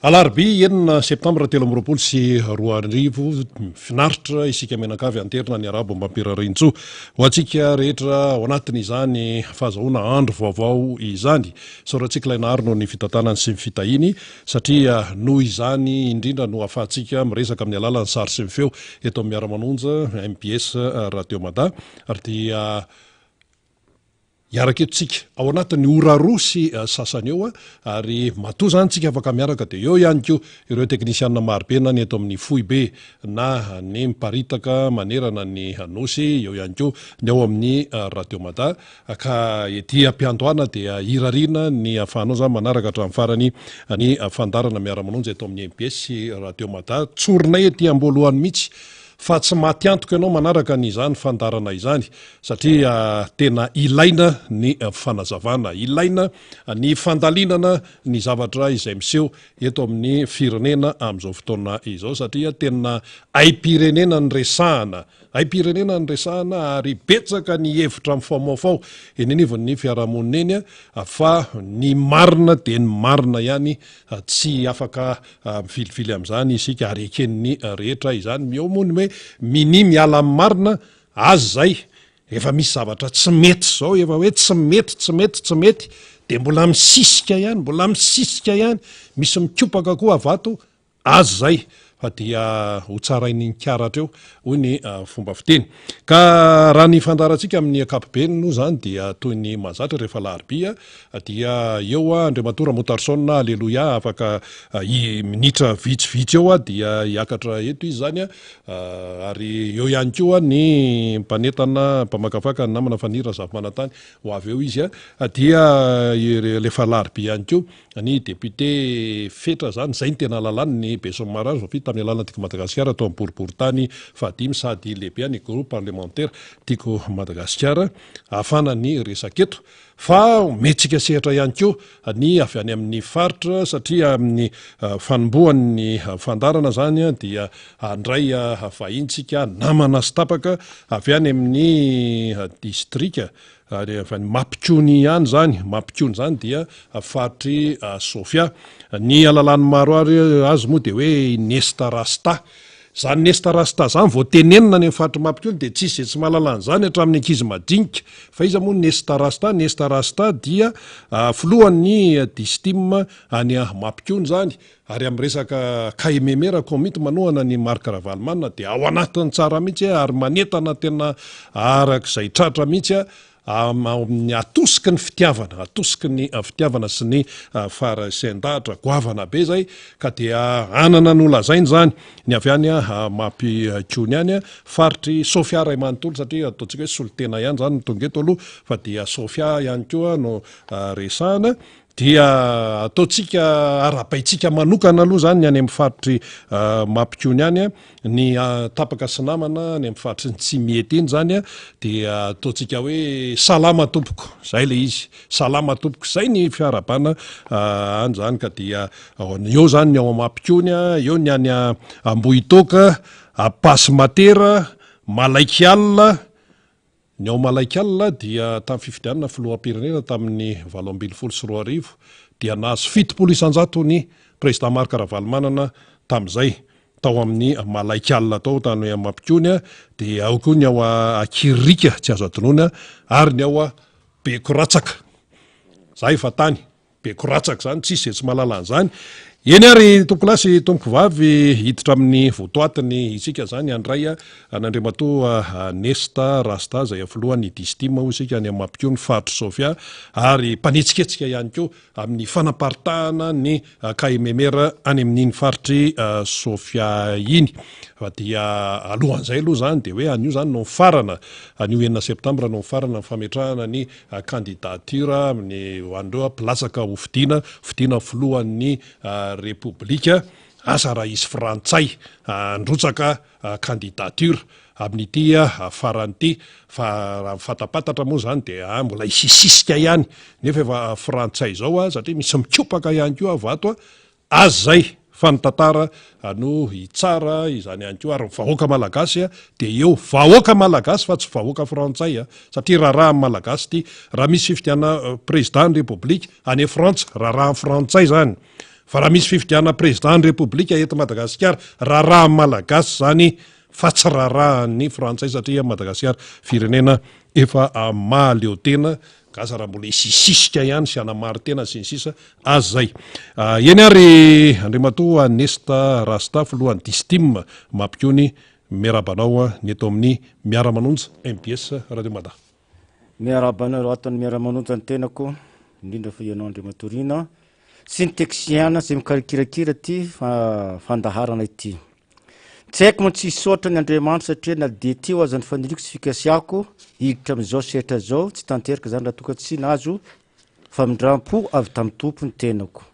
Alarby enina septambra 13 finaritra isika menakavy anterina ny arabo mampirarinjo ho antsika rehetra ao anatin'izany fahazahoana andro vaovao izany soratsika ilainahary ny fitantanany sy ny fitahiny satria noho izany indrindra no ahafahantsika miresaka amin'ny alalan'ny sary sy ny feo eto amin'ny miara-manonja MBS Radio Mada ary dia iaraka etotsika ao anatin'ny ora roa sy sasany eo ary matoa zany tsika afaka miaraka dia eo ihany koa ireo teknisianina marobe na ny eto amin'ny Foibe na ny miparitaka manerana ny Anosy eo ihany koa ny ao amin'ny Radio Mada ka ety ampiantoana dia irariana ny afahanao zany manaraka hatramin'ny farany ny fandarana miara-manonja eto amin'ny MBS sy Radio Mada tsorinay ety amboalohany mihitsy fa tsy maty antoka ianao manaraka n'izany fandarana izany satria tena ilaina ny fanazavana, ilaina ny fandalinana ny zavatra izay miseho eto amin'ny firenena amin'izao fotoana izao satria tena aim-pirenena ny resahana ary betsaka ny hevitra mifamoafao eny anivon'ny fiarahamonina eny fa ny marina dia ny marina ihany tsy afaka mivilivily amin'izany isika ary eken'ny rehetra izany miomony hoe mini miala amin'ny marina azy zay efa misy zavatra tsy mety zao efa hoe tsy mety dia mbola misisika ihany misy mikopaka koa avato azy zay fa dia ho tsarain'ny karatra eo hoy ny fomba fiteny ka raha ny fandarantsika amin'ny ankapobeny no zany dia toy ny mahazatra rehefa larobia dia eo Andriamatora Motarsona aleloia afaka minitra vitsivitsy eo dia hiakatra eto izy zany ary eo ihany koa ny mpanetana mpamakafaka ny namana fanira zavamanantany ho avy eo izy dia lefa larobia ihany koa ny député fetra zany zay ny tena lalany ny Besomara vita amin'ny alalan'tiako Madagasikara atao amin'ny boriboritany fahadimy sady lehibe ny groupe parlementaire tiako Madagasikara ahafana ny resaketo fa metsika sehatra ihany koa ny avy any amin'ny faritra satria amin'ny fanombohan'ny fandarana zany dia andray vahintsika namana sy tapaka avy any amin'ny distrika mampikony ihany zany dia faritry Sofia ny alalan'ny maro azy moa dia hoe Nesta Rasta zany Nesta Rasta zany vao tenenina ny faritry mampikony dia tsisy tsy mahalala an'izany hatramin'ny ankizy madinika fa iza moa Nesta Rasta dia filohan'ny distim any mampikony zany ary amin'ny resaka kaimemera komity manohana ny Marc Ravalomanana dia ao anatiny tsara mihitsy ary manetana tena arak'izay tratra mihitsy amin'ny atosiky ny fitiavana sy ny faraisen-dahatra goavana be zay ka dia anana no lazainy zany ny avy any mampikony any faritry Sofia ray manontolo satria ataontsika hoe solitena ihany zany no tonga eto aloha fa dia Sofia ihany koa no resahana dia ataontsika arabaitsika manokana aloha zany ny any amin'ny faritry mampikony any ny tapaka sy namana ny amin'ny faritry ny tsy mety iny zany dia ataontsika hoe salama tompoko zay le izy salama tompoko zay ny fiarabana any zany ka dia eo zany ny ao mampikony eo ny any Ambohitoka Pasimatera Malaikialina ny ao Malaikialina dia tamin'ny fifidianana filoham-pirenena tamin'ny 2024 dia nahazo 70 isanjato ny président Marc Ravalomanana tamin'izay tao amin'ny Malaikialina tao tany mampikony dia ao koa ny ao Akirika tsy azo atonona ary ny ao Bekoratsaka zay fa tany Bekoratsaka zany tsisy tsy mahalala an'izany eny ary tompolasy tompoko vavy hiditra amin'ny votoatiny isika zany andray an'Andriamatoa Nesta Rasta zay filohan'ny distim isika any mampikony faritry Sofia ary mpanetsiketsika ihany koa amin'ny fanaparitahana ny kaimemera any amin'iny faritry Sofia iny fa dia alohan'izay aloha zany dia hoe anio zany no farana anio 9 septambra no farana ny fametrahana ny candidature amin'ny hoandreo pilatsaka ho fidiana filohan'ny Republika asa raisy frantsay androtsaka candidature amin'ity faran'ity fa raha fatapatatra moa zany dia mbola isisisika ihany nefa efa frantsay zao satria misy mikopaka ihany koa avato azy zay fanotantara no hitsara izany ihany koa ary vahoaka malagasy dia eo vahoaka malagasy fa tsy vahoaka frantsay satria raha malagasy ty raha misy fifidiana président Republika any Frantsa raha frantsay zany fa raha misy fifidiana président repoblika eto Madagasikara raharaha malagasy zany fa tsy raharahan'ny frantsay satria Madagasikara firenena efa mahaleo tena gaza raha mbola isisisika ihany sy anamary tena sy ny sisa azy zay eny ary Andriamatoa Nesta Rastaf lohan'ny distim mampikony miarabanao ny eto amin'ny miara-manonja MBS Radio Mada. Miarabanao atany miara-manonja ny tenako indrindra fa ianao Andriamatorina sy ny teksiana izay mikarikirakira ty fandaharana ity. Tsy haiko moa tsy hisaotra ny Andriamanitra satria na dia ty ho azany faniriko sy fikasiako hiditra amin'izao setra zao tsy tanteraka zany raha toka tsy nazo famindram-po avy tamin'ny tompo ny tenako.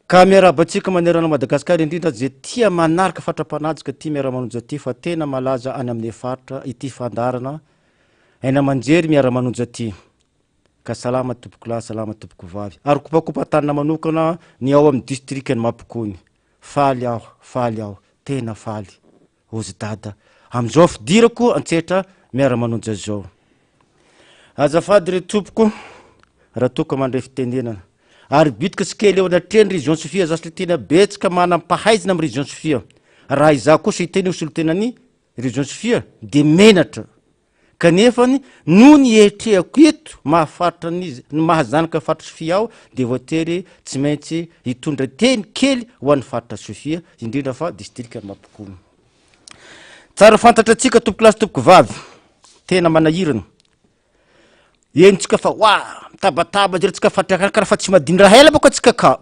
Ka miarabantsika manerana Madagasikara indrindra zay tia manaraka fatra-panajika ty miara-manonja ty fa tena malaza any amin'ny faritra ity fandarana aina manjery miara-manonja ty. Ka salama tompoko lahy, salama tompoko vavy. Ary kopakopa-tanina manokana ny ao amin'ny distrikany Mampikony. Faly aho, tena faly. Ozy dada. Am'izao fidirako antsetra miara-manonja zao. Azafady re tompoko, raha toka mandray fitenenana. Ary bitika sy kely eo anatreny Région Sofia zasy le tena betsaka manam-pahaizana amin'ny Région Sofia. Raha izah kosa hiteny io solotenany Région Sofia de menatra. Kanefany no ny etrehako eto mahafaritra mahazanaka faritra Sofia aho de voatery tsy maintsy hitondra teny kely ho an'ny faritra Sofia indrindra fa distrikany Mampikony. Tsara fantatra atsika tompoko lahy sy tompoko vavy tena manahirana. Enitsika fa mitabataba jerentsika fatraka fa tsy madiny raha ela bako atsika ka.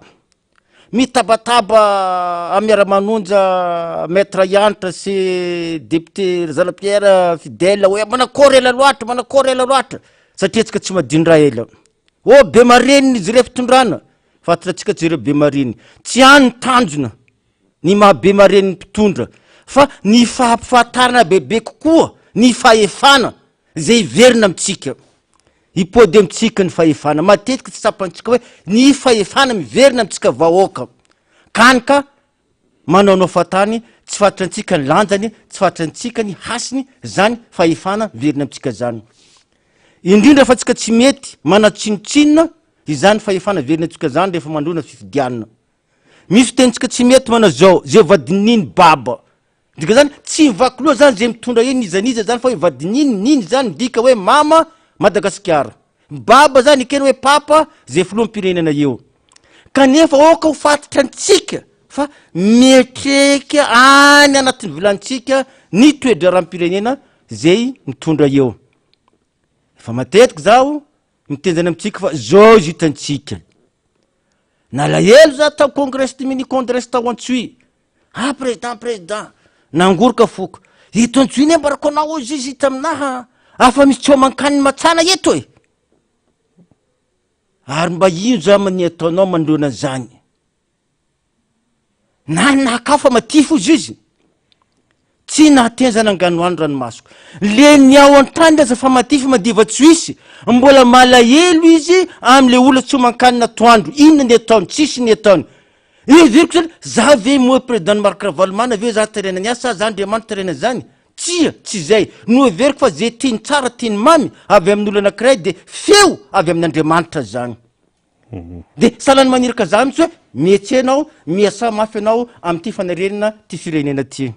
Mitabataba amiara-manonja maître Yantra sy député Zala-Pierre Fidèle hoe manakory ela loatra satria atsika tsy madiny raha ela. Be mareny izy refa fitondrana fantatra atsika tsy be mareny tsy any tanjona ny maha be mareny mpitondra fa ny fahampafatarana bebe kokoa ny fahefana zay verina amitsika. Hipody amitsika ny fahefana matetika tsy sapantsika hoe ny fahefana miverina amitsika vahoaka kanika manaonao fatany tsy fatrantsika ny lanjany tsy fatrantsika ny hasiny zany fahefana verina amitsika zany indrindra fa tsika tsy mety manatsinotsinona izany fahefana verina amitsika zany rehefa mandrona fifidianana misy tenitsika tsy mety mana zao zay vadininy baba dika zany tsy vaky loha zany zay mitondra iny nizaniza zany fa hoe vadininy niny zany dika hoe mama Madagasikara. Baba zany ikeny hoe papa zay filoham-pirenena eo. Kanefa oka ho fatitra antsika fa mietreka any anatin'ny vilantsika ny toedra rahampirenena zay mitondra eo. Fa matetika zao mitenjana amitsika fa zao izy hitantsika. Nalahelo za tao congrès ty mini congrès tao Antsui. Président nangoroka foko. Ito Antsui ne mbarako anao izy hita aminaha. Afa misy tsy homan-kaniny matsana eto e. Ary mba io za mani ataonao mandrona zany. Na nakafa matifo izy. Tsy nahatenzana anganoany ranomasoko. Le ny ao an-tany aza fa matifo madiva tsoisy. Mbola malahelo izy am'le olo tsy homan-kanina atoandro. Inona ny ataony, tsisy ny ataony. Viriko zany, za ve moa président Marc Ravalomanana ve za terena ny asa, za Andriamanitra terena zany. Tsy zay no veriko fa zay tiany tsara tiany mamy avy amin'olo anankiray de feo avy amin'Andriamanitra zany. De salany maniraka za mitsy hoe mihetsy anao miasa mafy anao am'ty fanarenana ty firenena ty.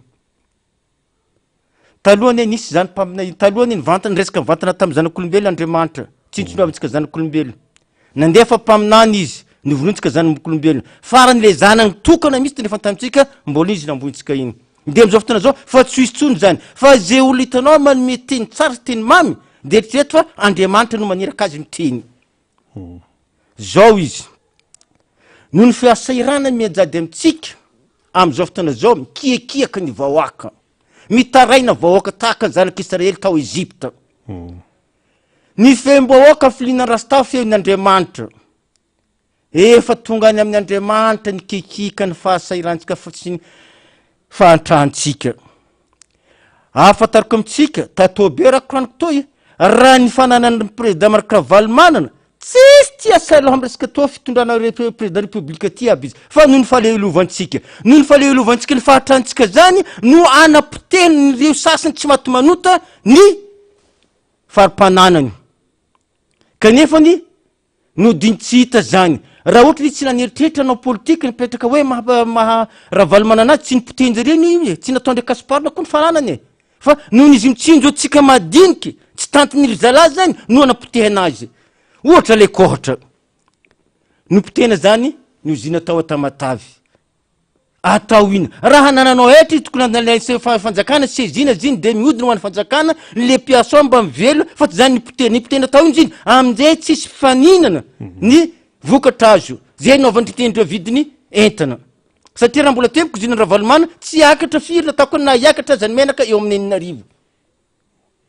Talohany nisy zany mpaminay talohany nivantana resaka mivantana tamin'ny zanak'olombelona Andriamanitra tsintsino amintsika zanak'olombelona nandefa mpaminany izy nivolontsika zanak'olombelona farany le zanany tokana misy nefa tamitsika mbola izy nambonitsika iny. De am'izao fotoana zao fa tsy hisy tsony zany fa zay olo hitanao manome teny tsara teny mamy de eritrereto fa Andriamanitra no maniraka azy miteny. Zao izy no ny fiasairana miajady amitsika am'izao fotoana zao mikiakiaka ny vahoaka mitaraina vahoaka tahaka ny zanak'Israely tao Ezipta. Ny fembahoaka filiana rasta feon'Andriamanitra efa tonga any amin'ny Andriamanitra ny kikika ny fahasairantsika fotsiny fahantrahantsika. Afatariko amitsika tatao be rakoraniko toy raha ny fananan'ny président Marc Ravalomanana tsisy ty asailoha amresaka toa fitondrana président république ty aby izy fa noho ny falehilovantsika noho ny falehilovanttsika ny fahatrantsika zany no anapoteny nyreo sasany tsy maty manota ny farimpananany kanefany no din tsy hita zany raha ohatra izy tsy naneritreritra anao politika nipetraka hoe maharavalomana anazy tsy nipotenjereny tsy nataondre kasiparina koa ny faranany fa nohon izy mitsinjo atsika madiniky tsy tantiny zalazy zany no anapotehana azy ohatra le kohatra nopotehana zany niozina tao atamatavy atao ina raha nananao etry tokony fanjakana sezina ziny de miodina ho an'ny fanjakana le mpiaso mba mivelo fa tsy zany nipotena tao iny ziny amin'izay tsisy faninana ny vokatra azo zay naovandritendreo vidiny entana satria raha mbola tepiko zina ravalomana tsy akatra firina ataoko na iakatra zany menaka eo amin'ny eninarivo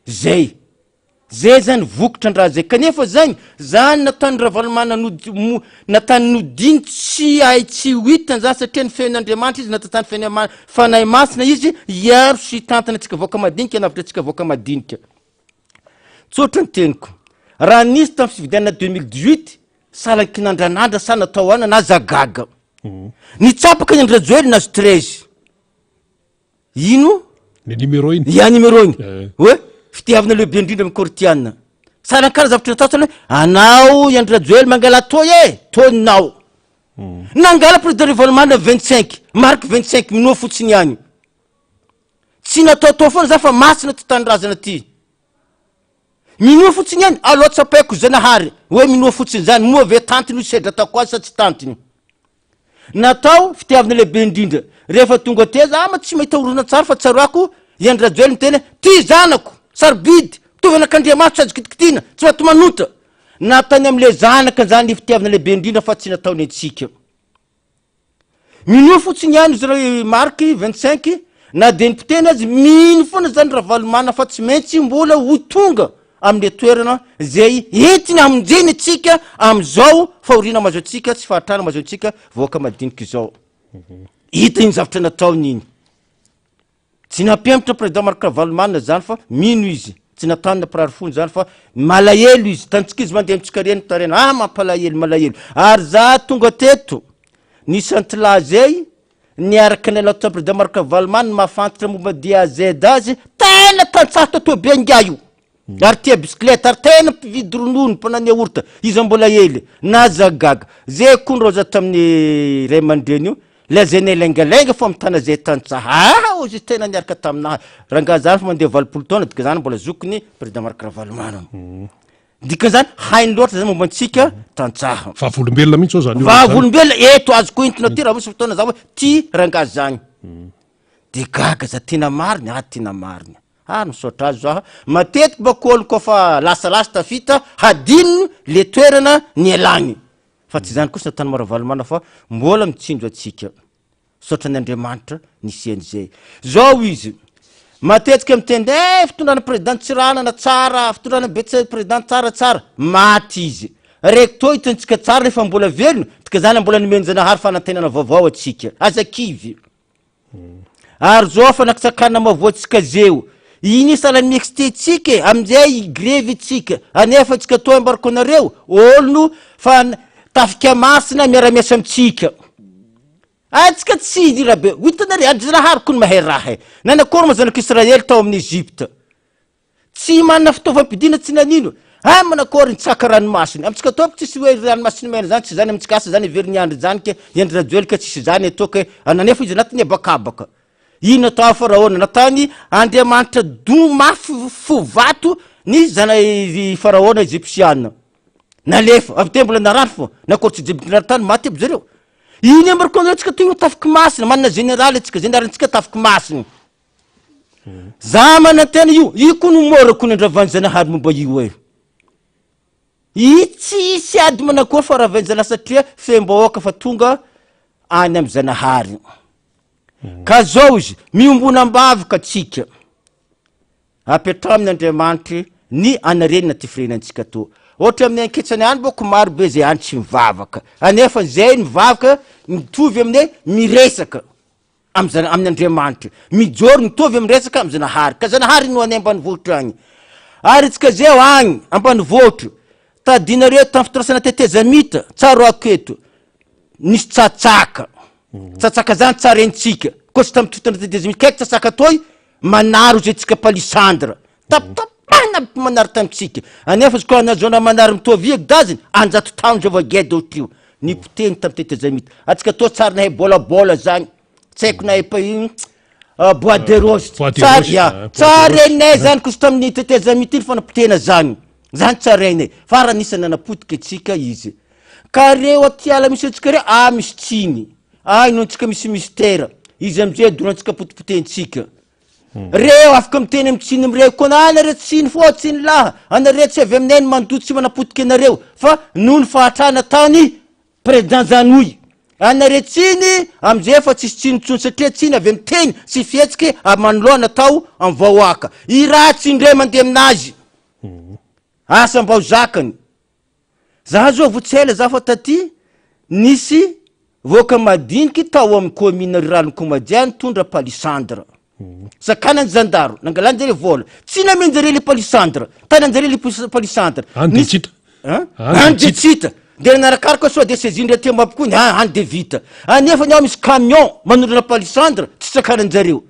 zay zany vokatra andraha zay kanefa zany nataony ravalomana natany nodiny tsy ay tsy hoitany zany satria ny feon'Andriamanitra izy natatany feony fanahy masina izy iaro sy tantana atsika voaka madinika navitra atsika voaka madinika tsotra ny teniko raha nisy tamin'ny fividianana 2018 salakin'andranandra sa natao ana na zagaga nitsapaka ny andrajoely na stress ino ny numéro iny ya numéro iny hoe fitiavana lehibe indrindra amin'ny kortiana sarakara zavatra nataotany hoe anao iandrajoely mangala toy toninao nangala président revalemana 25 marque 25 minoa fotsiny any tsy nataotao foana za fa masina ty tanindrazana ty minoa fotsiny any aloha tsapaiko zanahary hoe minoa fotsiny zany moa ve tantiny sedra atako azy sa tsy tantiny natao fitiavana lehibe indrindra rehefa tonga teza ma tsy mahita orona tsara fa tsaroako iandrajoely miteny ty zanako sarbidy tovy anak'Andriamanitra azy kitikitina tsy maty manota natany am'le zanaka zany fitiavana lehibe indrindra fa tsy nataony atsika minoa fotsiny any izy marky 25 na de nipotena azy mino foana zany ravalomana fa tsy maintsy mbola ho tonga am'le toerana zay entiny amonjeny atsika am'izao fahoriana mazo atsika tsy fahatrana mazo atsika voaka madiniky zao hita iny zavatra nataony iny tsy nampiamitra président marque ravalomana zany fa mino izy tsy natany napirary fony zany fa malahelo izy tantsika izy mandeha amitsika reny tarena mampalahelo ary za tonga teto nisy antila zay niaraka ny alato président marque ravalomana mahafantatra momba dia zed azy tena tantsaha totobe angaio ary tia bisikileta ary tena mpividy ronono mpanane orta izy mbola ely na zagaga zay kondrao za tamin'ny ray aman-dreny io la zay nelengalenga fo amitana zay tantsaha ozy tena niaraka taminaha rangaha zany fa mandeha valopolo taona dika zany mbola zokiny président marque ravalomana dika zany hainy loatra zany momba antsika tantsaha vavolombelona mihitsy ao zany vavolombelona eto azoko entona ty raha misy fotoana za hoe ty rangaha zany de gaga za tena mariny tena mariny misaotra azy zaho matetiky bakolo kofa lasalasa tafita hadinony le toerana ny alagny fa tsy zany kosa natany maravalomana fa mbola mitsinjo atsika saotra ny Andriamanitra nisian'izay zao izy matetika mitende fitondrana président tsiranana tsara fitondrana betsy président tsara maty izy rekto hitantsika tsara rehefa mbola velona tika zany mbola nimenjanahary fanantenana vaovao atsika azakivy ary zao fa nakitsakana mavoatsika zeo iny salany mixtetsika amizay grevy tsika anefa tsika to embarkonareo olono fa tafika masina miara-miasa amitsika atsika tsy dirabe hitanare adranahary koa ny mahay raha nanakory ma zanaka Israely tao amin'ny Egypte tsy manana fitaovam-pidina tsy nanino manakory nitsaka ranomasiny amitsika to tsisy hoe ranomasiny mena zany tsy zany amitsika asa zany everiny andro zany ke iandrajoelika tsisy zany atoka nanefa izy anatiny abakabaka ino atao faraona natany Andriamanitra mafy fovato ny zana faraona egyptiana nalefa avy te mbola narano fo nakory tsy jebikinarantany maty aby zareo iny ambarkonareo tsika toy tafiky masina manana généraly atsika tafiky masiny za manantena io koa no morako ny andravanjanahary momba io tsisy ady manakory fa ravanjanahary satria fembaoka fa tonga any amy zanahary ka zao izy miombonam-bavaka atsika apetra amin'ny Andriamanitra ny anarenina ty firenantsika to ohatra amin'ny anketsany any boko maro be zay any tsy mivavaka anefa zay mivavaka mitovy amin'ny miresaka amin'ny Andriamanitra mijoro mitovy amin'ny resaka amin'ny zanahary ka zanahary no any ambanivohitra agny ary tsika zeo agny ambanivohitra tadinareo tamin'ny fitorasana tetezamita tsaro aketo nisy tsatsaka zany tsara entsika koa tsy tamin'ny totana tetezamita kaiky tsatsaka toy manaro zay tsika palisandra tapitapana manaro tamitsika anefa izy koa anazona manaro mitovy ego daziny anjato taona zao vageda otrio ny poteny tamin'ny tetezamita atsika to tsara nahay bolabola zany tsy haiko nahay pa iny bois de rose tsarainay zany kozy tamin'ny tetezamita iny fa napotena zany tsarainay fa raha nisy nanapotika atsika izy ka reo atiala misy atsika reo misy tsiny ino antsika misy mystera izy amizay dorantsika potipotentsika reo afaka miteny amy tsiny amreo koa anareo tsiny fo tsiny laha anareo tsy avy aminay ny mandoto tsy manapotika anareo fa noho ny fahatrana tany président Zanoy anareo tsiny amizay fa tsisy tsiny tsony satria tsiny avy amy teny sy fihetsiky manoloana atao amy vahoaka i raha tsiny ray mandeha aminazy asa mba ho zakany za zao votsela za fa taty nisy voaka madiniky tao amy commune rurale Komadiany tondra palissandre sakanany zandaro nangalanjare vola tsy namenjare le palissandre tananjare le palissandre andetsita de narakaraka so de sezindra ty mapokony any de vita anefa ny ao misy camion manondrana palissandre tsy sakananjareo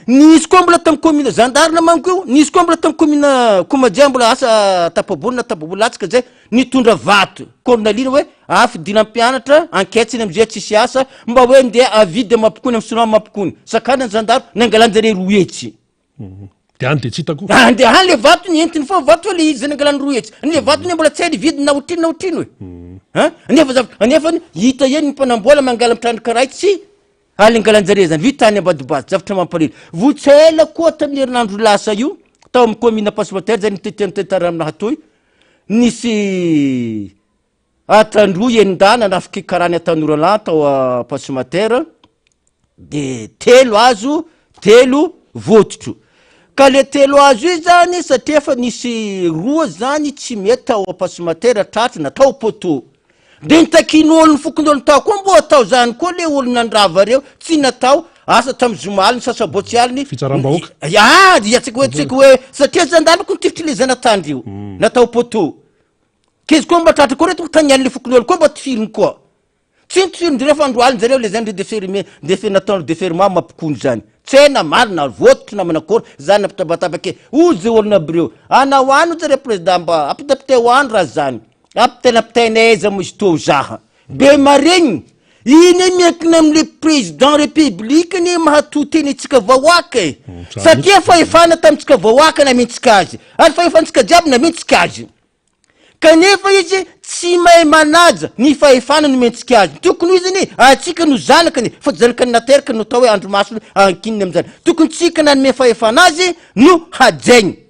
nisy koa mbola tamy commune zandarina manko nisy koa mbola tamy commune Komadiany mbola asa tapabolinatsika zay nitondra vato cornaline hoe afidina mpianatra anketsiny amizay tsisy asa mba hoe ndeha avidy mapokony amy sinoa mapokony sakanany zandaro nangalanjare roetsy de any de tsy hitako de any le vato ny entiny fa vato le izy nangalany roetsy le vato ny mbola tsy haily vidy na otrino hoe anefa hita eny ny mpanambola mangala mitrandraka raitsy alingalanjare zany vita any ambadibady zavatra mampalely votsela koa tamin'ny herinandro lasa io tao amy commune Passomateur zay nitetara amina hatoy nisy atandroy endana nafiky karany Atanoralan tao Passomateur de telo vototro ka le telo azo io zany satria fa nisy roa zany tsy mety tao Passomateur tratra natao poto de nitakin'olo ny fokon'olo tao koa mbo atao zany koa le olo nandrava reo tsy natao asa tamy zomaly ny sasabotsy aliny fitsaram-bahoaka yatsika hoe tsika hoe satria zandalako nitifitry le zanatandry io natao poto kizy koa mba tratra koa reto tany an'le fokon'olo koa mba tifiriny koa tsy nitifiriny zareo fa androaliny zareo le zany defe natao deferment mapokony zany tsena marina vototry na manakory zany napitabatabake ozy olona aby reo anao any zare président mba apitapite hoany raha zany apitenapitainay aiza mo izy to zaha be maregny iny miankina amle président république-ny mahatoteny tsika vahoaka satria fahefana tamitsika vahoaka na mentsika azy ary fahefantsika jiaby na mentsika azy kanefa izy tsy mahay manaja ny fahefana no mentsika azy tokony izy ny atsika no zanakany fa zanakany nateraka no atao hoe andro masony ankininy amizany tokony tsika nanome fahefana azy no hajaigny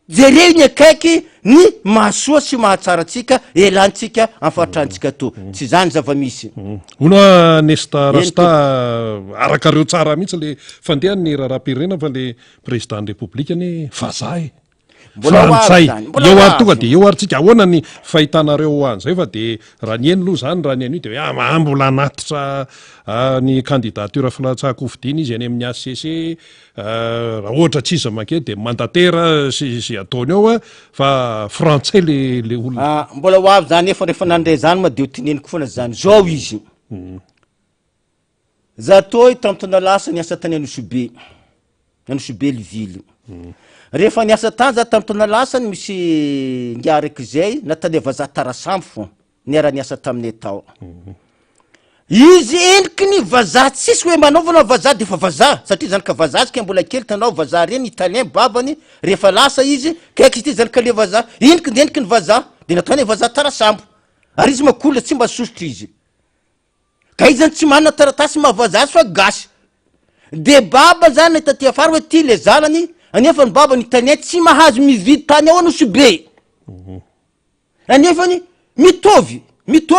jereo ny akaiky ny mahasoa sy mahatsara tsika elantsika amfahatrantsika to tsy zany zava-misy ono nesta rasta araka reo tsara mihitsy le fandehany raharam-pirenena fa le président ny république-ny vazahy frantsay eo ary tonga de eo ary tsika ahoana ny fahitanareo an'izay fa de raha ny eny loha zany raha ny any io de hoe mbola anatitra ny candidature filatsahako-fidiny izy any amin'ny ACC raha ohatra tsisa make de mandatera sy ataony ao fa frantsay le olona mbola ho avy zany efa rehefa nandray zany ma de ho tineniko foana zany zao izy za toy tamy tana lasa niasa tany Anosobe Livily rehefa niasa tany za tamy tana lasany misy ngia raiky zay natane vazaha tarasambo fo niara niasa taminay tao izy endriky ny vazaha tsisy hoe manaovana vazaha de fa vazaha satria zany ka vazaha azy ke mbola kely tanao vazaha reny italien babany rehefa lasa izy kaiky ty zany ka le vazaha endriky de endriky ny vazaha de nataony vazaha tarasambo ary izy makola tsy mba sosotry izy ka izy zany tsy manana taratasy mahavazaha azy fa gasy de baba zany nahita ty afara hoe ty le zanany anefa ny baba nitanay tsy mahazo mividy tany ao Anosobe anefany mitovy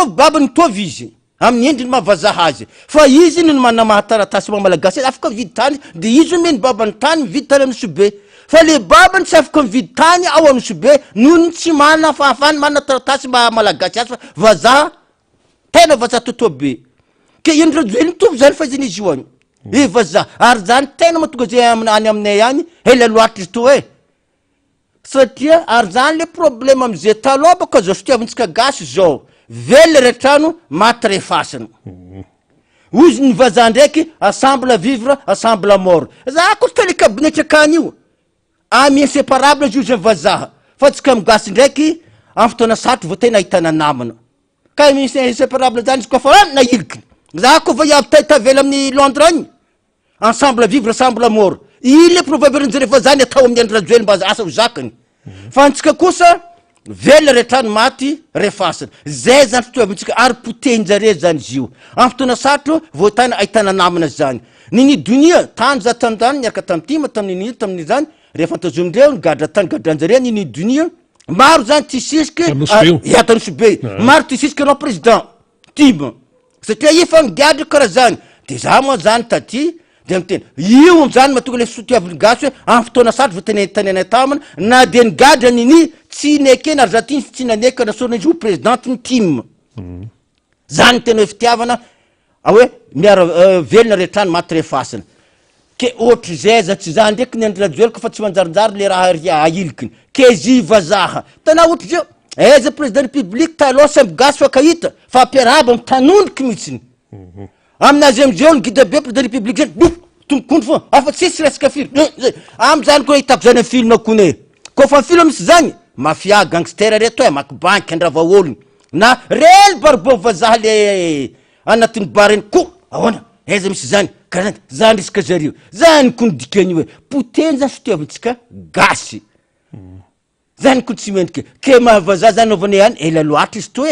baba mitovy izy amin'ny endriny mahavazaha azy fa izy no manana mahataratasy mamalagasy afaka mividy tany de izy omeny babany tany mividy tany Anosobe fa le babany tsy afaka mividy tany ao Anosobe noho ny tsy manana fahafahany manana taratasy malagasy azy fa vazaha tena vazaha totobe ke endro joely mitovy zany fa izy izy io any vazaha ary zany tena matonga zay any aminay any ela loatra izy to satria ary zany le problème amizay taloha baka zao sotiavantsika gasy zao vele retrano maty refasana ozy ny vazaha ndraiky assemble vivre assemble mort za koa tele kabinetra akany io inséparable izy io zany vazaha fa tsika amy gasy ndraiky amy fotoana satry vo tena ahitana namana ka misy inséparable zany izy kofa na ilikiny za kofa avy tavela amin'ny Londres agny ensemble vivre ensemble mort ile probabilité rehefa zany atao amin'ny andrajoely mba asa ho zakany fa antsika kosa vela rehetrany maty refasana zay zany fitoavantsika ary potehinjare zany izy io amin'ny fotoana satro voatany ahitana namana zany nini donia tany za tamizany niaraka tamtima tamin'ny zany rehefa antazomindreo gadra tany gadranjare nini donia maro zany tisisiky Tanosbe maro tisisiky anao président tima satria ifa nigadra karaha zany de za moa zany taty de miteny io zany mahatonga le sotiaviny gasy hoe amin'ny fotoana satro voatanentanena tamana na de nigadra nini tsy nekena ary zatiny tsy naneka nasorana izy ho présidente ny tim zany tena hoe fitiavana hoe miara velona rehetrany maty refasana ke ohatry zay za tsy za ndraiky ny andrajoeloko fa tsy manjarinjary le raha ailikiny ke zy vazaha tana ohatry zao aiza président république taloha samby gasy fa kahita fa ampiarahaba mitanondriky mihitsiny aminazy amizeo ny guide be président république zany tombokondro fo afa tsisy resaka firy am'zany koa hitako zany film kone kofa ny film misy zany mafia gangster reto makibanky andrava olony na rely barbon vazaha le anatin'ny bareny ko ahoana aiza misy zany karaha zany risaka zareo zany kony dikany hoe poteny zany fitiavantsika gasy zany kony tsy mendrika ke mahavazaha zany naovana ihany ela loatra izy to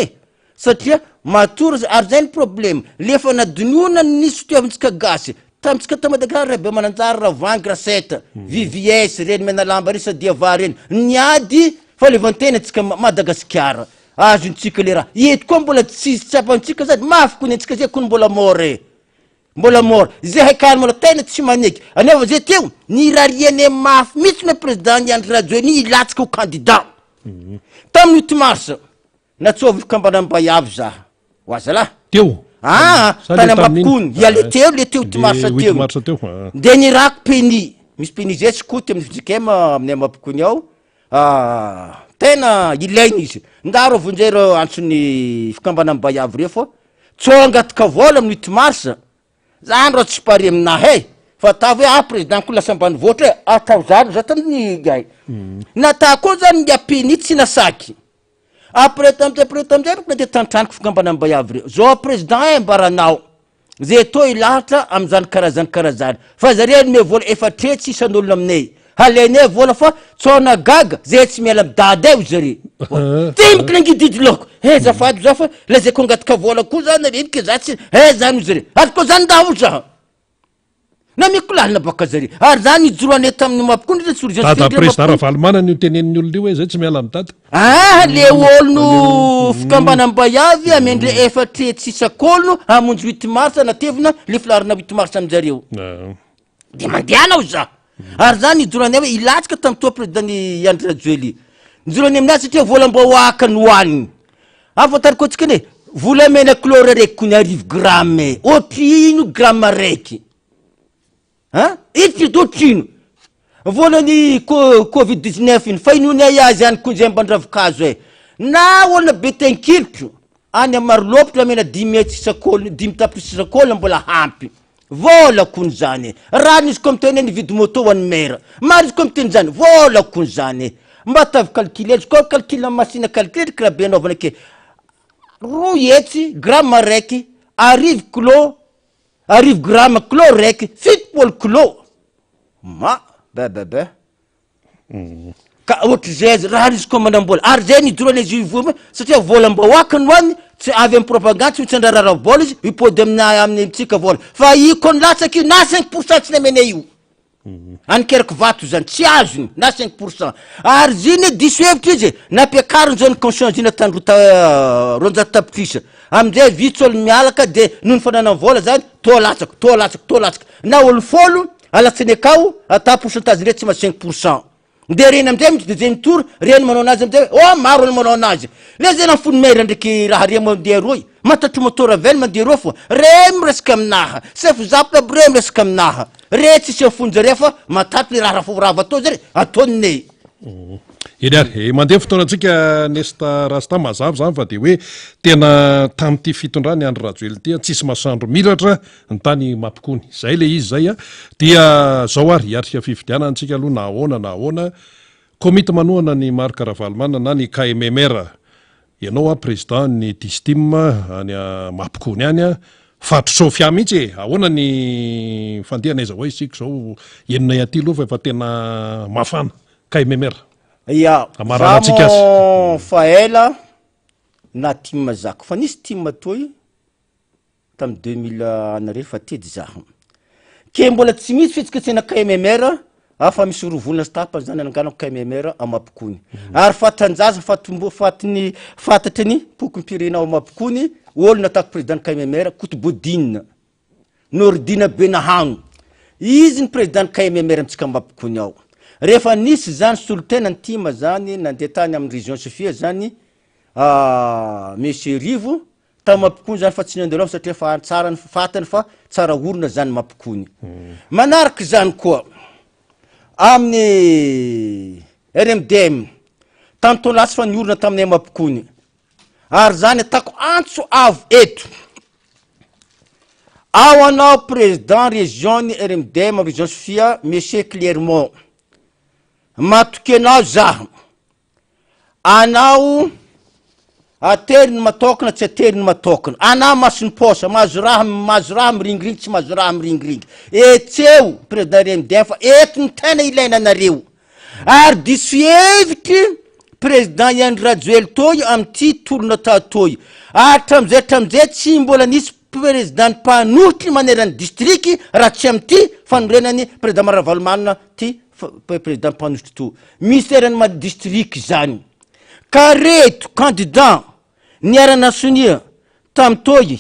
satria matory ary zay ny problème lefa nadinoana nisy fitiavantsika gasy tamitsika ta Madagasikara rabe mananjary ravangy raseta VVS reny menalamba reny sadiava reny niady fa levantena tsika Madagasikara azontsika le raha eto koa mbola tsisy tsapantsika zany mafy kony antsika zay kony mbola mora zay haikany mbola tena tsy maneky anefa zay teo nirariane mafy mihitsy me président Niandry Rajoelina ilatsika ho candidat tamin'ny 8 mars natsovy Kambanambayavy za hoaza lahy teo tany ambapikony le teo 8 mars teo de nirako peni misy peni zay tsy koty amin'ny fijikema amin'ny ambapikony ao tena ilainy izy ndaro avonjero antsony Kambanambayavy reo fo tsongatka vola amin'ny 8 mars zany ro tsy pari aminahy fa tavy hoe président ko lasa ambany voatra atao zany za tamin'ny gay nata koa zany ny apeny tsy nasaky après tamizay de tantraniko Kambanambayavy reo zao président mbaranao zay to ilahatra am'zany karazany fa zareo me vola efatretsy isan'olona aminay halainay vola fa tsona gaga zay tsy miala midady eo zare timiko nangididy loko zafady za fa la zay ko angatika vola koa zany redika za tsy zany zare ary koa zany daholo za na mikolalina baka zare ary zany ijoroane tamin'ny mampikondry président Ravalomana ny tenenin'ny olona io hoe zay tsy miala midady le olono Kambanambayavy amendre efatretsy isak'olono amonjy 8 mars natevina le filarina 8 mars amizareo de mandehanao za ary zany ijoroany hoe ilatsika tamin'ny toa président Niandry Rajoelina ijoroany aminazy satria vola mba hoaka ny hoaniny afatary koa tsika ne vola mena couleur raiky kony 10 gramme ohatry ino gramme raiky itry dotrino volany covid-19 iny fa inony azy any koa zay mbandravokazo na olona betenkilitro any amarolopitra mena 10 isak'olona 10 tapitrisa isak'olona mbola hampy vola kony zany raha nisy koa miteny nividy moto ho an'ny maire maro izy koa miteny zany vola kony zany mba tavy calculé koa calcule machine calculé raha be anaovana ke ro etsy gramme raiky 10 gramme kilo raiky 7 kilo ka ohatry zay raha izy koa manambola ary zay nijoroany izy ivoa satria vola mba hoakany hoany tsy avy amin'ny propagande tsy mitsandrarara vola izy ipody amin'ny tsika vola fa iko ny latsaky na 5% tsy namene io anikerako vato zany tsy azony na 5% ary ziny diso hevitra izy nampiakariny zao ny conscience ina tandrota ronjato tapitrisa amizay vitsy olo mialaka de noho ny fanana vola zany to latsaka na olo folo alatsany akao ata pourcentage re tsy ma 5% de reny amizay mitsy de zay mitory reny manao anazy amizay maro olo manao anazy le zay nafony maire ndraiky raha re mandeha roy matatry motora vely mandeha roa fo re miresaka aminaha sefo zapy aby re miresaka aminaha re tsisy afonjare fa matatry le raha ravorava atao zare ataonne eny ary mandeha fotoanantsika nesta rasta mazava zany fa de hoe tena tam'ty fitondrany Andry Rajoelina ty tsisy masoandro milatra ny tany mampikony zay le izy zay dia zao ary hiatrika fifidiana antsika aloha na ahoana komita manoana ny Marc Ravalomanana na ny KMMR ianao a président ny distim any a Mampikony any a fatrosofia mihitsy e ahoana ny fandehana aiza hoe isika zao enina iaty aloha fa tena mafana kay memera ya amaranantsika azy fa ela na tim zako fa nisy tim toy tamy 2000 anareo fa tedy zaho ke mbola tsy misy fitsikitsena KMMR afa misy rovolona stapa zany ananganako KMMR a Mampikony ary fatanjaza fatiny fatatry ny pokom-pirenao a Mampikony olo natako président KMMR Kotobodina Nordina Benahano izy ny président KMMR amitsika Mampikony ao rehefa nisy zany solotena ny tima zany nandeha tany amin'ny région Sofia zany Monsieur Rivo tamy Mampikony zany fa tsy nandelao satria fa tsara ny fatany fa tsara orona zany Mampikony manaraky zany koa amin'ny RMDM tanto lasy fa niorina taminay Mampikony ary zany atako antso avo eto ao anao président région ny RMDM région Sofia Monsieur Clermont matokenao zaho anao ateriny matokana tsy ateriny matokana anao masiny posa mahazo raha miringiriny tsy mahazo raha miringiriny etseo président RMDM fa eto ny tena ilaina anareo ary diso hevitry président Iany Rajoely toy amty tolona tatoy hatramizay tsy mbola nisy président mpanohitry manerany district raha tsy amty fanorenany président Maravalomanina ty président mpanohitry to ministère ny district zany ka reto candidat niarana sonia tamy toy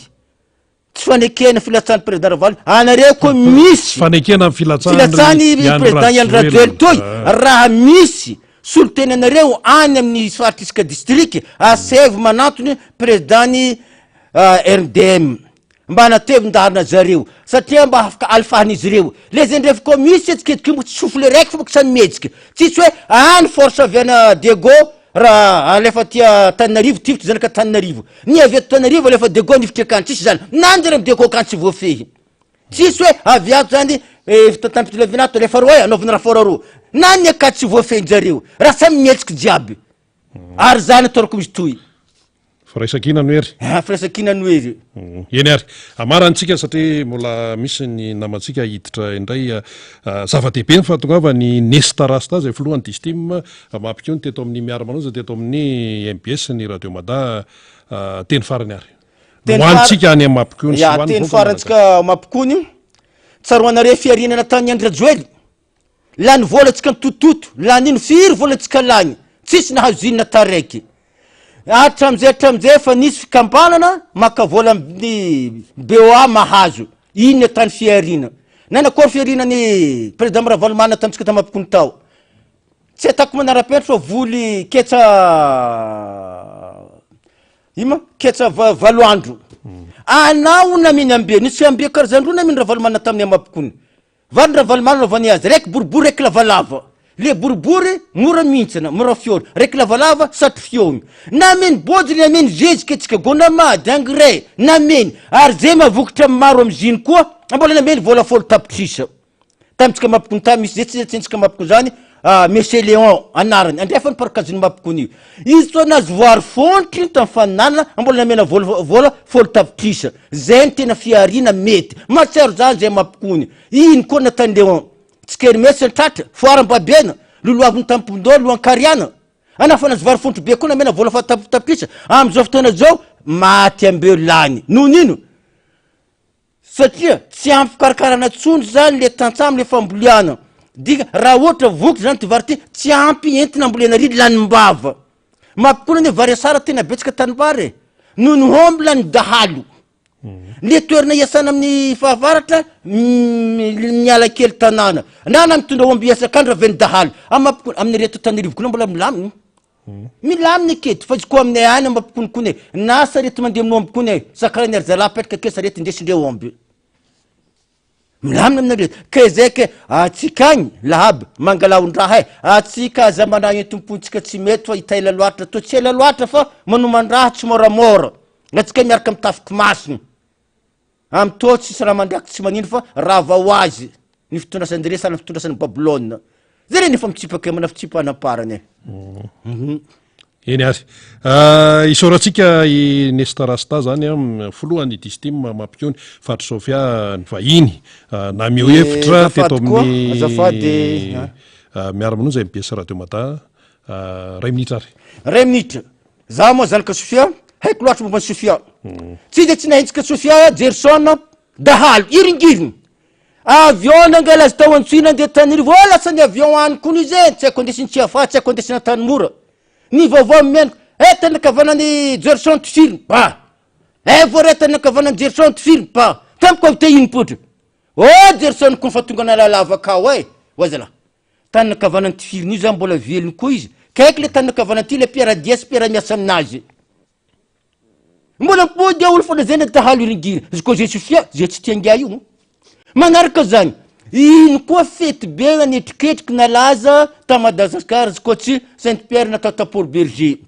tsy fanekena filatsany président Raval anareo ko misy fanekena filatsany président Iany Rajoely toy raha misy soloteny anareo any amin'ny fartisika district asevy manantony président ny RDM mba natevin-darina zareo satria mba afaka alifahan'izy ireo le zendrefa ko misy etsiketiky mbo tsy sofle raiky fo sany mejika tsisy hoe any force aviana Dego raha alefa tia Tananarivo tifitry zany ka Tananarivo ny avy eto Tananarivo alefa Dego nifitry akany tsisy zany nanjary amy Dego akany tsy voafehy tsisy hoe aviato zany fitatampitylevenato alefa roa anaovana raha fora nany akany tsy voafehin-jareo raha samy mihetsiky jiaby ary zany atorako misy toy firaisakina noery firaisakina noery eny ary amarantsika satria mbola misy ny namantsika hiditra indray zava-dehibe ny fahatongava ny Nestarasta zay filohan'ny distim Mampikony teto amin'ny miara-manoza teto amin'ny MBS ny Radio Mada teny farany ary hoantsika any Mampikony sy hoan'ny teny farantsika Mampikony tsaroanareo fiarinana tany Iany Rajoely lany volatsika ny tototo lanino firy volatsika lany tsisy nahazo inona taraiky hatramizay fa nisy fikambanana maka vola amin'ny BOA mahazo inona tany fiarina nanakory fiarinany président Maravalomanina tamitsika tamy Mampikony tao tsy atako manara-penitra fa voly ketsa valo andro anao naminy ambe nisy ambe karazany roa naminy Ravalomanina tamin'ny Mampikony vary Ravalomanina vany azy raiky boribory raiky lavalava le boribory mora mintsana mora fiona raiky lavalava satry fiona nameny bojo nameny zezika etsika gonamady engrais nameny ary zay mavokitra maro amiziny koa mbola nameny vola folo tapitrisa tamitsika Mampikony ta misy zay tsy tsika Mampikony zany Monsieur Léon anarany andrefa ny parakaziny Mampikony izy toa nazy voary fontry tamy faninanana mbola namena vola folo tapitrisa zay ny tena fiarina mety matsiaro zany zay Mampikony iny koa natany Léon tsikery mesy ny tratra foaram-babena loloaviny tampondolo loan-kariana anafa nazy vary fontry be koa namena vola fa tapitrisa am'izao fotoana zao maty ambeo lany noho nino satria tsy ampy fikarakarana tsony zany le tantsamy le famboliana dika raha ohatra vokitra zany ty vary ty tsy ampy entina ambolena riry lany-mbava Mampikony ny vary asara tena betsika tanimbary noho ny homby lany dahalo le toerana iasana amin'ny fahavaratra miala kely tanàna na mitondra omby iasakandro aveny dahalo Mampikony amin'ny reto Tananarivo koa mbola milaminy milaminy aketo fa izy koa aminay any Mampikony kony na sarety mandeha amin'ny omby kony sakarany ary zala petraka ke sarety indesindreo omby milamina aminareo ke zay ke atsika agny lahaba mangalaon-draha atsika aza managny tompontsika tsy mety fa hitaela loatra to tsy ela loatra fa manoman-draha tsy moramora atsika miaraka mitafiky masiny amy to tsisy raha mandriaky tsy manino fa raha vao azy ny fitondrasandre sana fitondrasan'ny Babilôna zay re nefa mitsipaky amana fitsipa anaparany eny ary isaorantsika i nestarasta zany a folohan'ny distim mampiony Fatou Sofia ny vahiny na mio hevitra teto amin'ny miara-manonja MBS Radio Mata ray minitra ary ray minitra za moa zanaka Sofia haiko loatra momba ny Sofia tsy de tsy nahentsika Sofia Gerson dahalo iringiriny avion nangala azy tao antsoina andeha Tanarivo lasany avion any kony zay tsy haiko andesiny tsy afa tsy haiko andesina tany mora ny vaovao mianaka tena kavanany Gerson tifiriny ba voare tena kavanany Gerson tifiriny ba tamiko avy te iny potra Gerson koa fa tonga nalalava kao wazala tany kavanany tifiriny io zany mbola velony koa izy kaiky le tany kavanany ty le Pierre Dias Pierre miasa aminazy mbola mpody olo fona zay dahalo iringiry izy koa zay Sofia zay tsy tiangia io manaraka zany ino koa fety be nanetriketriky nalaza ta Madagasikara izy koa tsy Saint-Pierre natao ta Port Berger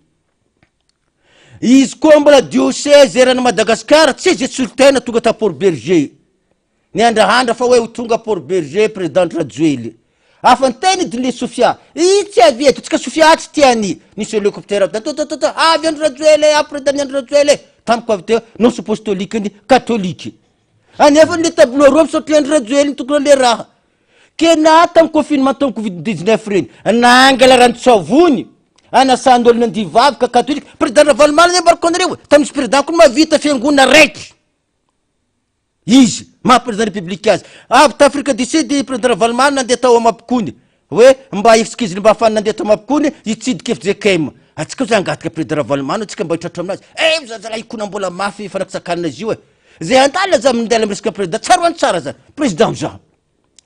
izy koa mbola diocèse erana Madagasikara tsy zay tsolotena tonga ta Port Berger ny andrahandra fa hoe tonga Port Berger président Rajoely afanteny dile Sofia tsy avieto tsika Sofia tsy tiany nisy hélicoptère avy andro Rajoely président andro Rajoely tamiko avy teo non apostolique catholique anefa le tableau rose sotry andro Rajoely tokony le raha kena tam confinement tam Covid-19 reny nangala rano-tsavony anasandolona andivavaka catholique président Ravalomana ne barkonareo tamin'isy président koa mavita fiangona raiky izy ma président république azy avy ta Afrique du Sud président Ravalomana nandeha tao amapikony hoe mba isikiziny mba afany nandeha tao amapikony itsidika FJKM atsika zay angatika président Ravalomana tsika mba hitratra aminazy mizazala ikona mbola mafy fanakitsakanina izy io zay andala za mindela miresaka président tsara hoany tsara zany président zany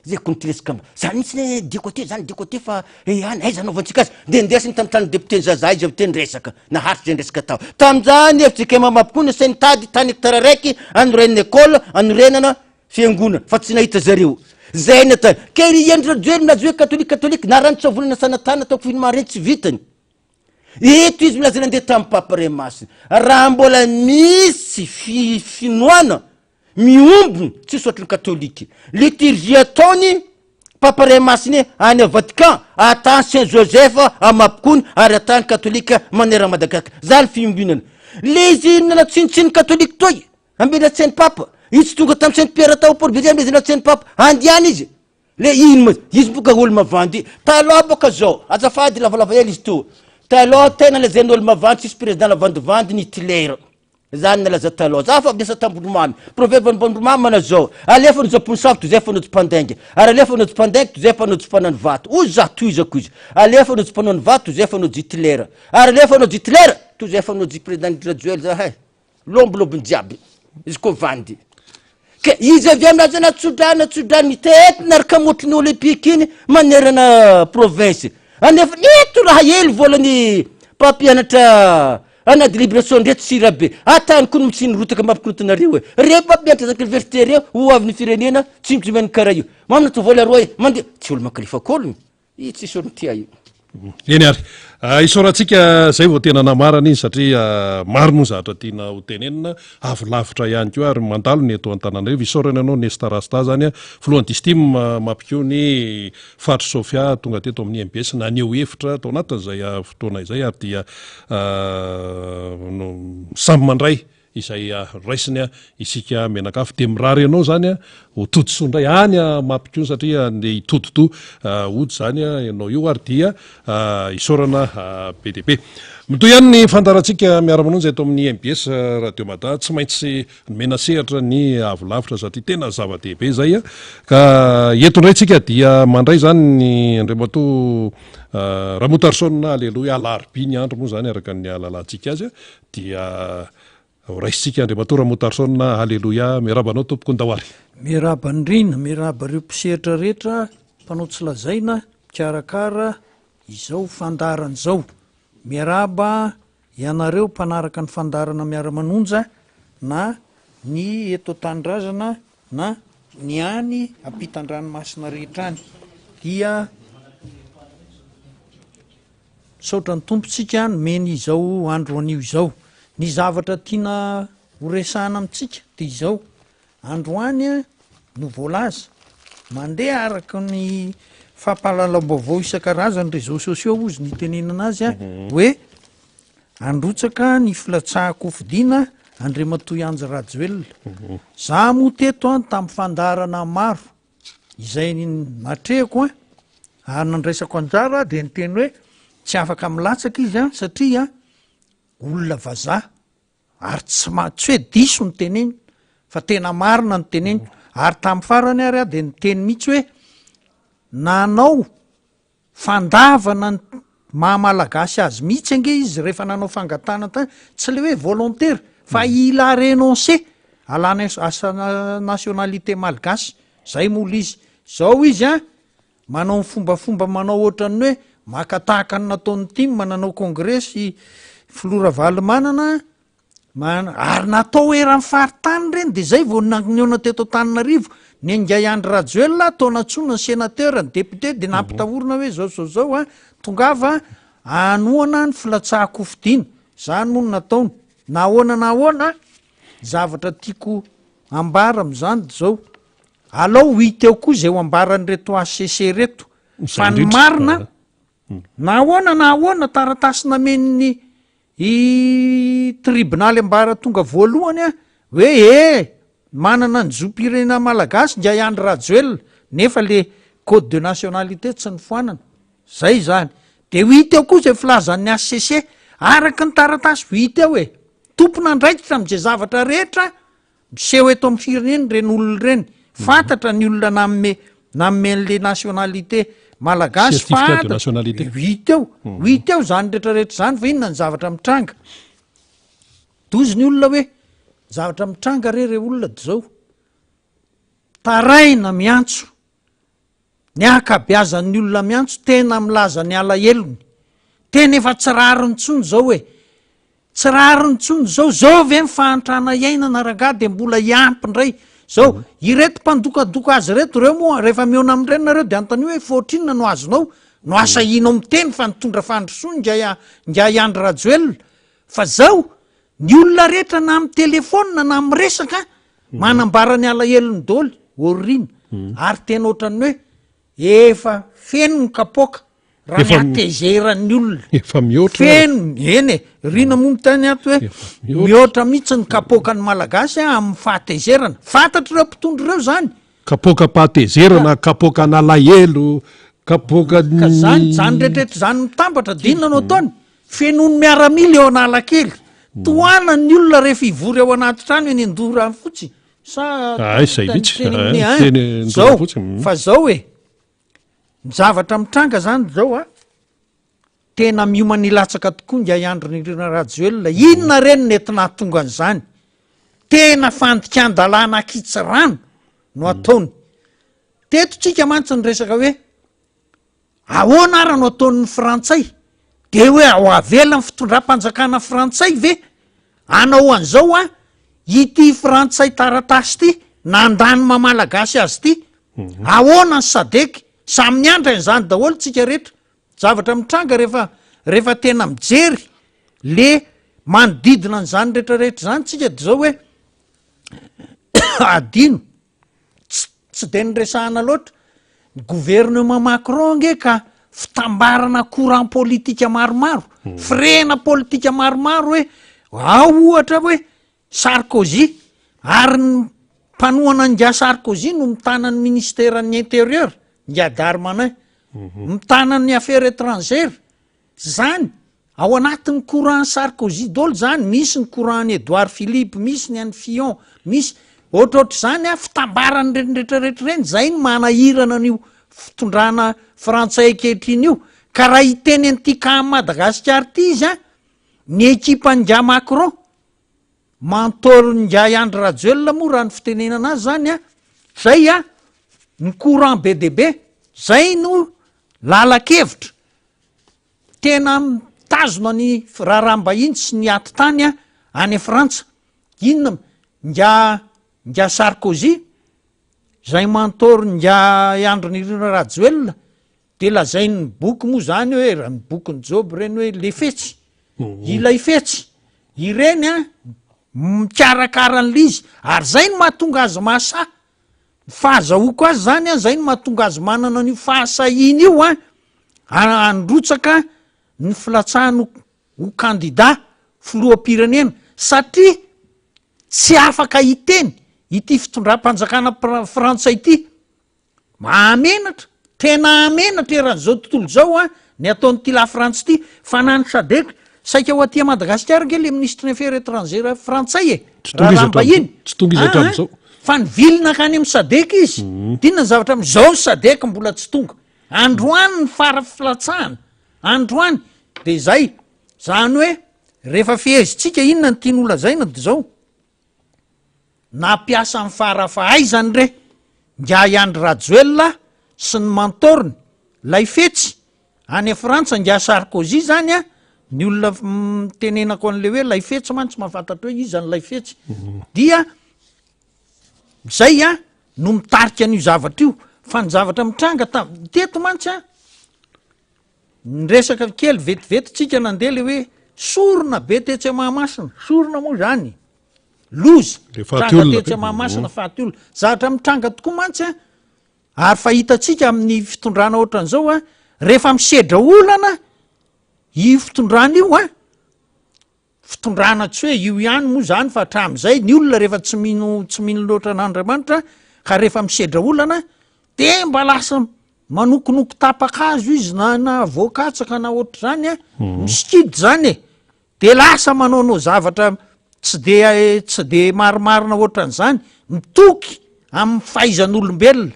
zay kony tiresaka zany mitsy dikoté zany dikoté fa any aiza anaovantsika azy de ndesiny tam tany député zaza izy avy teny resaka naharitry zay ndresaka tao tamizany FJKM amapikony say nitady tany hectare raiky anorenana école anorenana fiangona fa tsy nahita zareo zay natany ke endro Rajoely nazy hoe catholique na rano-tsavony nasanatany ataoko fihinoma reny tsy vitany eto izy milaza nandeha tamin'ny Papa Remasina raha mbola misy finoana miombony tsy sotriny katolika liturgie ataony Papa Remasina any a Vatican atany Saint Joseph amapikony ary atany katolika manera Madagasikara zany fiombinana le izy nanatsinitsiny katolika toy ambela tsainy Papa izy tonga tamin'ny Saint-Pierre tao Port Berger ambezina tsainy Papa andiany izy le ino izy boka olo mavandy taloha boka zao azafady lavalava ely izy to taloha tena lazainy olo mavandy tsisy président lavandivandy ny Hitler zany nalaza taloha za fa abisa tambondromamy proverbe ambondromamy mana zao alefa no japonsavy to zay fa nojom-pandainga ary alefa nojom-pandainga to zay fa nojom-panany vato ozy za toizako izy alefa nojom-panany vato to zay fa nojo Hitler ary alefa nojo Hitler to zay fa nojo président Rajoely za lombolombony jiaby izy koa vandy ke izy avy aminazy natsodrany teto naraka motriny olympique iny manerana province anefa neto raha ely volany mpampianatra anady libération ndreto sirabe atany kono mitsiny rotaka mampikonotanareo reo mpampianatra zaka université reo ho avy ny firenena tsy mitsomeny karaha io mamina to vola roa mandeha tsy olo mankalifakolony i tsisy olo tia io eny ary isaorantsika zay vao tena namarana izy satria maro moa zatra tiana ho tenenina avolavitra ihany ko ary mandalo ny eto an-tananareo isaorana ianao nestarasta zany a folohan'ny distim mampiony Fatou Sofia tonga teto amin'ny MBS naneo hevitra tao anatin'izay fotoana izay ary dia samby mandray izay raisiny isika menakafo de mirary ianao zany a ho todisondray any mampikony satria le hitodoto ody zany ianao io ary dia isaorana BDP mitoy ihany ny fandarantsika miara-manonjy eto amin'ny MBS Radio Mata tsy maintsy mena sehatra ny avolavitra satria tena zava-dehibe zay ka eto indray tsika dia mandray zany ny Andriamato Ramotarson aleloia alarobia ny andro moa zany araka ny alalantsika azy dia raisitsika Andriamato Ramotarson aleloia mirabanao tompoko ndawary miraba ndrina miraba reo mpisehatra rehetra mpanao tsy lazaina mikarakara izao fandarana zao miraba ianareo mpanaraka ny fandarana miara-manonja na ny eto tandrazana na ny any ampitan-dranomasina rehetra any dia saotra ny tompontsika nomeny izao andro anio izao ny zavatra tiana horesahana amintsika dia izao andro any no voalaza mandeha araka ny fampahalalam-baovao isan-karazany réseaux sociaux ozy ny tenenana azy hoe androtsaka ny filatsahako fidiana Andriamatoa Anjy Rajoelina. Za moa teto tamin'ny fandarana maro izay natrehako ary nandraisako anjara de niteny hoe tsy afaka milatsaka izy satria olona vazaha ary tsy hoe diso ny teneny fa tena marina ny teneny ary tamin'ny farany ary de niteny mihitsy hoe nanao fandavana ny mahamalagasy azy mihitsy ange izy rehefa nanao fangatana tany tsy le hoe volontaire fa ila renoncer alana asa nationalité malagasy zay mola izy zao izy manao fombafomba manao ohatrany hoe makatahaka ny nataony tim nanao congrès filora valimanana ary natao eran'ny faritany reny de zay vo nagneona teto Antananarivo ny Ngai Andry Rajoelina taona tsona ny sénateur ny député de nampitavorona hoe zao tongava anoana ny filatsahako fidiana zany moa nataony nahoana zavatra tiako ambara am'zany zao alao hita eo koa zay ho ambarany reto ACC reto fa ny marina nahoana taratasy namen'ny tribunaly ambara tonga voalohany hoe manana ny zom-pirenena malagasy Ngai Andry Rajoelina nefa le code de nationalité tsy nifoanana zay zany de ho hita eo koa zay filazan'ny ACC araka ny taratasy ho hita eo tompona ndraikitra am'izay zavatra rehetra miseho eto amin'ny fireneny reny olona reny fantatra ny olona namean'le nationalité malagasy fantatra ho hita eo zany rehetrarehetra zany fa inona ny zavatra mitranga dozy ny olona hoe zavatra mitranga re olona zao taraina miantso ny akabeazan'ny olona miantso tena milaza ny alahelony tena efa tsy rariny tsony zao hoe tsy rariny tsony zao ve mifahantrana iainana raga de mbola iampy ndray zao ireto mpandokadoka azy reto reo moa rehefa miona am'ireny nareo de antanio hoe fotrinona no azonao no asa inao miteny fa nitondra fandrosoany Ngai Andry Rajoelina fa zao ny olona rehetra na amin'ny telefona na miresaka manambara ny alahelony dôly orina ary tena ohatrany hoe efa feno ny kapoka raha ny atezeran'ny olona feno eny rina moa mitany ato hoe mihoatra mihitsy ny kapoka ny malagasy amin'ny fahatezerana fantatry reo mpitondro reo zany kapoka pahatezerana kapoka n'alahelo kapoka zany rehetrrehetra zany mitambatra dinona no ataony fenony miaramila eo analakely toana ny olona rehefa ivory ao anaty trano eny endora fotsiny zao fa zao hoe zavatra mitranga zany zao tena miomany latsaka tokoa Ngai Andry Rajoelina inona reny nentina tonga an'izany tena fandikan-dalàna akitsy rano no ataony tetotsika mantsy ny resaka hoe ahoana ara no ataon'ny frantsay de hoe ao avela ny fitondram-panjakana frantsay ve anao an'izao ity frantsay taratasy ty nandany mamalagasy azy ty ahoana ny sadeky samy miandra n'izany daholo tsika rehetra zavatra mitranga rehefa tena mijery le manodidina n'izany rehetrarehetra zany tsika de zao hoe adino tsy de nyresahana loatra ny gouvernement Macron nge ka fitambarana courant politika maromaro firena politika maromaro hoe ao ohatra hoe Sarkozy ary ny mpanohana Ngia Sarkozy no mitanany ministèren'ny intérieur Ngia Darmanin mitanany affaires étrangères zany ao anatin'ny courant Sarkozy dolo zany misy ny courant ny Edouard Philippe misy ny an'ny Fillon misy ohatrohatry zany fitambarany rehetrarehetra reny zay ny manahirana an'io fitondrana frantsay ankehitriny io ka raha hiteny an'ity ka Madagasikara ty izy ny ekipa Ngia Macron mantoro Ngai Andry Rajoelina moa raha ny fitenenana azy zany zay ny courant BDB zay no lalakevitra tena mitazona ny raharaham-bahiny sy ny aty tany any Frantsa inona Ngia Sarkozy zay mantoro Ngai Andry Rajoelina de lazay ny boky moa zany hoe raha ny bokyny Job reny hoe le fetsy ilay fetsy ireny mikarakaran'le izy ary zay no mahatonga azy mahasa fahazahoako azy zany zay no mahatonga azy manana n'io fahasahina io androtsaka ny filatsahano ho kandida filoam-pirenena satria tsy afaka hiteny ity fitondram-panjakana frantsay ity mahamenatra tena amenatra eran'izao tontolo zao a ny ataon'ity la frantsa ity fa nany sadek saika ho atia madagasikara nge le ministre affaires étrangères frantsay rahambahiny tsy tonga izy hatramin'izao fa ny vilina kany amin'ny sadeka izy dinona ny zavatra am'izao ny sadeka mbola tsy tonga androany ny farafilatsahana androany de zay zany hoe rehefa fihezitsika inona ny tian'ola zaina de zao nampiasa ny farafahaizany re nga iandry rajoela sy ny mantorony lay fetsy any a frantsa nga sarkozy zany a ny olona tenenako an'le hoe lay fetsy mantsy mahafantatra hoe izy an'lay fetsy dia zay a no mitarika an'io zavatra io fa ny zavatra mitranga teto mantsy a ny resaka kely vetivety-tsika nandeha le hoe sorona be tetsy mahamasina sorona moa zany loza tranga tetsy mahamasina faty olona zavatra mitranga tokoa mantsy a ary fahitatsika amin'ny fitondrana ohatran'izao a rehefa misedra olana i fitondrana io a fitondrana tsy hoe io ihany moa zany fa hatram'izay ny olona rehefa tsy mino loatra an'Andriamanitra ka rehefa misedra olana de mba lasa manokonoko tapakazo izy na voakatsaka na ohatra zany a miskidy zany e de lasa manaonao zavatra tsy de marimarina ohatran'izany mitoky amin'ny fahaizan'olombelona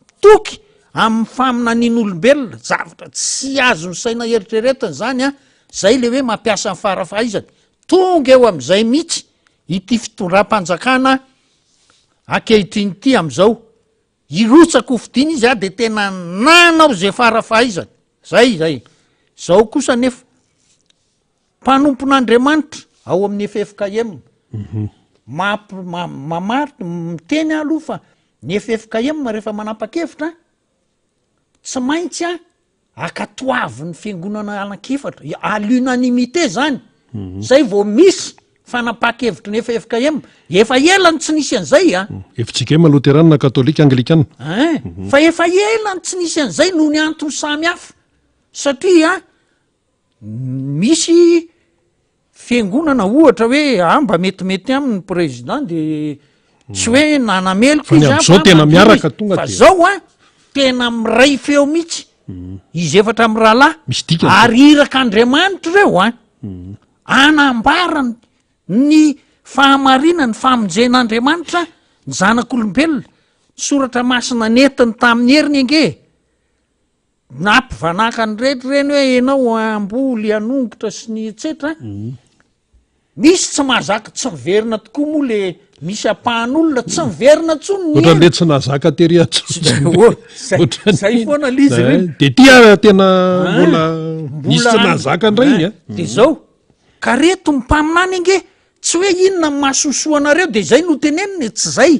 mitoky amin'ny faminanian'olombelona zavatra tsy azo ny saina eritreretiny zany a zay le hoe mampiasa ny farafahaizany tonga eo am'izay mihitsy ity fitondram-panjakana akehitriny ity am'izao irotsaka hofidiny izy a de tena nanao zay farafahaizany zay zao kosa nefa mpanompon'Andriamanitra ao amin'ny FFKM mamaritra miteny aloha fa ny FFKM rehefa manapa-kevitra tsy maintsy a akatoavy ny fiangonana anakefatra à l'unanimité zany zay vao misy fanapa-kevitra ny FFKM efa elany tsy nisy an'izay a efitsikema loterana katolika anglikana fa efa elany tsy nisy an'izay noho ny antony samy hafa satria misy fiangonana ohatra hoe mba metimety amin'ny président de tsy hoe nanameloko izao tena miaraka tonga fa zao a tena miray feo mihitsy izy efatra amy rahalahy misy dikany ary iraka Andriamanitra reo a anambarany ny fahamarinany famonjen'Andriamanitra ny zanak'olombelona soratra masina netiny tamin'ny heriny ange nampivanaka ny rehetra reny hoe ianao amboly anongotra sy ny etsetra misy tsy mahazaka tsy miverina tokoa moa le misy apahan'olona tsy miverina tsony ohatra le tsy nahazaka tery zay foana lizy reny de tia tena mbola misy tsy nahazaka andray iny a de zao ka reto mimpaminany ange tsy hoe inona mahasosoanareo de zay no teneniny tsy zay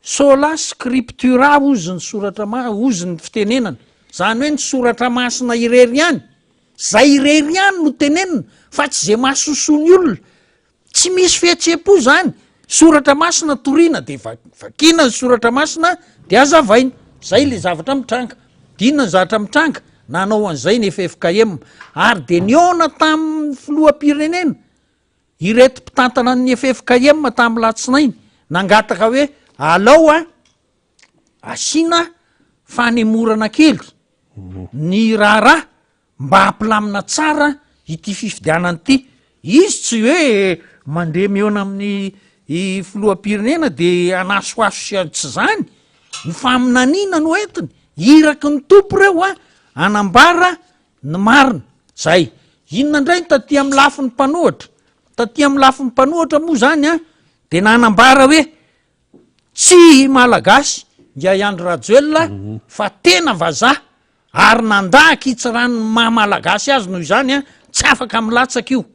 sola scriptura ozy ny soratra ozy ny fitenenana zany hoe ny soratra masina irery ihany zay irery ihany no tenenina fa tsy zay mahasosoany olona tsy misy fihetse-po zany soratra masina toriana de vakina ny soratra masina de azavaina zay le zavatra mitranga dinona ny zavatra mitranga nanao an'izay ny FFKM ary de niona tamin'ny filoham-pirenena ireto mpitantana ny FFKM tamin'ny latsinainy nangataka hoe alao a asina fanemorana kely ny raharaha mba hampilamina tsara ity fifidianany ity izy tsy hoe mandeha miona amin'ny filoham-pirenena de anasoaso sy tsy zany ny faminaniana no entiny iraky ny tompo reo a anambara ny marina zay inona indray taty amin'ny lafin'ny mpanohatra taty amin'ny lafin'ny mpanohatra moa zany a de nanambara hoe tsy malagasy nga iandro rajoelona fa tena vazaha ary nandahaka itsirany mahamalagasy azy noho izany a tsy afaka milatsaka io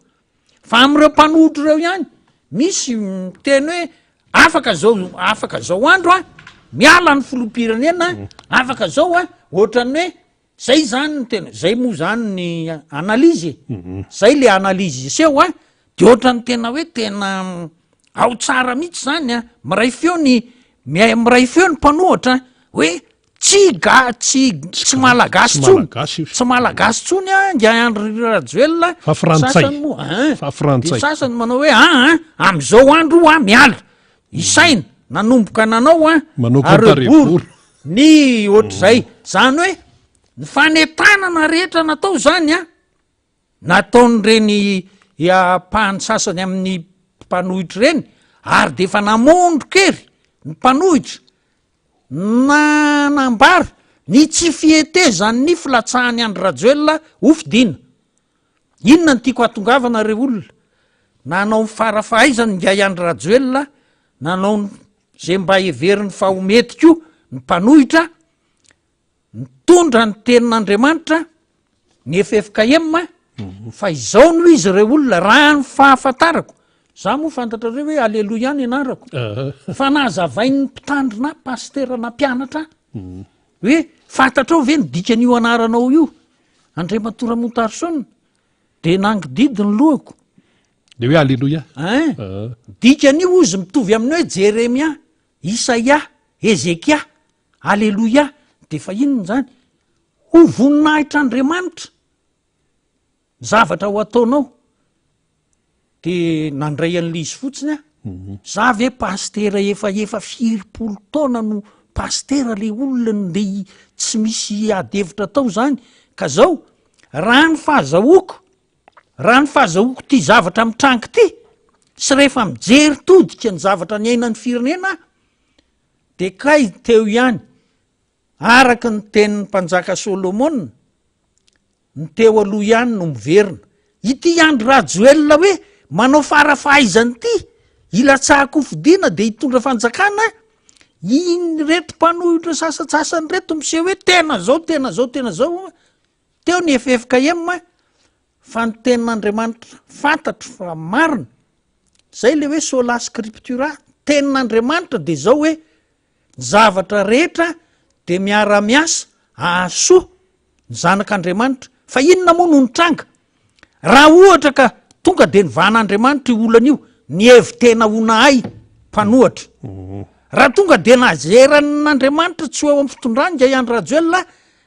fa am'ireo mpanohitra reo ihany misy teny hoe afaka zao andro a miala ny filoham-pirenena afaka zao a ohatrany hoe zay zany ny tena zay moa zany ny analizy zay le analizy seho a de ohatrany tena hoe tena ao tsara mihitsy zany a miray feo ny mpanohatra hoe tsy malagasy tsony tsy malagasy tsony a Andry Rajoelina fa frantsay fa frantsay sasany manao hoe am'izao andro a miala isaina nanomboka nanao a manao compte-rebours ny ohatr'izay zany hoe ny fanetanana rehetra natao zany a nataon'ireny pahany sasany amin'ny mpanohitra reny ary de efa namondro kery ny mpanohitra na nambary ny tsy fietezany ny filatsahany Andry Rajoelina hofidina inona ny tiako atongavana re olona nanao farafahaizany ngay Andry Rajoelina nanao zay mba heveriny fahometiko ny mpanohitra mitondra ny tenin'Andriamanitra ny FFKM fa izao no izy re olona raha ny fahafantarako za moa fantatra reo hoe aleloia any anarako fa nazavain'ny mpitandrina pasterana mpianatra hoe fantatrao ve ny dikan'io anaranao io Andriamatora Motarsona de nangididi ny lohako de hoe aleloia dikan'io izy mitovy amin'ny hoe Jeremia Isaia Ezekia aleloia de fa inona zany ho voninahitra Andriamanitra zavatra ho ataonao de nandray an'le izy fotsiny za ve pastera efa firimpolo taona no pastera le olona nde tsy misy adevitra tao zany ka zao raha ny fahazahoako ty zavatra mitrangy ty sy rehefa mijery todika ny zavatra ny ainan'ny firenena de kay teo ihany araky ny tenin'ny mpanjaka Solomona ny teo aloha ihany no miverina ity Andry Rajoelina hoe manao farafahaizany ty ilatsahako hofidina de hitondra fanjakana iny reto mpanohitra sasatsasany reto miseho hoe tena zao teo ny FFKM fa ny tenin'Andriamanitra fantatro fa marina zay le hoe sola scriptura tenin'Andriamanitra de zao hoe zavatra rehetra de miara-miasa ahasoa ny zanak'Andriamanitra fa inona moa no nitranga raha ohatra ka tonga de nivan'Andriamanitra io olana io ny hevi tena honahay mpanohatra raha tonga de nazeran'Andriamanitra tsy eo amin'ny fitondrany ngay Andry Rajoelina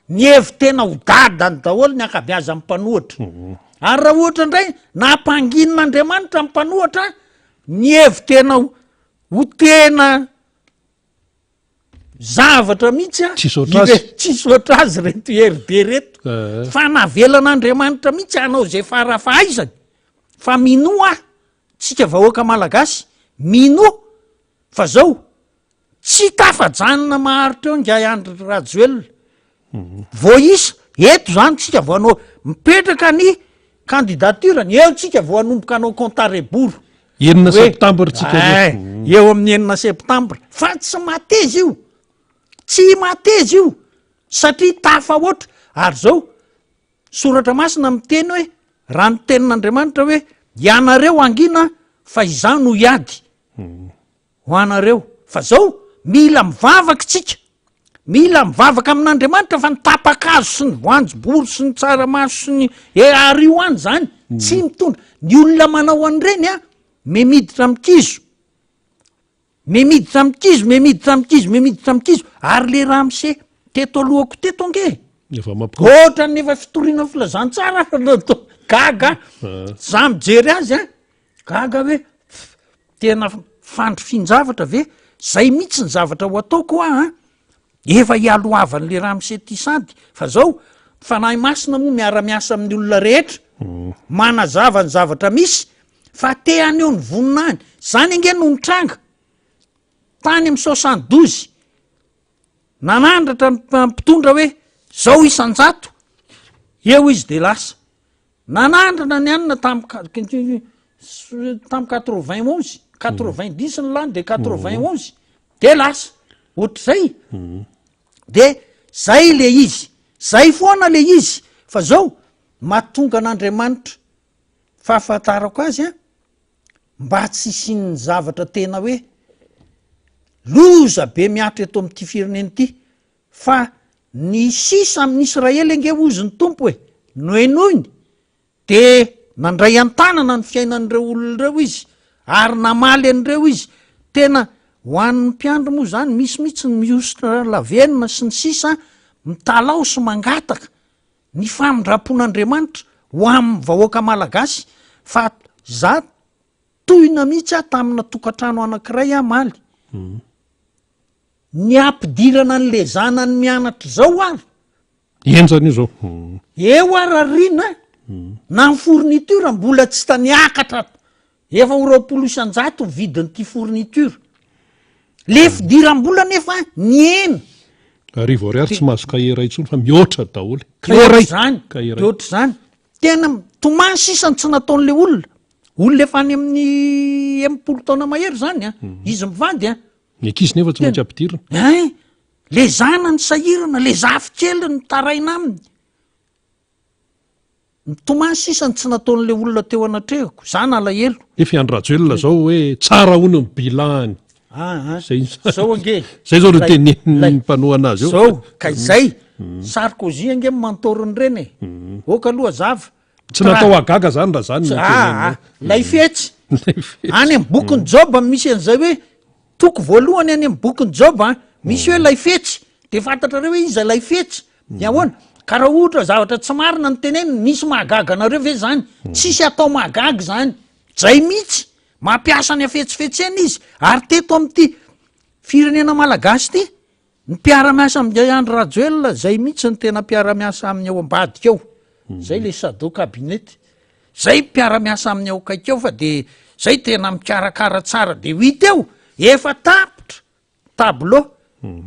ny hevi tena ho dadany daholo ny ankabeaza amin'ny mpanohatra ary raha ohatra indray nampangin'Andriamanitra amin'ny mpanohatra ny hevi tena ho tena zavatra mihitsy tsisy oatra azy reto heride reto fa navelan'Andriamanitra mihitsy anao zay farafahaizany fa minoa tsika vahoaka malagasy minoa fa zao tsy tafajanona maharitra eo ngay Andry Rajoelina vo isa eto zany tsika vo anao mipetraka ny candidaturany eo tsika vo anomboka anao compte-rebours 9 septambra tsika eo amin'ny 9 septambra fa tsy matezy io tsy matezy io satria tafa oatra ary zao soratra masina miteny hoe raha ny tenin'Andriamanitra hoe ianareo angina fa izany no iady ho anareo fa zao mila mivavaka tsika mila mivavaka amin'Andriamanitra fa ny tapakazo sy ny voanjobory sy ny tsaramaso sy ny ario any zany tsy mitondra ny olona manao an'ireny memiditra mikizo ary le raha mise teto alohako teto ange ohatra ny efa fitoriana filazantsara gaga za mijery azy gaga hoe tena fandro finjavatra ve zay mihitsy ny zavatra ho ataoko efa hialoavan'le raha mise ty sady fa zao fanahy masina moa miara-miasa amin'ny olona rehetra manazava ny zavatra misy fa te aneo ny voninany zany ange no nitranga tany amin'ny 72 nanandratra mpitondra hoe zao isan-jato eo izy de lasa nanandrana ny anina tamy 91 90 ny lany de 91 de lasa ohatr'izay de zay le izy zay foana le izy fa zao mahatonga an'Andriamanitra fahafantarako azy mba tsy isiany zavatra tena hoe loza be miatra eto amin'ity fireneny ity fa ny sisa amin'ny Israely ange ozy ny tompo hoe noenoiny de nandray an-tanana ny fiainan'ireo olon'ireo izy ary namaly an'ireo izy tena ho an'ny mpiandro moa zany misy mihitsy ny miositra lavenina sy ny sisa mitalao sy mangataka ny famindram-pon'Andriamanitra ho amin'ny vahoaka malagasy fa za tohina mihitsy tamina tokantrano anankiray maly ny ampidirana n'le zanany mianatra zao ary enjany io zao eo ararina na ny fourniture mbola tsy taniakatra efa ho 20 isanjato vidin'ity fourniture le fidiram-bola nefa ny eny arivo ariary tsy mahazo kahie ray intsony fa mihoatra daholy zany oatra zany tena tomany sisany tsy nataon'le olona efa any amin'ny 80 taona mahery zany izy mivady ny ankizy nefa tsy maintsy ampidirana le zanany sahirana le zafikely ny taraina aminy tomany sisany tsy nataon'le olona teo anatrehako zana alahelo le fiandrajoelona zao hoe tsara hono ny bilany zao ange zay zao no tenenin'ny mpanoa anazy eo zao ka izay Sarkozy ange mantorony reny oka aloha zava tsy natao agaga zany raha zany lay fetsy any amin'ny bokyny job misy an'izay hoe toko voalohany any amin'ny bokyny job misy hoe lay fetsy de fantatra reo hoe iza lay fetsy ahoana ka raha ohatra zavatra tsy marina ny teneniny misy mahagaga anareo ve zany tsisy atao mahagaga zany zay mihitsy mampiasa ny afetsifetsena izy ary teto amin'ity firenena malagasy ty ny mpiara-miasa amin'y Andry Rajoelina zay mihitsy ny tena mpiara-miasa amin'ny ao ambadika eo zay le sado kabinety zay mpiara-miasa amin'ny ao kaiky eo fa de zay tena mikarakara tsara de hita eo efa tapitra tableau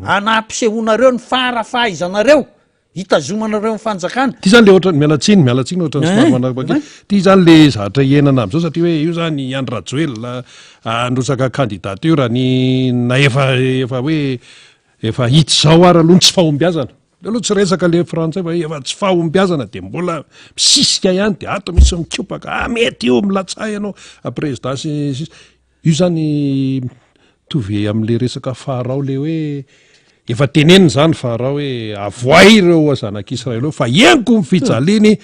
anampisehoanareo ny farafahaizanareo hitazomanareo ny fanjakana ty zany le ohatra mialatsiny ohatra ny somarmanaa ty zany le zatra ienana am'izao satria hoe io zany Andry Rajoelina androsaka candidature ny na efa hoe efa hita zao ary aloha tsy fahombiazana aloha tsy resaka le frantsay fa efa tsy fahombiazana de mbola misisika ihany de ato misy mikopaka mety io milatsay ianao présidence io zany tovy am'le resaka farao le hoe efa teneniny zany farao hoe avoay ireo zanak'Israely eo fa eniko ny fijaliny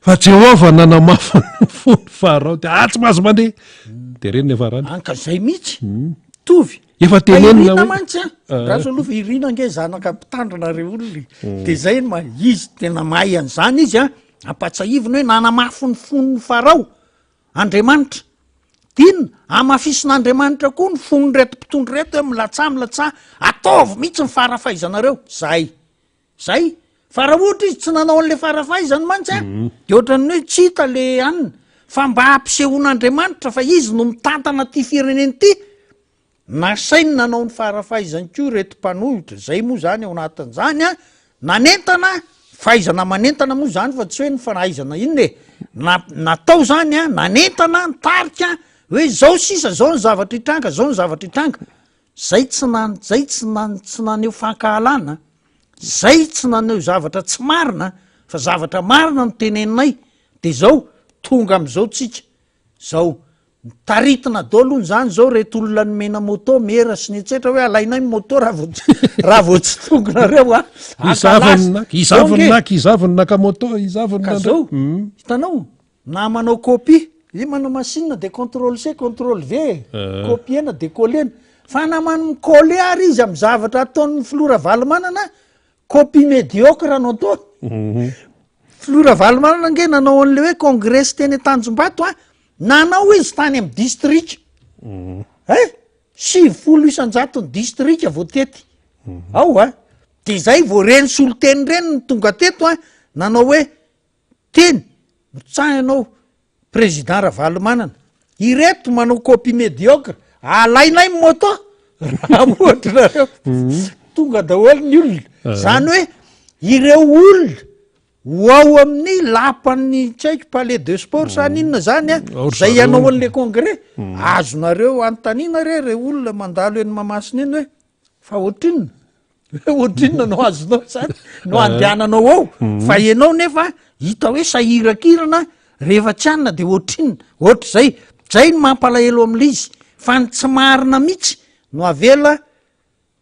fa Jehova nanamafy ny fony farao de tsy mahazo mandeha de reny efa rany anka zay mihitsy tovy efa tenenina hoe mantsy raha aloha fa irina nge zanaka mpitandrina re olona de zay izy tena mahay an'izany izy ampatsahivina hoe nanamafy ny fon'ny farao Andriamanitra dina amafisin'Andriamanitra koa ny fony reto mpitondro reto hoe milatsa ataovy mihitsy ny farafahaizanareo zay fa raha ohatra izy tsy nanao an'le farafahaizany mantsy de ohatran'ny hoe tsy hita le anina fa mba ampisehoan'Andriamanitra fa izy no mitantana ty fireneny ty nasainy nanao ny farafahaizany ko reto mpanohitra zay moa zany ao anatin'zany nanentana fahaizana manentana moa zany fa tsy hoe ny fanahaizana inony natao zany nanentana nitarika hoe zao sisa zao ny zavatra hitranga zao ny zavatra hitranga zay tsy naneho fankahalana zay tsy naneho zavatra tsy marina fa zavatra marina no teneninay de zao tonga am'izao tsika zao taritina daolony zany zao reto olona ny mena moto mera sy ny etsetra hoe alainay moto raha vo tsy tongonareo izavony naka moto izavonykazao hitanao na manao copie i manao machine de contrôle C contrôle V copiena de collena fa namany mikole ary izy amy zavatra ataon'ny Flora Valomanana copie médiocre no atao Flora Valomanana nge nanao an'le hoe congrès teny Tanjombato nanao izy tany amy district 70 isanjato ny district vo tety ao de zay vo reny solo teny reny ny tonga teto nanao hoe teny mitsahy anao président Ravalomanana ireto manao copie médiocre alainay moto raha ohatranareo tonga daholo ny olona zany hoe ireo olona ho ao amin'ny lapan'ny tsy haiko palais de sport sany inona zany zay ianao an'le congrès azonareo antanina re olona mandalo eny Mamasina eny hoe fa ohatrinona no azonao zany no andehananao ao fa ianao nefa hita hoe sahirakirana rehefa tsy anina de ohatrinona ohatra zay ny mampalahelo am'le izy fa ny tsy marina mihitsy no avela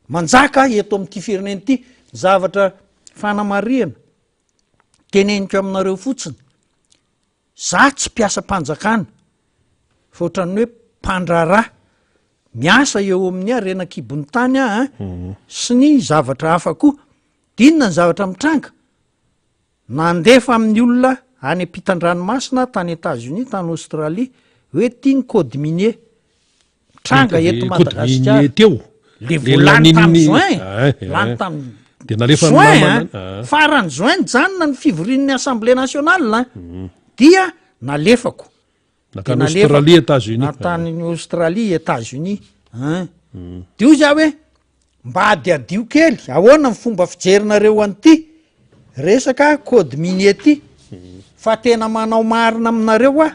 manjaka eto amin'ity fireneny ity zavatra fanamariana teneniko aminareo fotsiny za tsy mpiasa mpanjakana fa ohatran'ny hoe mpandrara miasa eo amin'ny arenakibony tany sy ny zavatra hafa koa dinona ny zavatra mitranga nandefa amin'ny olona any ampitan-dranomasina tany États-Unis tany Australie hoe tiany code minier tranga eto Madagasikara teo le volany tamin'ny juin lany tamin'ny de nalefa juin farany juin janona ny fivorin'ny Assemblée nationale dia nalefako nakany Australie États-Unis natany Australie États-Unis de io za hoe mba adiadio kely ahoana ny fomba fijerinareo an'ity resaka code minier ty fa tena manao marina aminareo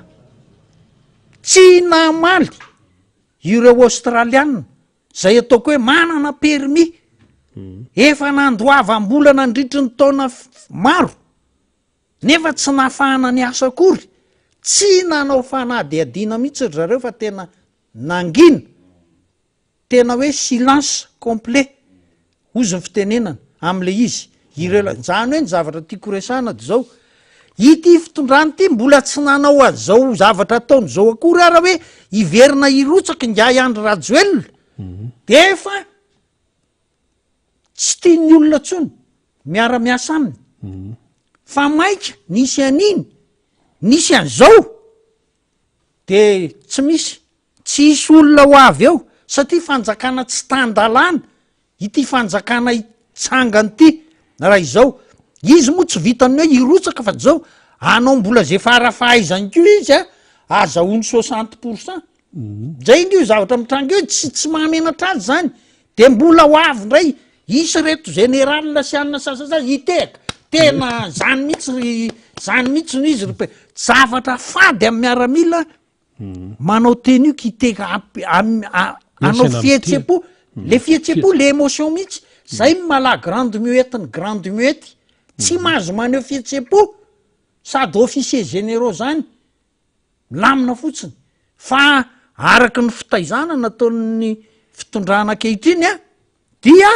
tsy namaly ireo Australiana zay ataoko hoe manana permis efa nandoavam-bola nandritry ny taona maro nefa tsy nafahana ny asa akory tsy nanao fanadiadiana mihitsy zareo fa tena nangina tena hoe silence complet ozy ny fitenenana am'le izy ireo zany hoe ny zavatra tiako resana de zao ity fitondrany ty mbola tsy nanao azao zavatra ataony zao akory raha hoe iverina irotsaky ngay andro rajoelona de efa tsy tiany olona tsony miara-miasa aminy fa maika nisy aniny nisy an'izao de tsy misy tsy isy olona ho avy eo satria fanjakana tsy tandalana ity fanjakana itsangany ty raha izao izy moa tsy vitany hoe irotsaka fa zao anao mbola zay farafahaizany ko izy azahoany 60% zay io zavatra mitranga io tsy mahamenatra azy zany de mbola ho avy ndray isy reto général sy anina sasasa iteka tena zany mihitsy no izy zavatra fady amin'ny miaramila manao teny io kiteka anao fihetsem-po le fihetsem-po le émotion mihitsy zay mala grande muette tsy mahazo maneho fihetsem-po sady officier généraux zany lamina fotsiny fa araky ny fitaizana nataon'ny fitondrana ankehitriny dia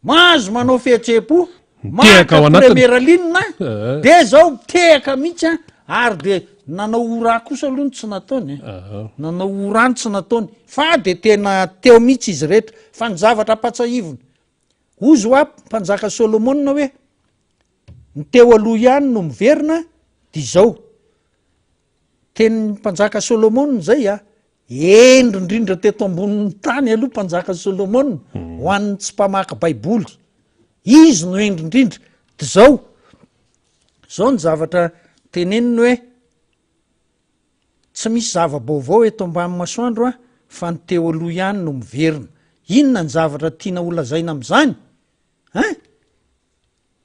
mahazo manao fihetsem-po maka première ligne de zao tehaka mihitsy ary de nanao ora kosa aloha ny tsy nataony nanao orany tsy nataony fa de tena teo mihitsy izy rehetra fa ny zavatra ampatsahivony ozy ho mpanjaka Solomona hoe ny teo aloha ihany no miverina de zao teny mpanjaka Solomona zay endrindrindra teto ambonin'ny tany aloha mpanjaka Solomona ho an'ny tsy mpamaka baiboly izy no endrindrindra de zao ny zavatra teneniny hoe tsy misy zava-baovao eto ambany masoandro fa ny teo aloha ihany no miverina inona ny zavatra tiana olazaina am'izany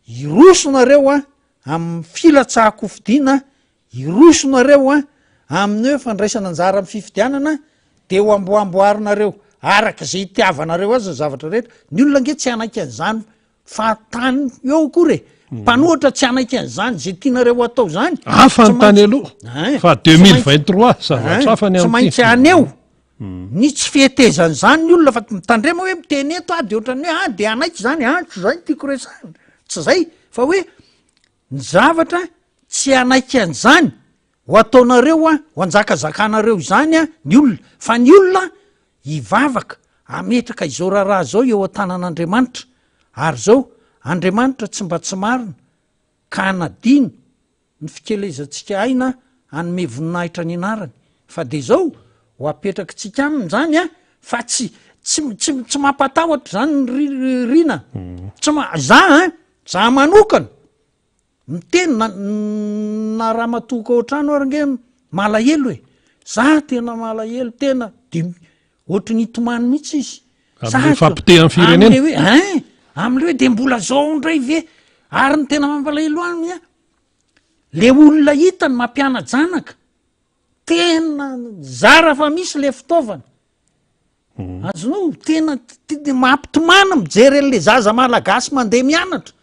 irosonareo amin'ny filatsahako fidiana irosonareo amin'ny hoe fandraisana anjara amin'ny fifidianana de ho amboamboarinareo araka zay itiavanareo azy ny zavatra rehetra ny olona nge tsy anaiky an'izany fa tany eo kory mpanohatra tsy anaiky an'izany zay tianareo atao zany afanytany aloha fa 2023 zavatra afany tsy maintsy aneo ny tsy fihetezany zany ny olona fa mitandrema hoe miteny eto de ohatrany hoe de anaiky zany tsy zay tiako resana tsy zay fa hoe ny zavatra tsy anaiky an'izany ho ataonareo ho anjakazakanareo zany ny olona fa ny olona ivavaka ametraka izao raharaha zao eo an-tanan'Andriamanitra ary zao Andriamanitra tsy mba tsy marina ka anadino ny fikelezantsika aina anome voninahitra ny anarany fa de zao ho apetraka tsika aminy zany fa tsy mampatahotra zany ny rina za manokana miteny na raha matoka ohatrano arynge malahelo hoe za tena malahelo tena de ohatry ny itomany mihitsy izy fampite amin'ny firenena am'le hoe de mbola zao ndray ve ary ny tena mampalahelo any le olona hitany mampiana janaka tena zara fa misy le fitaovana azonao tena mampitomana mijery an'le zaza malagasy mandeha mianatra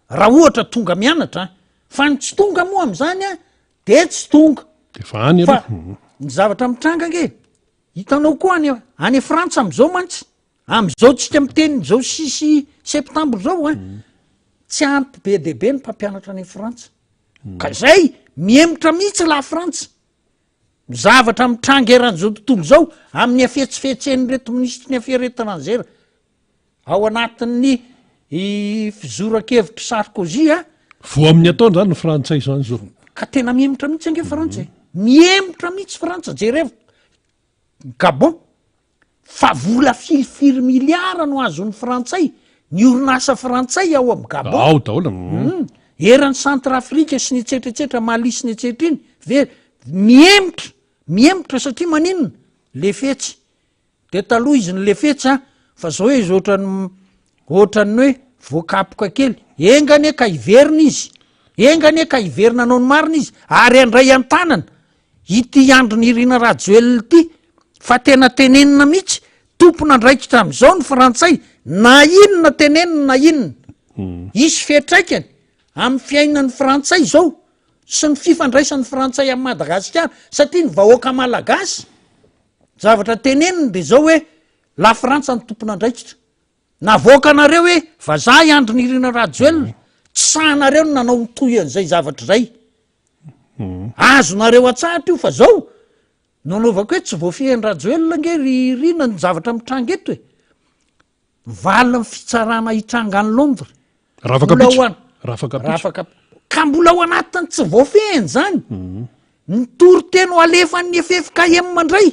raha ohatra tonga mianatra fa ny tsy tonga moa am'izany de tsy tonga fa any fa ny zavatra mitranga nge hitanao koa any Frantsa am'izao mantsy am'izao tsika miteny zao 6 septambra zao tsy ampy be de be ny mpampianatra any Frantsa ka zay miemotra mihitsy la Frantsa zavatra mitrangy eran'izao tontolo zao amin'ny afetsifetseny reto ministry ny affaires étrangères ao anatin'ny fizorakevitra Sarkozy vo amin'ny ataony zany ny frantsay zany zao ka tena miemotra mihitsy ange frantsay miemotra mihitsy frantsa jereo Gabon fa vola firy miliara no azon'ny frantsay ny orinasa frantsay ao amin'ny Gabon ao daholo eran'ny Centrafrika sy ny etsetreetsetra Mali sy ny etsetra iny ve miemotra satria maninona le fetsy de taloha izy ny le fetsy fa zao hoe izy ohatran'ny hoe voakapoka kely engane ka iverina izy engane ka iverina anao ny marina izy ary andray an-tanana ity andro ny Irina Rajoelina ity fa tena tenenina mihitsy tompona ndraikitra am'izao ny frantsay na inona tenenina na inona isy fetraikany amin'ny fiainan'ny frantsay zao sy ny fifandraisan'ny frantsay amin'ny Madagasikara satria ny vahoaka malagasy zavatra teneniny de zao hoe la Frantsa ny tompona ndraikitra navoaka anareo hoe vazaha andro ny Irina Rajoelina tsy sahanareo no nanao mitoy an'izay zavatra zay azonareo atsahatra io fa zao nanaovako hoe tsy voafehan'ny Rajoelina nge Irina ny zavatra mitranga eto vala ny fitsarana hitranga any Londres rafaka ka mbola ao anatiny tsy voafehany zany ny toriteno alefan'ny FFKM mandray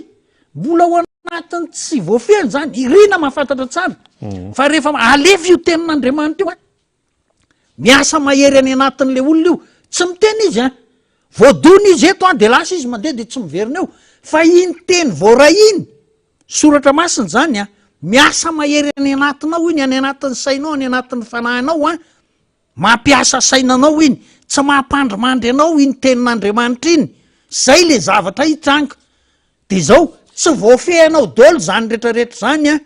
mbola ao anatiny tsy voafehany zany Irina mahafantatra tsara fa rehefa alefa io tenin'Andriamanitra io miasa mahery any anatin'le olona io tsy miteny izy voadony izy eto de lasa izy mandeha de tsy miverina eo fa iny teny voaray iny soratra masiny zany miasa mahery any anatinao iny any anatin'ny sainao any anatin'ny fanahinao mampiasa sainanao iny tsy mampandrimandry anao iny tenin'Andriamanitra iny zay le zavatra hitranga de zao tsy voafehanao dolo zany rehetrarehetra zany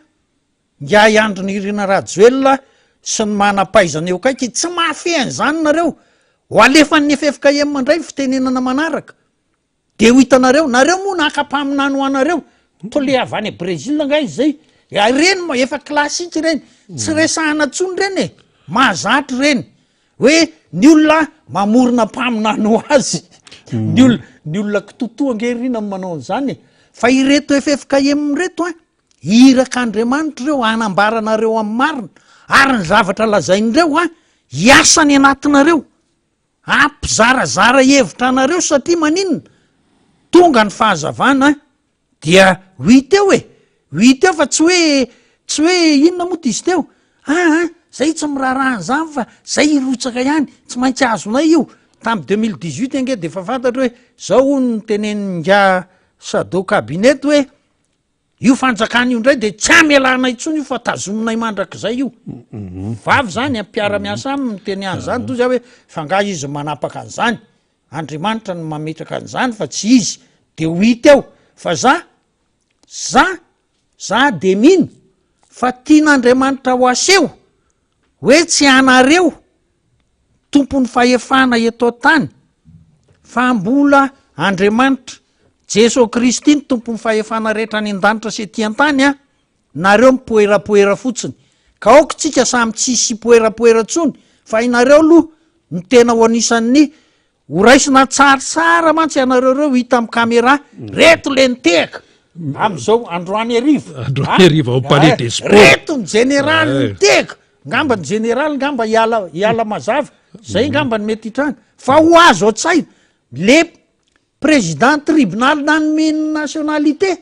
ngia iandro ny Irina Rajoelina sy ny manampaizana eo kaiky tsy mahafehany zany nareo ho alefan'ny FFKM mandray fitenenana manaraka de ho hitanareo nareo moa nakampaminany ho anareo to le avy any Brésil ngay zay reny efa klasika reny tsy resahana tsony reny mahazatra reny hoe ny olona mamorona mpaminany ho azy ny olona kitotoa nge Irina manao an'izany fa ireto FFKM reto iraka Andriamanitra reo anambaranareo amin'ny marina ary ny zavatra lazain'ireo hiasany anatinareo ampizarazara hevitra anareo satria maninona tonga ny fahazavana dia hita eo fa tsy hoe inona moa izy teo zay tsy mirarahany zany fa zay irotsaka ihany tsy maintsy azonay io tamy 2018 ange de fa fantatra hoe zao ny tenenninga sado kabinet hoe io fanjakana io ndray de tsy amelanay tsony io fa tazominay mandrak'zay io vavy zany ampiara-miasa aminy teny any zany toy za hoe fanga izy manapaka an'izany Andriamanitra no mametraka an'izany fa tsy izy de ho hita eo fa za de mino fa tian'Andriamanitra ho aseho hoe tsy anareo tompon'ny fahefana eto tany fa mbola Andriamanitra Jesosy Kristy ny tompon'ny fahefana rehetra any an-danitra sy ety an-tany nareo mipoerapoera fotsiny ka aoka tsika samy tsisy poerapoera tsony fa inareo aloha ny tena ho anisan'ny horaisina tsaratsara mantsy anareo reo hita amin'ny kamera reto le nitehaka am'izao Androany Ariva ao Palais des Sports reto ny généraly nitehaka ngamba ny généraly ngamba hiala mazava zay ngamba ny mety hitranga fa ho azo atsaina le président tribunal nanomeny nationalité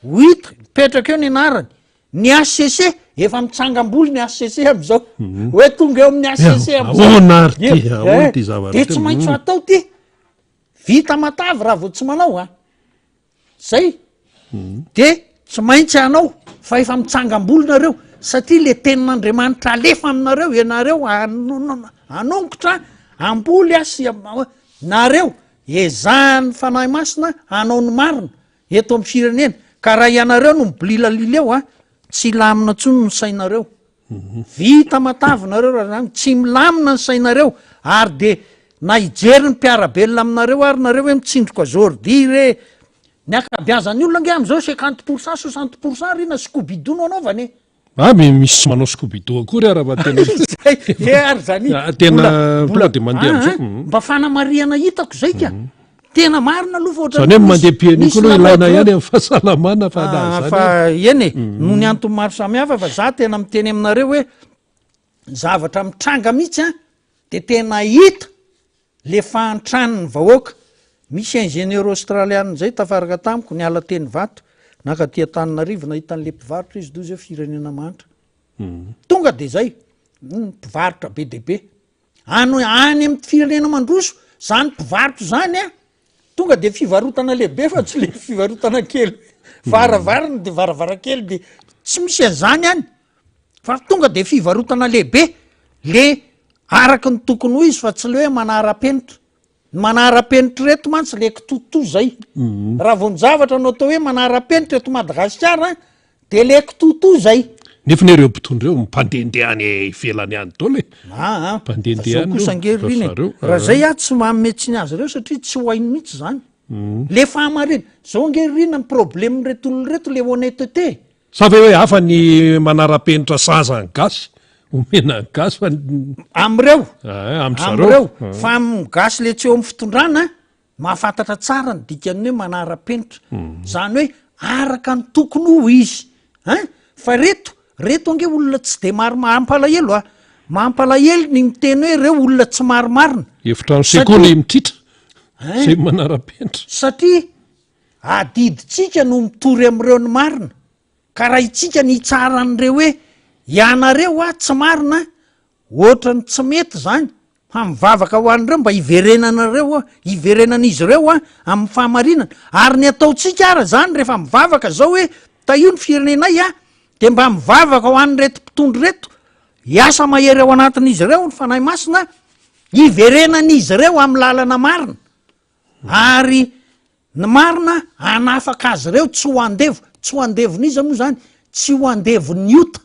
ho hita petraka eo ny anarany ny HCC efa mitsangam-boly ny HCC am'izao hoe tonga eo amin'ny HCC am'izao de tsy maintsy atao ty vita matavy raha vao tsy manao zay de tsy maintsy anao fa efa mitsangam-boly nareo satria le tenin'Andriamanitra alefa aminareo ianareo anongotra amboly sy nareo ezahany fanahy masina anao ny marina eto amin'ny firenena ka raha ianareo no mibililalileo tsy lamina tsony ny sainareo vita matavynareo raha zany tsy milamina ny sainareo ary de na ijery ny mpiarabelona aminareo ary nareo hoe mitsindroka zordi re ny akabiazan'ny olona nge am'izao 50% 60% rina Scooby-Doo no anaovany misy manao Scooby-Doo akory raha ary zany tena tonga de mandeha am'izao mba fanamariana hitako zay ka tena marina aloha zany hoe mandeha-piany koa aloha ilaina ihany amin'ny fahasalamana fa eny e no ny antony maro samihafa fa za tena miteny aminareo hoe zavatra mitranga mihitsy a de tena hita le fahantrany ny vahoaka misy ingénieur australiana zay tafaraka tamiko ny ala teny vato naka tia Tananarivo nahitan'le mpivarotra izy dozy hoe firenena manitra tonga de zay mpivarotra be de be any amin'ny firenena mandroso zany mpivarotra zany a tonga de fivarotana lehibe fa tsy le fivarotana kely varavarana de varavarakely de tsy misy an'zany any fa tonga de fivarotana lehibe le araky ny tokony ho izy fa tsy le hoe manara-penitra manara-penitra reto mantsy le kitoto zay raha vo ny-javatra no atao hoe manara-penitra eto Madagasikara de le kitoto zay nefa nereo mpitondreo mimpandehandeha any ivelany any tole mpandehandeha kosa angeriny raha zay a tsy mametsiny azy reo satria tsy ho hainy mihitsy zany le fahamarina zao angerina ny problème reto olona reto le honnêteté sa ve hoe hafa ny manara-penitra saza ny gasy omena ny gasy fa amreo amreo fa gasy le tsy eo amin'ny fitondrana mahafantatra tsara ny dikany hoe manara-penitra zany hoe araka ny tokony ho izy fa reto ange olona tsy de maro mampalahelo mampalahelo ny miteny hoe reo olona tsy maromarina efitrano sekoly mitritra zay manara-penitra satria adiditsika no mitory am'ireo ny marina ka raha itsika ny hitsaran'ireo hoe ianareo a tsy marina ohatra ny tsy mety zany fa mivavaka ho an'ireo mba iverenan'izy ireo a amin'ny fahamarinana ary ny ataotsika ara zany rehefa mivavaka zao hoe taio ny firenenay a de mba mivavaka ho an'ny reto mpitondry reto hiasa mahery ao anatin'izy ireo ny fanahy masina iverenan'izy ireo amin'ny lalana marina ary ny marina anafaka azy ireo tsy ho andevon'izy moa zany tsy ho andevony ota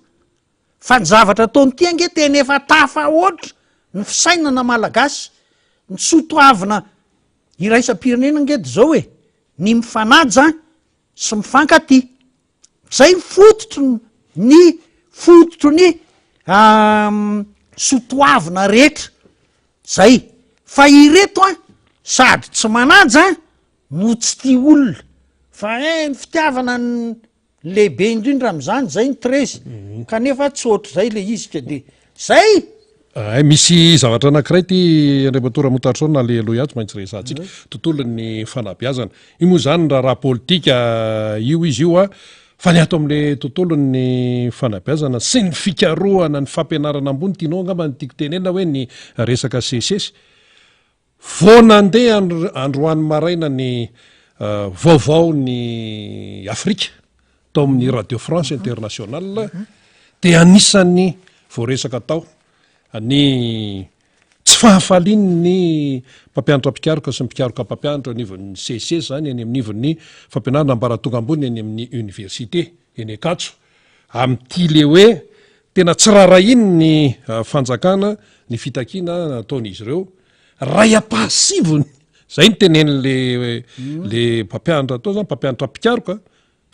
fa ny zavatra ataonyty ange tena efa tafa oatra ny fisainana malagasy ny sotoavina iraisam-pirenena ngedy zao hoe ny mifanaja sy mifankaty zay fototro ny sotoavina rehetra zay fa ireto a sady tsy manaja no tsy tia olona fa ny fitiavana ny lehibe indrindra am'zany zay ny trezy kanefa tsy oatra zay le izy ka de zay misy zavatra anankiray ty andriamatora motatrona le aloha ihany tsy maintsy resantsika tontolo ny fanabeazana io moa zany raha politika io izy io a fa ny ato am'le tontolo ny fanabeazana sy ny fikarohana ny fampianarana ambony tianao angamba ny tiako tenena hoe ny resaka CSS vo nandeha androany maraina ny vaovao ny Afrika tao amin'ny Radio France Internationale de anisan'ny voaresaka tao ny tsy fahafaliny ny mpampianatra mpikaroka sy mpikaroka mpampianatra anivon'ny CSS zany eny amin'nivon'ny fampianarana ambaratonga ambony eny amin'ny université eny Akatso am'ty le hoe tena tsy rarahiny ny fanjakana ny fitakiana nataon'izy ireo ray apahasivony zay ny tenen'le mpampianatra atao zany mpampianatra mpikaroka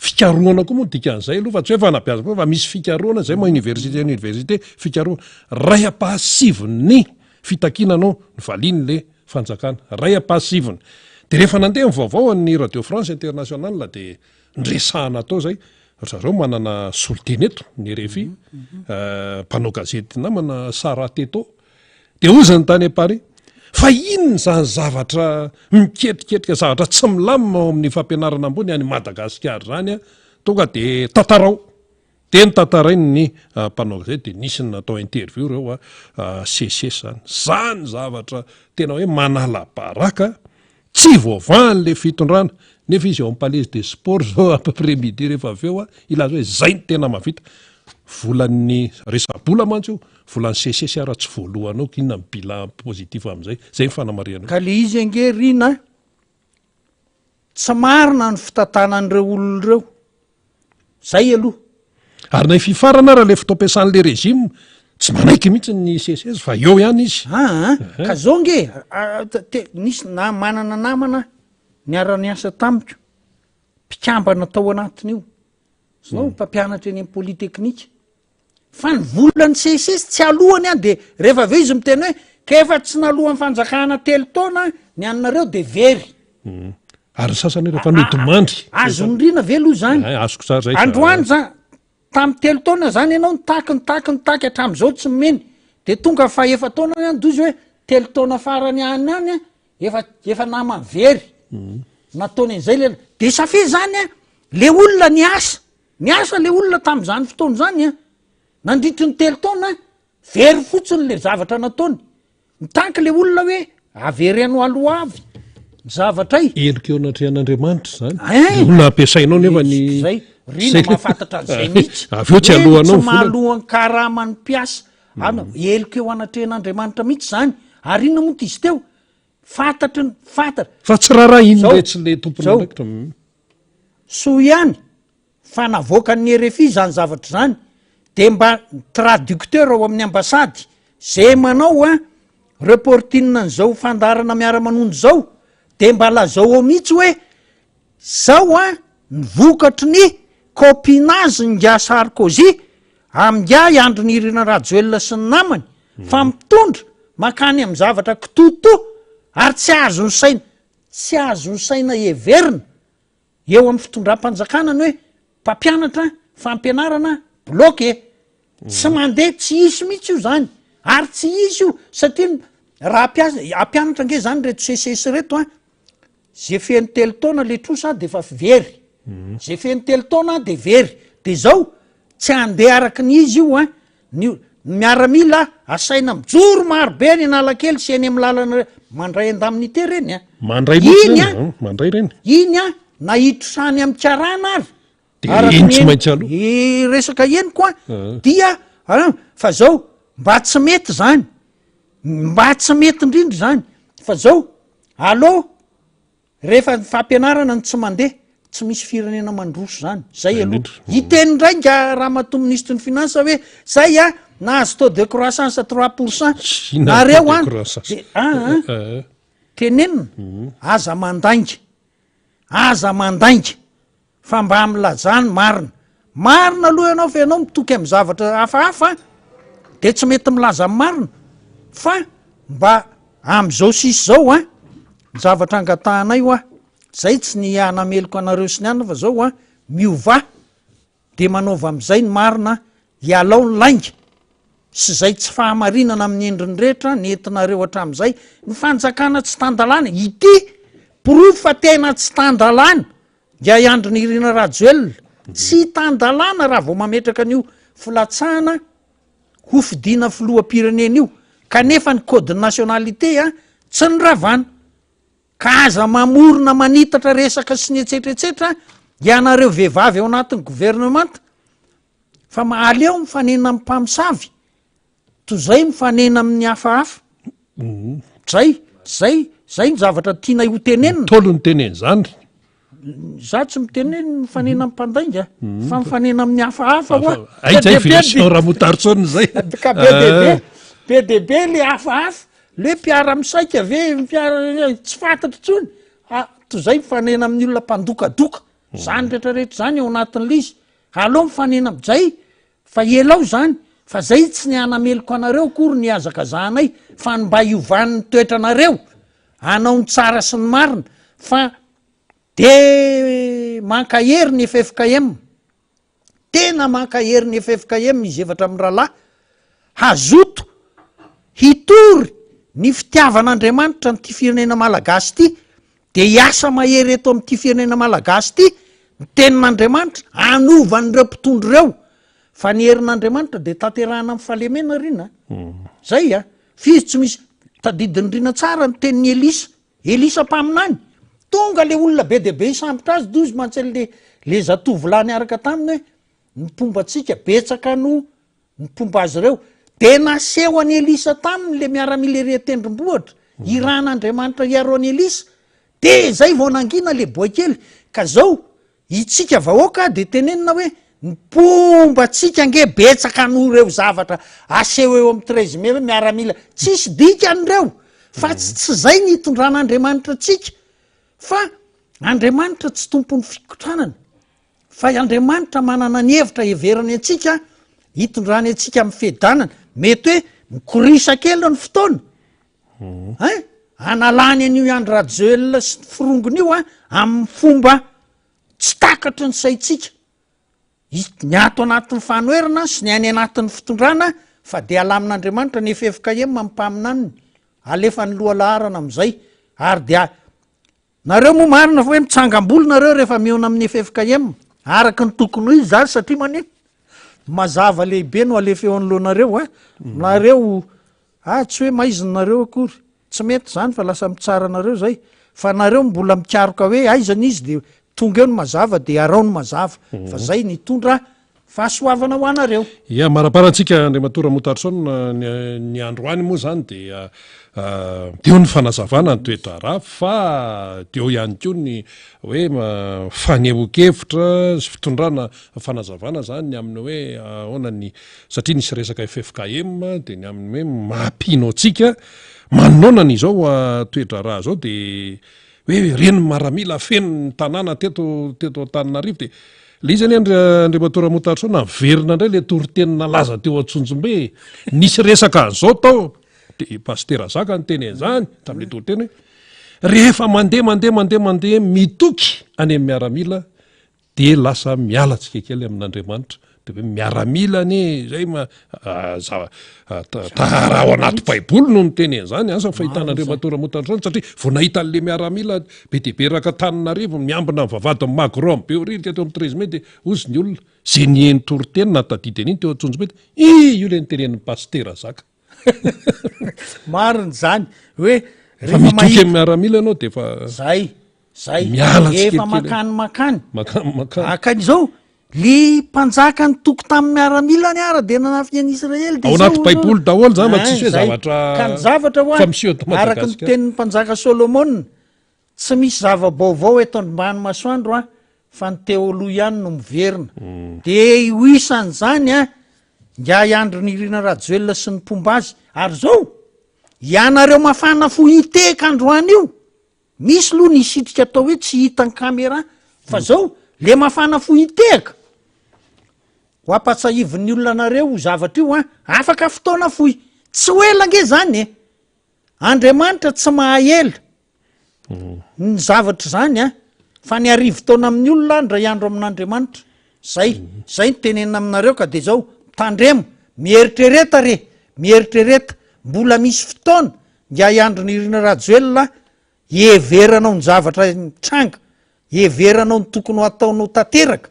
fikaroana koa moa dikan'izay aloha fa tsy hoe fanabeazana fa misy fikaroana zay moa université fikaroana ray apahasivony fitakinanao ny valiny le fanjakana ray apahasivony de rehefa nandeha ny vaovao ny Radio France Internationale de ndresahana atao zay zareo manana soliteny eto ny RFI mpanao gazety namana Sara Teto de ozany tany Paris fa inony zany zavatra miketriketrika zavatra tsy milamina ao amin'ny fampianarana ambony any Madagasikara zany a tonga de tatarao teny tatarainy ny mpanao gazety de nisy ny natao interview reo CSS zany zavatra tena hoe manala baraka tsy voavahany le fitondrana nefa izy ao amin'ny palais des sports zao à peu près midi rehefa avy eo ilaza hoe zay ny tena mavita volan'ny resabola mantsy io volan'ny CSS ara tsy voalohanao kinona ny bilan positif am'izay zay ny fanamariana ka le izy angerina tsy marina ny fitantanan'ireo olona ireo zay aloha ary nay fifarana raha le fitaom-piasan'le régime tsy manaiky mihitsy ny CSS fa eo ihany izy ka zao nge nisy na manana namana niara-ny asa tamiko mpikambana tao anatiny io zao mpampianatra eny amin'ny polyteknika fa ny volan'ny CSS tsy alohany any de rehefa aveo izy miteny hoe ka efa tsy nalohan'ny fanjakana telo taona ny annareo de very Ary sasany rehefa nodimandry azo ndrina ve aloha zany azoko tsara zay androany tamy telo taona zany ianao nitaky hatram'izao tsy mimeny de tonga fa efa taona any dozy hoe telo taona farany any any efa namany very nataony an'izay de safe zany le olona niasa le olona tam'zany fotoana zany nandritry ny telo taona very fotsiny le zavatra nataony mitanky le olona hoe avery ano aloha avy zavatra elikeo anatrehan'Andriamanitra zany olona ampiasainao nefa ny zay rina mahafantatra an'izay mihitsy aveo tsy alohanao tsy mahalohany karamany mpiasa elikeo anatrehan'Andriamanitra mihitsy zany ary inona moa izy teo fantatra fa tsy raharaha iny retsy le tompony ndraikitra so ihany fa navoaka ny RFI zany zavatra zany de mba traducteur ao amin'ny ambasady zay manao reportina n'izao fandarana miara-manondro zao de mba lazao ao mihitsy hoe zao nivokatry ny copinage nga Sarkozy amnga andro ny Irina Rajoelina sy ny namany fa mitondra makany amin'ny zavatra kitoto ary tsy azo ny saina everina eo amin'ny fitondram-panjakanany hoe mpampianatra fampianarana bloke tsy mandeha tsy isy mihitsy io zany ary tsy isy io satria raha ampianatra nge zany reto CCS reto zay feny telo taona le trosa de fa very zay feny telo taona de very de zao tsy andeha araky ny izy io miaramila asaina mijoro marobe ny analakely sy eny amin'ny lalana mandray andaminite reny mandray reny iny nahitrosany amin'ny karana ary iny tsy maintsy aloha resaka eniko dia fa zao mba tsy mety zany mba tsy mety indrindra zany fa zao allo rehefa fampianarana ny tsy mandeha tsy misy firenena mandroso zany zay aloha iteny indray nga raha mato ministre ny finance hoe zay nahazo taux de croissance 3% nareo tenenina aza mandainga fa mba amilazany marina aloha ianao fa ianao mitoky amin'ny zavatra hafahafa de tsy mety milaza amin'ny marina fa mba am'izao sisy zao zavatra angatahanay zay tsy ny anameloko anareo sy ny anina fa zao miova de manaova am'izay ny marina ialao ny lainga sy zay tsy fahamarinana amin'ny endriny rehetra ny entinareo hatram'izay ny fanjakana tsy tandalana ity prov fa tena tsy tandalana nga iandro ny Irina Rajoelina tsy tandalana raha vao mametraka an'io filatsahana ho fidina filoham-pirenena io kanefa ny code nationalité tsy ny ravana ka aza mamorona manitatra resaka sy ny etsetretsetra ianareo vehivavy ao anatin'ny gouvernemanta fa aleo mifanena amin'ny mpamosavy to zay mifanena amin'ny hafahafa zay ny zavatra tiana ho tenenina tolo ny teneny zany za tsy miteneny mifanena amin'ny mpandainga fa mifanena amin'ny hafahafa zay version raha motaritsony zay ka be debe le hafahafa le mpiara misaika ve tsy fantatry tsony to zay mifanena amin'ny olona mpandokadoka zany rehetrarehetra zany ao anatin'le izy aloha mifanena am'zay fa elao zany fa zay tsy ny anameloko anareo kory ny azaka zahanay fa ny mba iovan'ny toetra anareo anao ny tsara sy ny marina fa de mankahery ny FFKM tena mankahery ny FFKM izy evatra amin'ny rahalahy hazoto hitory ny fitiavan'Andriamanitra nyty firenena malagasy ty de hiasa mahery eto amin'ity firenena malagasy ty ny tenin'Andriamanitra anovan'ireo mpitondro reo fa ny herin'Andriamanitra de tanterahana amin'ny fahalemena rina zay fizy tsy misy tadidiny rina tsara ny tenin'ny Elisa mpaminany tonga le olona be de be isambotra azy dozy mantsy le zatovolahy niaraka taminy hoe nipombatsika betsaka no nipomba azy reo de naseho any Elisa taminy le miaramila tendrombohatra iran'Andriamanitra iaroany Elisa de zay vao nangina le boakely ka zao itsika vahoaka de tenenina hoe nipombatsika nge betsaka no reo zavatra aseho eo amin'ny 13 mai hoe miaramila tsisy dikan'reo fa tsy zay ny hitondran'Andriamanitra tsika fa Andriamanitra tsy tompon'ny fikotranana fa Andriamanitra manana ny hevitra heverany atsika hitondrany atsika amin'ny fedanana mety hoe mikorisa kely ny fotoana analany an'io andro rajoel sy firongony io amin'ny fomba tsy takatry ny saitsika ny ato anatin'ny fanoerana sy ny any anatin'ny fitondrana fa de alamin'andriamanitra ny efefika mampaminaniny alefa ny loha laharana am'izay ary de nareo moa marina fa hoe mitsangam-boly nareo rehefa miona amin'ny efefika araky ny tokony ho izy zary satria manino mazava lehibe no alefa eo an'lohanareo nareo tsy hoe maizinareo akory tsy mety zany fa lasa mitsara nareo zay fa nareo mbola mikaroka hoe aizana izy de tonga eo ny mazava de arao ny mazava fa zay nitondra fahasoavana ho anareo ia maraparantsika andriamatora motatrson ny androany moa zany de deo ny fanazavana ny toetra raha fa deo ihany ko ny hoe faneho-kevitra sy fitondrana fanazavana zany amin'ny hoe onany satria nisy resaka FFKM de ny amin'ny hoe mampino atsika manonana izao toetra raha zao de hoe reny maramila feno ny tanàna teto Antananarivo de le izy any andriamatora motatrona verina indray le toritenina laza teo Antsonjombe nisy resaka an'izao tao de pastera Zaka ny teny zany tamin'le toriteny hoe rehefa mandeha mitoky any amin'ny miaramila de lasa mialatsika kely amin'Andriamanitra de hoe miaramila ane zay raha ao anaty baiboly no ny teny zany asa fahitan'andriamatora motatrona satria vao nahita an'le miaramila be de be raka Antananarivo miambina vavadiny Macron be oririka teo amin'ny 13 mai de ozy ny olona zay nieny toritenina tadidiny iny teo Antsonjombe io le nitenen'ny pastera Zaka mariny zany hoe fa mitoky amin'ny miaramila ianao de fa zay mialatsika efa makany akan'izao le mpanjaka ny toko tamin'ny miaramila ny ara de nanafy any Israely de ao anaty baiboly daholo zany tsisy hoe zavatra ka ny zavatra fa miseho eto araka ny tenin'ny mpanjaka Solomon tsy misy zava-baovao eto ambany masoandro fa ny teo aloha ihany no miverina de io isan'zany nga iandro ny irina rajoelina sy ny pomba azy ary zao ianareo mafana fo hiteka androany io misy loha ny sitrika atao hoe tsy hitany kamera fa zao le mafana fo hiteka ho ampatsahivon'ny olona nareo zavatra io afaka fotoana foy tsy hoela nge zany Andriamanitra tsy mahaela ny zavatra zany fa ny arivo taona amin'ny olona ndray andro amin'Andriamanitra zay ny tenenina aminareo ka de zao tandremo mieritrereta mbola misy fotoana nga iandro ny irina rajoelina everanao ny zavatra tranga everanao ny tokony ho ataonao tanteraka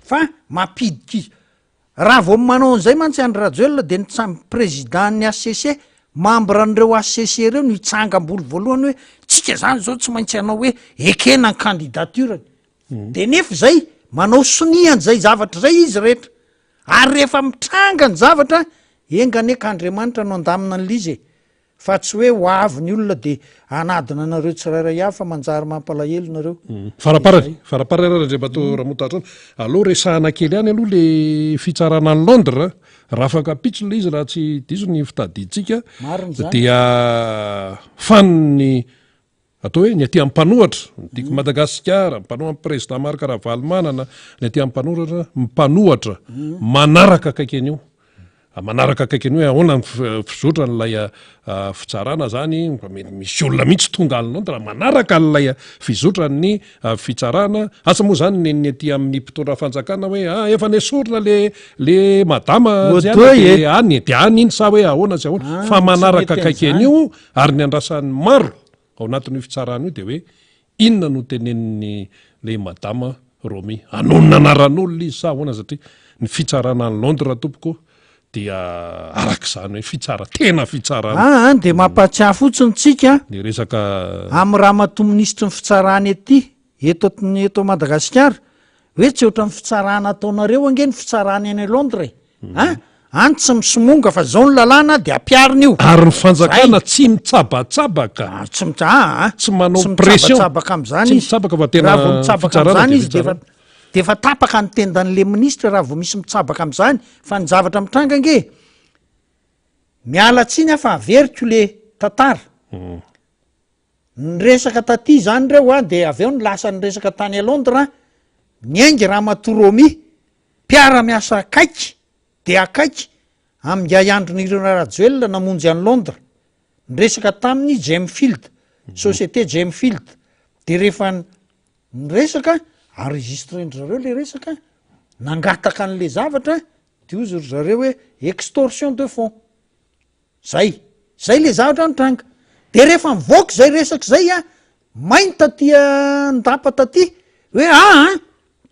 fa mampidika raha vao manao an'izay mantsy andro rajoelina de ny président ny ACC membre n'ireo ACC reo no hitsangam-boly voalohany hoe tsika zany zao tsy maintsy anao hoe ekena ny candidaturany de nefa zay manao sonian'zay zavatra zay izy rehetra ary rehefa mitranga ny zavatra engane ka Andriamanitra no andamina an'lizy fa tsy hoe ho avy ny olona de anadina nareo tsirairay hafa manjary mampalahelo nareo faraparara andriamatora motatrona aloha resahana kely any aloha le fitsarana ny Londres raha afaka pitso le izy raha tsy diso ny fitadintsika dia fanny atao hoe ny aty amin'ny mpanohatra diko Madagasikara mpanohatra président Marc Ravalomanana ny aty amin'ny mpanohatra manaraka akaikany io manaraka akaikany hoe ahoana ny fizotra n'lay fitsarana zany misy olona mihitsy tonga alina raha manaraka n'lay fizotra ny fitsarana asa moa zany ny aty amin'ny mpitondra fanjakana hoe efa nesorina le madama de any iny sa hoe ahoana sy ahoana fa manaraka akaikany io ary ny andrasan'ny maro ao anatin'io fitsarana io de hoe inona no teneniny le madama Romy anonona anaran'olona izy sa ahoana satria ny fitsarana ny Londres tompoko dia arak'izany hoe fitsara tena fitsarana de mampatsiahy fotsiny tsika ny resaka amin'ny raha mato-ministry ny fitsarany eto Madagasikara hoe tsy ohatra ny fitsarana ataonareo ange ny fitsarany any Londres any tsy misimonga fa zao ny lalàna de ampiarina io ary ny fanjakana tsy mitsabatsabaka tsy manao pression mitsabaka am'zany raha vao mitsabaka am'zany izy de efa tapaka ny tendan'le ministra raha vao misy mitsabaka am'zany fa ny zavatra mitranga nge miala tsiny fa averiko le tantara ny resaka taty zany reo de aveo ny lasa ny resaka tany Londres ny aingy raha matoromy mpiara-miasa akaiky de akaiky amin'nga iandro ny ireo rajoelona namonjy any Londres nyresaka tamin'ny Jamefield société Jamefield de rehefa nyresaka enregistrendry zareo le resaka nangataka an'le zavatra de ozy ry zareo hoe extorsion de fonds zay le zavatra nitranga de rehefa mivoaka zay resaky zay a mainy tatia ndapa taty hoe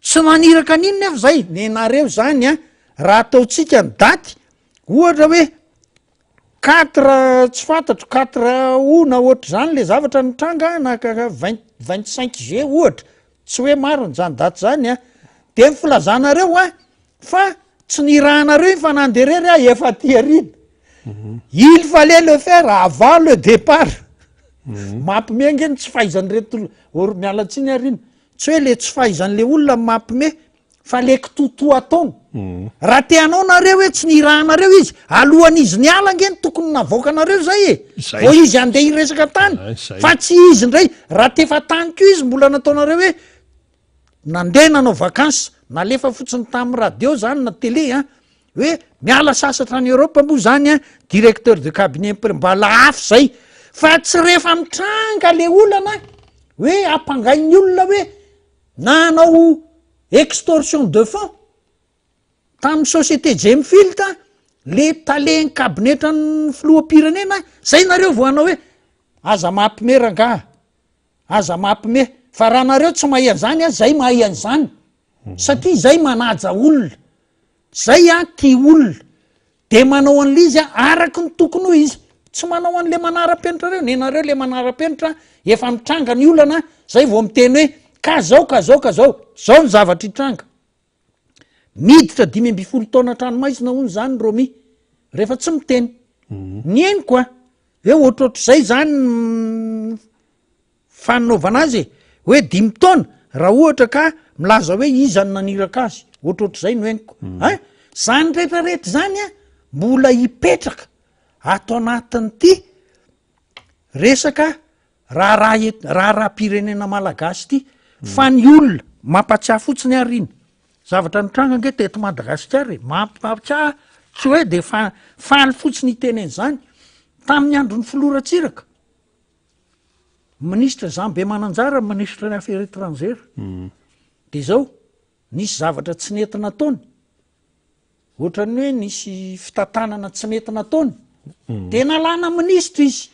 tsy maniraka an'inony efa zay nenareo zany a raha ataotsika ny daty ohatra hoe 4 tsy fantatro 4 ona ohatra zany le zavatra nitranga na 25 juillet ohatra tsy hoe maro ny zany daty zany a de mifilazanareo a fa tsy nirahanareo fa nanderery a efa tiarina il fallait le faire avant le départ mampimeangeny tsy fahaizany reto or mialatsiny arina tsy hoe le tsy fahaizan'le olona mampime fa le kitotoa ataony raha teanao nareo hoe tsy nirahanareo izy alohan'izy ny ala ngeny tokony navoaka anareo zay vo izy andeha iresaka tany fa tsy izy ndray raha tefa tany ko izy mbola nataonareo hoe nandeha nanao vakansy nalefa fotsiny tamin'ny radio zany na télé hoe miala sasatra any Europe moa zany directeur de cabinet mba laafy zay fa tsy rehefa mitranga le olana hoe ampangainy olona hoe nanao extorsion de fonds tamin'ny société Jamefield le taleny kabinetra ny filoham-pirenena zay nareo vo anao hoe aza mampime ranga aza mampime fa raha nareo tsy mahay an'zany zay mahay an'zany satria zay manaja olona zay ty olona de manao an'le izy araky ny tokony ho izy tsy manao an'le manara-penitra reo nenareo le manara-penitra efa mitranga ny olana zay vo miteny hoe ka zao ny zavatra hitranga miditra 5 taona tranomaizina hony zany Romy rehefa tsy miteny ny eny koa hoe ohatrohatr'zay zany fanaovana azy hoe 5 taona raha ohatra ka milaza hoe izany naniraka azy ohatrohatr'zay no eniko zany rehetrarehetra zany mbola hipetraka ato anatin'ity resaka raha-pirenena malagasy ty fa ny olona mampatsiahy fotsiny ariny zavatra nitranga nge teto Madagasikara mampatsiahy tsy hoe de faly fotsiny itenen'zany tamin'ny andron'ny filoratsiraka ministra Jean Bemananjara ministra ny affaires étrangères de zao nisy zavatra tsy nentina taony ohatrany hoe nisy fitantanana tsy nentina taony de nalana ministra izy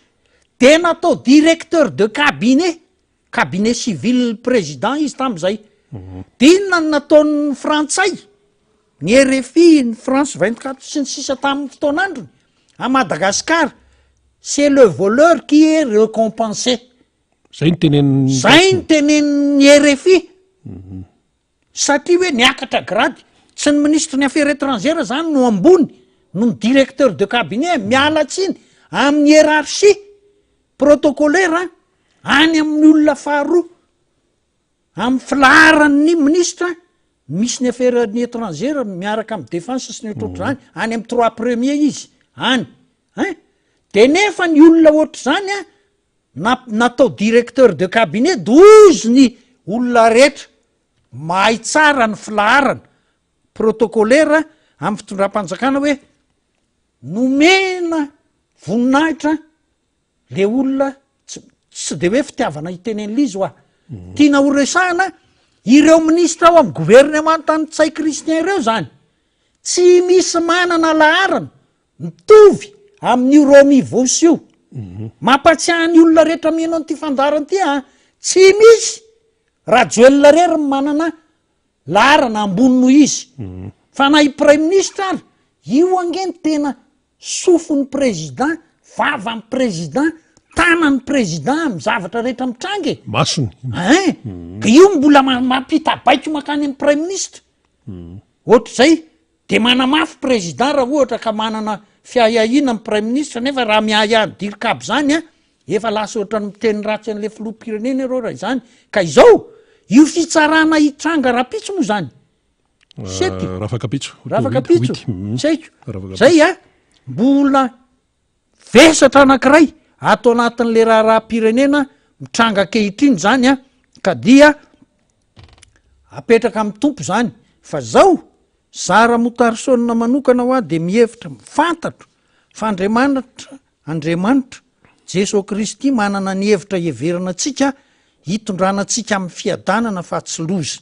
de natao directeur de cabinet civil président izy tam'zay de inona ny nataon'ny frantsay ny RFI ny France 24 sy ny sisa tamin'ny fotoan'androny à Madagascar c'est le voleur qui est récompensé zay ny tenen'ny RFI satria hoe niakatra grady tsy ny ministre ny affaires étrangères zany no ambony no ny directeur de cabinet mialatsiny amin'ny hiérarchie protocolaire any amin'ny olona faharoa amin'ny filaharan'ny ministre misy ny affaires ny étrangères miaraka amin'ny défense sy ny ohatroatra zany any amin'ny 3 premier izy any de nefa ny olona ohatra zany natao directeur de cabinet dozy ny olona rehetra mahay tsara ny filaharana protocolaire amin'ny fitondram-panjakana hoe nomena voninahitra le olona tsy de hoe fitiavana hitenen'le izy oa tiana horesahana ireo ministra ao amin'ny gouvernement ny tsay kristien ireo zany tsy misy manana laharana mitovy amin'ny Romy Vosio mampatsiahany olona rehetra miheno an'ity fandarana ty tsy misy raha Joël Rery manana laharana ambony noho izy fa na i prime ministre ary io angeny tena sofon'ny président vavan'ny président tanan'ny président amin'ny zavatra rehetra mitrange masony ka io mbola mampitabaiko makany amin'ny prime ministre ohatr'zay de manamafy président raha ohatra ka manana fiahiahina amin'ny prime ministre nefa raha miahihany dirikabo zany efa lasa ohatra miteny ratsy an'le filoham-pirenena ireo raha izany ka izao io fitsarana hitranga rapitso moa zany sety rafakapitso tsy haiko zay mbola vesatra anankiray ato anatin'le raha-pirenena mitranga kehitriny zany ka dia apetraka amin'ny tompo zany fa zao Sara Motarsona manokana ho de mihevitra fantatro fa Andriamanitra jesosy kristy manana ny hevitra heverina atsika hitondrana atsika amin'ny fiadanana fa tsy loza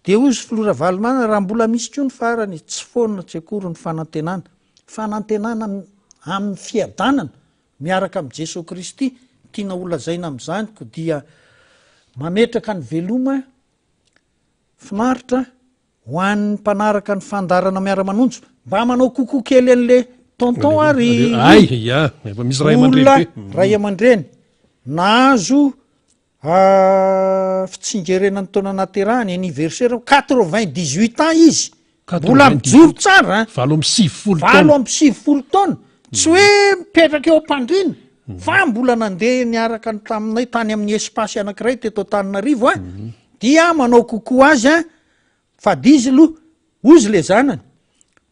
de ozy filora valomana raha mbola misy ko ny farany tsy foana tsy akory ny fanantenana amin'ny fiadanana miaraka am' jesosy kristy tiana olazaina am'izany ko dia mametraka ny veloma finaritra ho an'ny mpanaraka ny fandarana miara-manonjo mba manao kokoa kely an'le tonton ary efa misy ray aman-dreny be ray aman-dreny nahazo fitsingerenany taona naterahany anniversaire 98 ans izy mbola mijoro tsara valo amby 70 taona tsy hoe mipetraka eo am-pandrina fa mbola nandeha niaraka ny taminay tany amin'ny espasy anankiray teto Tananarivo dia manao kokoa azy fa dizy aloha ozy le zanany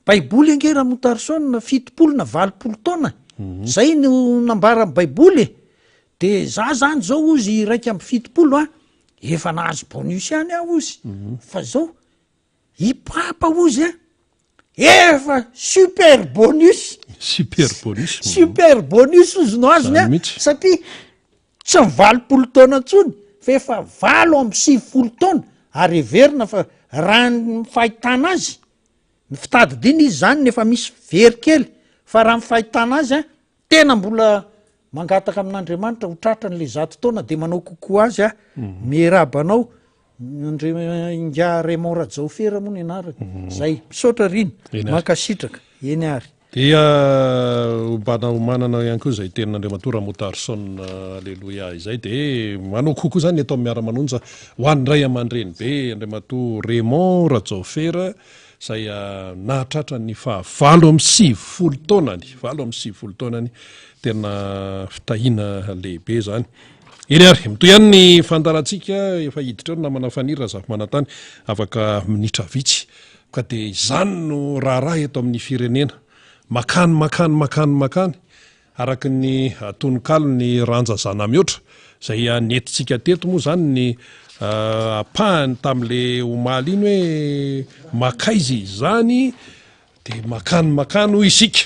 baiboly angera motarsona 70 na 80 taona zay no nambara amin'ny baiboly de za zany zao ozy raiky amby 70 efa nahazo bonus ihany ozy fa zao hipapa ozy efa super bonus ozy no azony satria tsy ny 80 taona ntsony fa efa 8 amby 70 taona ary everina fa raha ny fahitana azy ny fitadidina izy zany nefa misy very kely fa raha ny fahitana azy tena mbola mangataka amin'Andriamanitra ho tratra n'le 100 taona de manao kokoa azy mierabanao nga Raymond Radzaofera moa ny anarany zay misaotra riny makasitraka eny ary dia mbanao manana ihany koa zay tenin'Andriamantora Motarson alleloia izay de manao kokoa zany eto amin'ny miara-manonja ho an'ny ray aman-dreny be Andriamanto Raymond Radzaofera zay nahatratra ny fa 8 amby 70 taonany tena fitahina lehibe zany eny ary mitoy ihany ny fandarantsika efa hiditra eo namana fanira zafy manantany afaka minitra vitsy ka de izany no raharaha eto amin'ny firenena makany araky ny atononkalo ny ranja zana mihoatra zay nentintsika teto moa zany ny apahany tam'le omaly iny hoe makaizy zany de makany ho isika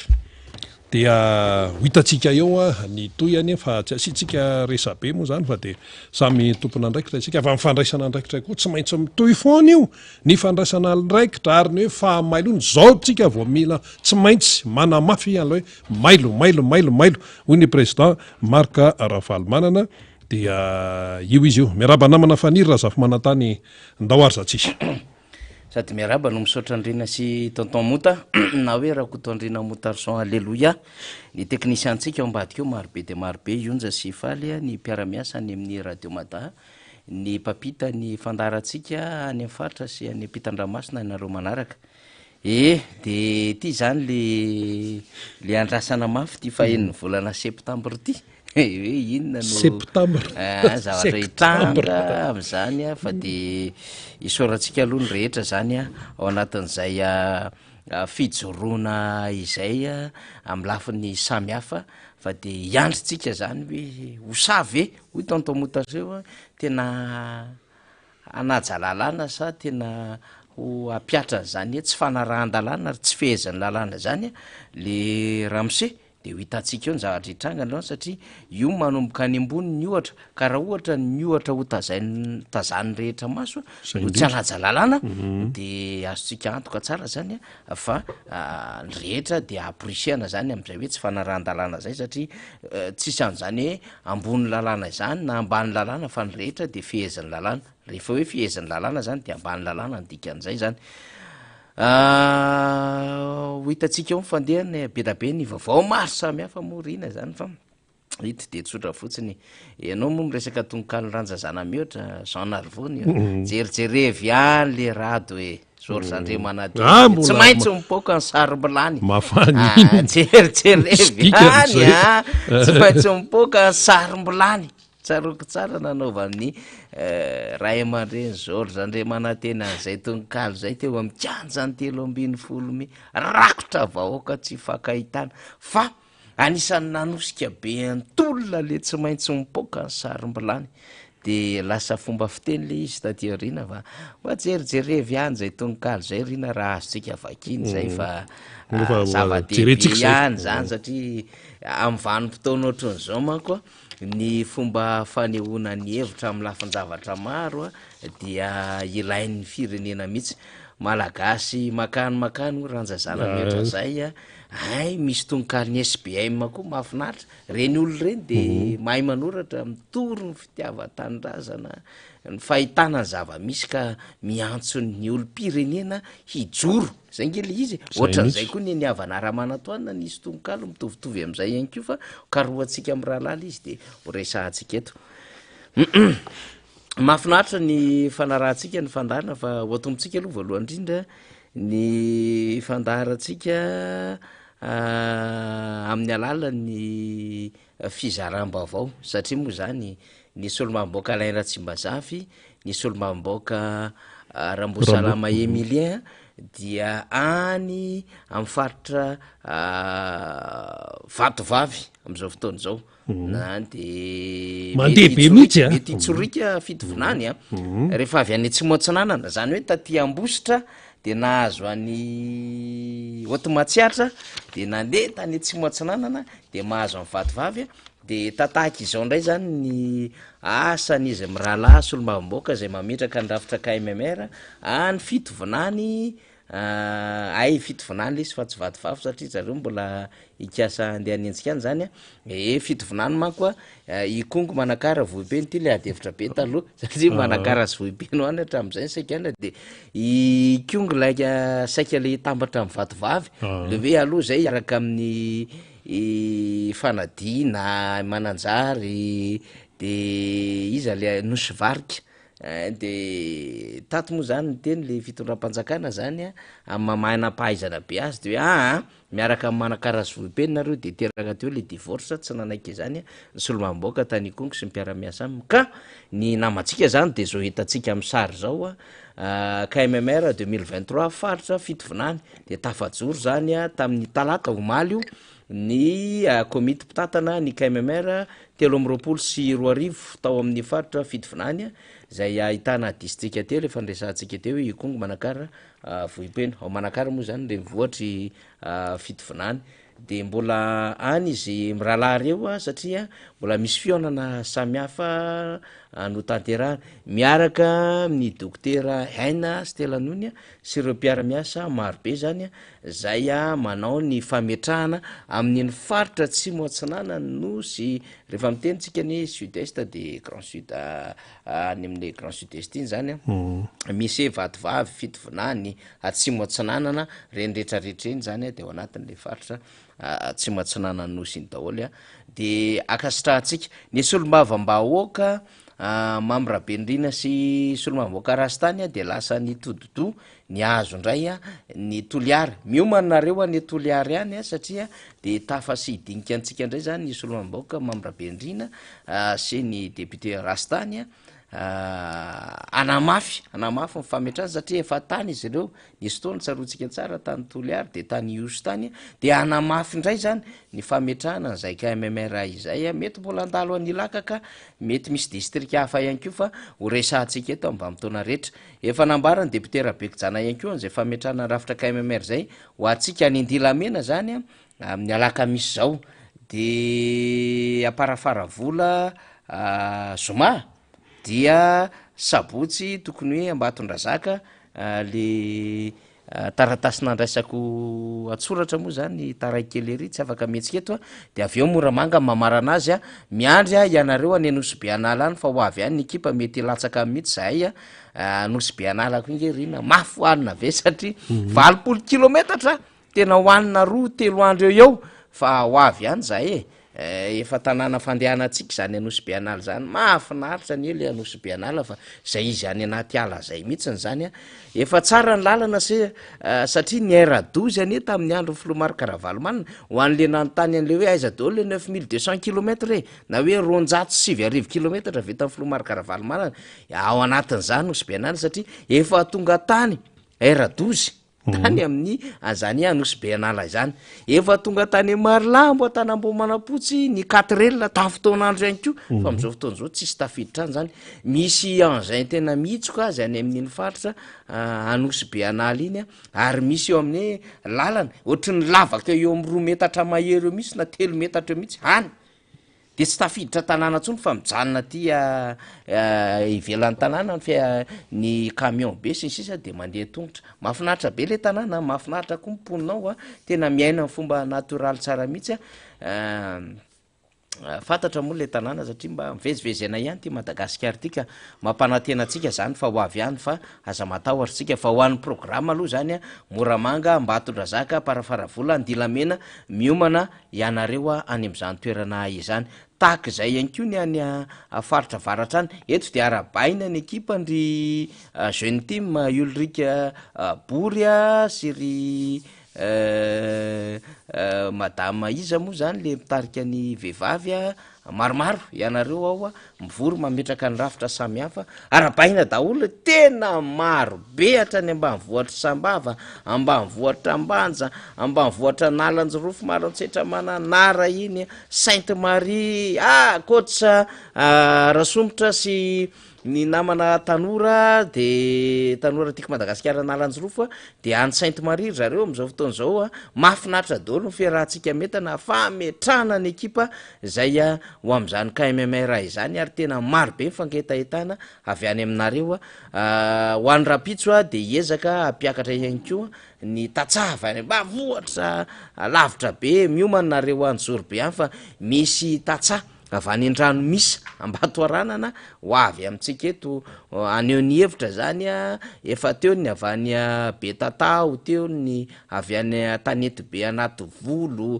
dia hitantsika eo ny toyany fa tsy asiantsika resabe moa zany fa de samy tompona andraikitra isika fa mifandraisana andraikitra koa tsy maintsy mitoy foana io ny fandraisana andraikitra ary ny hoe fahamailony zao tsika vao mila tsy maintsy manamafy an'la hoe mailo hoy ny président Marc Ravalomanana dia io izy io miaraba namana fanirra zafy manantany ndao ary zatsisy sady miaraba no misaotra andrina sy tonton Mota na hoe raha kotondrina Motarson alleloia ny teknisiantsika ambadika eo marobe de marobe Onja sy Faly ny mpiaramiasa any amin'ny radio Mada ny papita ny fandaratsika any amin'ny faritra sy any ampitan-dranomasina nareo manaraka de ty zany le andrasana mafy ty fahen'ny volana septambra ty hoe inona no zavatra hitranga am'izany fa de isoratsika aloha ny rehetra zany ao anatin'izay fijoroana izay amin'ny lafiny samy hafa fa de iandritsika zany hoe hosavy hoy tonton Motaseo tena anaja lalàna sa tena ho apiatra zany tsy fanarahan-dalàna ary tsy fehezan'ny lalàna zany le Ramose de ho hitantsika eo ny zavatra hitrangana ao satria io manomboka any ambony ny ohatra ka raha ohatra ny ohatra ho tazany rehetra maso no tsy anaja lalàna de azontsika antoka tsara zany fa ny rehetra de aprisiana zany am'izay hoe tsy fanarahan-dalàna zay satria tsisy an'izany hoe ambony lalàna zany na ambany lalàna fa ny rehetra de fehezan'ny lalàna rehefa hoe fihezan'ny lalàna zany de ambany lalàna ndikan'izay zany ho hitantsika eo mifandehany be da be ny vaovao maro samy hafa morina zany fa hity de tsotra fotsiny ianao moa miresaka tononkalo ranjazana mihoatra Jean Narvony jerijerevy any le rado hoe Georges André Manade tsy maintsy mipoka ny sarimbilany jerijerevy any tsy maintsy mipoka ny sarimbilany tsaroko tsara nanaovan'ny ray aman-dreny Georges André Manatena zay tononkalo zay teo amin'ny kianjany 320 rakotra vahoaka tsy fakahitana fa anisany nanosika be antolona le tsy maintsy mipoka ny sarimbilany de lasa fomba fiteny le izy taty arina fa jerijerevy any zay tonokalo zay rina raha azotsika vakiny zay fa zava-dehibe ihany zany satria amin'ny vanim-potoana ohatran'izao manko ny fomba fanehoana ny hevitra amin'ny lafin-javatra maro dia ilain'ny firenena mihitsy. Malagasy makany ranjazana mihatra zay ay misy tonokalo SBM koa mahafinaritra reny olo reny de mahay manoratra mitoro ny fitiavan-tanindrazana ny fahitana ny zava-misy ka miantso ny olo-pirenena hijoro zay ngely izy ohatran'izay koa ny niavana rahamanatoana nisy tonokalo mitovitovy am'izay ihany ko fa karoantsika amin'ny rahalala izy de horesahantsika eto mahafinaritra ny fanarahantsika ny fandarana fa oatombotsika aloha voalohany indrindra ny fandaratsika amin'ny alalan'ny fizaram-baovao satria moa zany nisy olo-mamboaka Alain Ratsimbazafi, nisy olo-mamboaka Rambosalama Emilien dia any amin'ny faritra Vatovavy am'izao fotoana zao na de mandeha mihitsy mety itsorika fitovinany rehefa avy any Tsimotsinanana zany hoe taty Ambositra de nahazo any Otomatsiatra de nandeha tany Tsimotsinanana de mahazo amin'ny Vatovavy de tatahaka izao ndray zany ny asan'izy mirahalahy sy olo-mamboaka zay mametraka ny rafitra KMMR any fitovinany ay fitovinany le izy fa tsy vatovavy satria zareo mbola ikasa andeha anenjika any zany fitovinany manko i Kongo Manakara Vohibeny ty le adevitra be taloha satria Manakara sy Vohibeny any hatramin'izay saika any de i Kongo laika saika le tambatra amin'ny vatovavy le hoe aloha zay araka amin'ny fanadina mananjary de iza le Nosvarika de tato moa zany ny teny le fitondram-panjakana zany mamanam-pahaizana be azy de hoe miaraka amin'ny Manakara sy Vohibeny nareo de teraka teo le divorce tsy nanaiky zany sy olo-mamboaka tany Kongo sy mpiara-miasa aminy ka ny namantsika zany de zao hitantsika amin'ny sary zao KMMR 2023 faritra fitovinany de tafajoro zany tamin'ny talata omaly io ny komity mpitatana ny KMMR 320 tao amin'ny faritra fitovinany zay ahitana distrika teo le fandraisantsika teo i Kongo Manakara Vohibeny ao Manakara moa zany le mivoatry fitovinany de mbola any izy mirahalahy reo satria mbola misy fionana samihafa no tanterahana miaraka amin'ny dokotera Haina Stelanony sy ireo mpiara-miasa marobe zany zay manao ny fametrahana amin'ny faritra Tsimotsinanana nosy rehefa mitenitsika ny sud-est de Grand Sud any amin'ny Grand Sud-est iny zany misy Vatovavy fitovinany Tsimotsinanana reny rehetrarehetra iny zany de ao anatin'le faritra Tsimotsinanana nosy iny daholo de akasitrahantsika nisy olo-mbavam-bahoaka Mamrabenirina sy Solomamboaka Rastany de lasa ny tododo ny azo indray ny toliary miomanareo ny toliary any satria de tafasy idinika antsika indray zany ny Solomamboaka Mamrabenirina sy ny député Rastany anamafy mifametrahana satria efa tany izy ireo nisy fotoana tsaroantsika tsara tany toliary de tany Iosy tany de anamafy indray zany ny fametrahana zay KMMR izay mety mbola andalo anilaka ka mety misy distrika hafa ihany ko fa horesahantsika eto amin'ny vanim-potoana rehetra efa nambarany député Rabekijana ihany ko zay fametrahana rafitra KMMR zay ho antsika any Indilamena zany amin'ny alakamisy zao de aparafara vola zoma dia sabotsy tokony hoe Ambatondrazaka le taratasy nandraisako atsoratra moa zany taraikely ery tsy afaka mihetsika eto de avy eo moramanga mamarana azy miandry ianareo any Nosy Beanala any fa ho avy any ny ekipa mety latsaka mihitsy zahay Nosy Beanala ko ingerina mafy hoanina ve satria 20 kilometatra tena hoanina 2-3 andro eo fa ho avy any zahay efa tanàna fandehanantsika zany Nosy Beanala zany mahafinaritra ny le Nosy Beanala fa zay izy any anaty ala zay mihitsy zany efa tsara ny lalana satria ny R12 any tamin'ny andro Filomarka Ravalomanina ho an'le nanontany an'le hoe aiza daholo le 9200 km na hoe 207 km vita amin'ny Filomarka Ravalomanina ao anatin'izany Nosy Beanala satria efa tonga tany R12 tany amin'ny azany anosy be anala izany efa tonga tany marilambo atanambo manapotsy ny 4 tamy fotoanandro ihany ko fa am'izao fotoan'izao tsisy tafiditra any zany misy an'zay tena mitsoka azy any amin'iny faritra anosy be anala iny ary misy eo amin'ny lalana ohatry ny lavaka eo am' 2 metatra mahery eo misy na 3 metatra eo mihitsy hany de tsy tafiditra tanàna ntsony fa mijanona ty ivelan'ny tanàna ny camion be sy ny sisa de mandeha tongotra mahafinaritra be le tanàna mahafinaritra koa mimponinao tena miaina ny fomba natoraly tsara mihitsy fantatra moa le tanàna satria mba mivezivezena ihany ty Madagasikara tika mampanantena atsika zany fa ho avy ihany fa aza matahotra tsika fa ho an'ny programa aloha zany Moramanga Ambatondrazaka Parafaravola Andilamena miomana ianareo any am'izany toerana izany tahaka izay ihany koa ny any faritra varatra any eto de arabaina ny ekipa ndry jeune team Ulrika Bory sy ry madame iza moa zany le mitarika ny vehivavy maromaro ianareo ao mivory mametraka ny rafitra samy hafa arabaina daholo tena maro be hatrany ambanivohatra Sambava ambanivohatra Ambanja ambanivohatra Nalanjorofo Maroantsetra Mananara iny Sainte Marie kotra Rasombotra sy ny namana tanora de tanora tiako Madagasikara Nalanjorofo de any Sainte Marie zareo am'izao fotoan'izao mahafinaritra daholo ny fiarahantsika metana fametrana ny ekipa zay ho am'izany KMMR izany ary tena maro be mifanketahetana avy any aminareo ho an'ny rapitso de hiezaka ampiakatra ihany koa ny tatsava any ambanivohatra lavitra be miomanareo any Zorobe any fa misy tatsa avy any an-drano misy Ambatoaranana ho avy amintsika eto aneo ny hevitra zany efa teo ny avy any Betatao teo ny avy any Tanety be anaty volo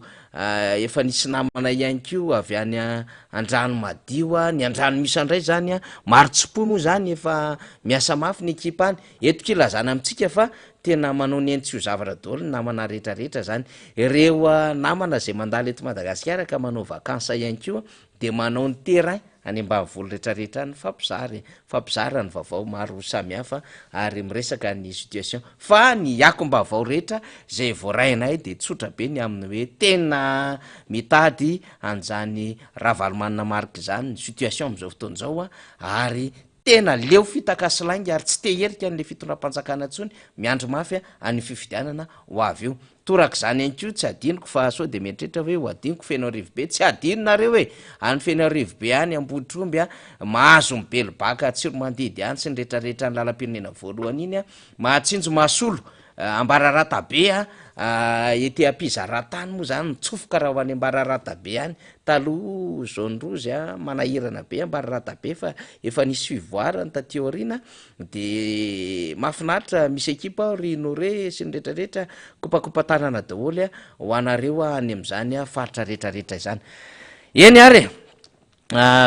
efa nisy namana ihany ko avy any an-drano madio ny an-drano misy andray zany maro tsipo moa zany efa miasa mafy ny ekipa any eto kilazana amintsika fa tena manao ny entsy ho zavatra daholo ny namana rehetrarehetra zany ireo namana zay mandalo eto Madagasikara ka manao vakansa ihany ko de manao ny terrain any ambanivoly rehetrarehetra ny fampizara ny vaovao maro samihafa ary miresaka ny situation fa ny akom-bavao rehetra zay voarainay de tsotra be ny amin'ny hoe tena mitady anjany ravalomanina marika zany ny situation am'izao fotoan'izao ary tena leo fitakasilaingy ary tsy teherika an'le fitondram-panjakana ntsony miandro mafy any fifidianana ho avy eo toraka zany ihany ko tsy adiniko fa sao de mieritreritra hoe ho adiniko Fianarivy be tsy adinonareo hoe any Fianarivy be any Amboditromby mahazo mibelobaka Tsiromandidy any sy ny rehetrarehetra ny lalam-pirenena voalohany iny mahatsinjo Masolo Ambararata be ety ampizaratany moa zany mitsofoka raha ho any Ambararata be any taloha Jaune Rouge manahirana be Ambararata be fa efa nisy fivoarany taty aoriana de mahafinaritra misy ekipa ry Nore sy ny rehetrarehetra kopakopatanana daholo ho anareo any am'izany faritra rehetrarehetra izany eny ary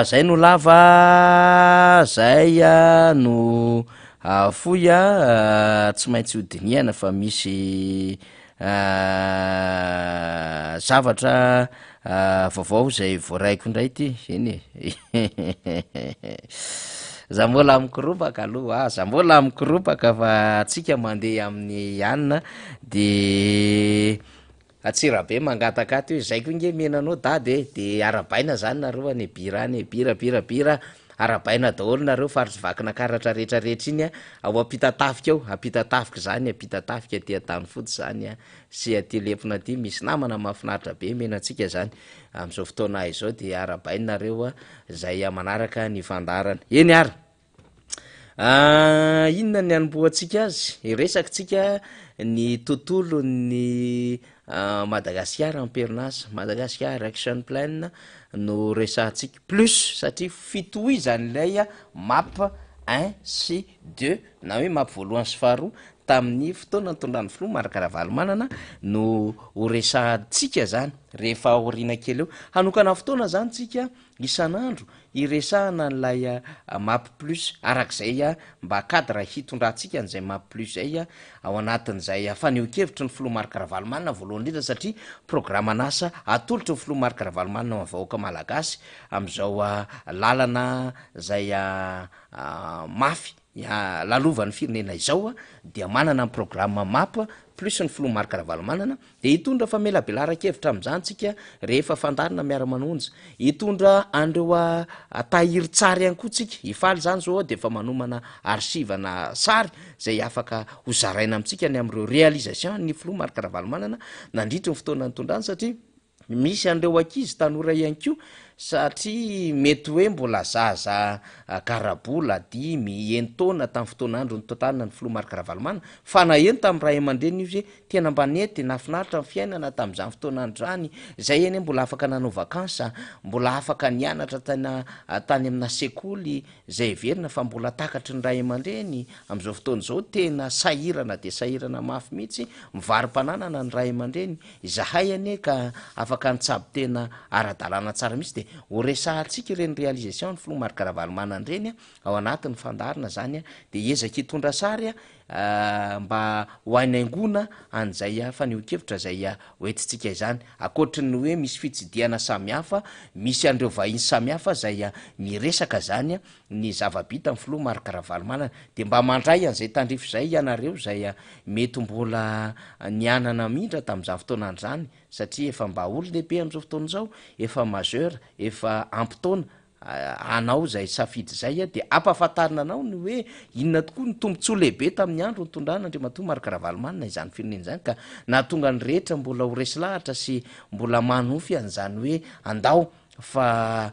zay no lava zay no foy tsy maintsy hodiniana fa misy zavatra vaovao zay voaraiko indray ty eny za mbola amikoropaka aloha za mbola amikoropaka fa atsika mandeha amin'ny anina de atsirabe mangatakaty hoe zay ko nge menanao dady de arabaina zany nareo any bira any bira arabaina daholo nareo faritry vakina karatra rehetrarehetra iny ao ampitatafika ao ampitatafika zany ampitatafika ty atany fotsy zany sy aty lepona ty misy namana mahafinaritra be menantsika zany am'izao fotoana izao de arabaina nareo zay manaraka ny fandarana eny ary inona ny anomboantsika azy iresaka tsika ny tontolo ny Madagasikara amperinasa Madagasikara action plan no resahantsika plus satria fitohizany ilay map 1 sy 2 na hoe map voalohany sy faharoa tamin'ny fotoana nitondran'ny filoha Marakaravalomanana no ho resahantsika zany rehefa aoriana kely eo hanokana fotoana zany tsika isan'andro iresahana n'lay map plus arak'izay mba cadre hitondrantsika an'izay map plus zay ao anatin'izay faneho-kevitry ny filoha Marakaravalomanana voalohany indrindra satria programa anasa atolotry ny filoha Marakaravalomanana vahoaka malagasy am'izao lalana zay mafy lalovan'ny firenena izao dia manana ny programme mapa plus ny filoha Marc Ravalomanana de hitondra famelabelara-kevitra am'izantsika rehefa fandarina miara-manonja hitondra andreo tahiry tsara ihany koa tsika ifaly zany zao de efa manomana arsivana sary zay afaka hozaraina amitsika ny am'ireo réalisation ny filoha Marc Ravalomanana nandritry ny fotoana nytondrany satria misy an'ireo ankizy tanora ihany ko satria mety hoe mbola zaza karabola 10 entona tamin'ny fotoanandro ny totanina ny filoha Marc Ravalomanana fa naheno tamin'ny ray aman-dreny izy tena mba nety nafinaritra ny fiainana tamin'izany fotoanandro zany zay eny mbola afaka nanao vakansa mbola afaka nianatra tany amina sekoly zay verina fa mbola takatry ny ray aman-dreny am'izao fotoana zao tena sahirana de sahirana mafy mihitsy mivarim-pananana ny ray aman-dreny zahay ane ka afaka nitsabo tena ara-dalàna tsara mihitsy de horesahantsika ireny réalisation ny filoha Marc Ravalomanana reny ao anatin'ny fandarina zany de ezaka hitondra sary mba hoanaingona an'zay fanehon-kevitra zay hoentitsika izany akoatry ny hoe misy fitsidiana samihafa misy an'ireo vahiny samihafa zay miresaka zany ny zavabita ny filoha Marc Ravalomanana de mba mandray an'zay tandrifo zay ianareo zay mety mbola nianana mindra tamin'izany fotoanandro zany satria efa mba olo lehibe am'izao fotoana zao efa majeur efa ampitaona anao zay safidy zay de ampahafantarina anao ny hoe inona tokoa ny tombontsoa lehibe tamin'ny andro nytondrana Andriamatoa Marc Ravalomanana izany firenena zany ka nahatonga ny rehetra mbola ho resy lahatra sy mbola manofy an'izany hoe andao fa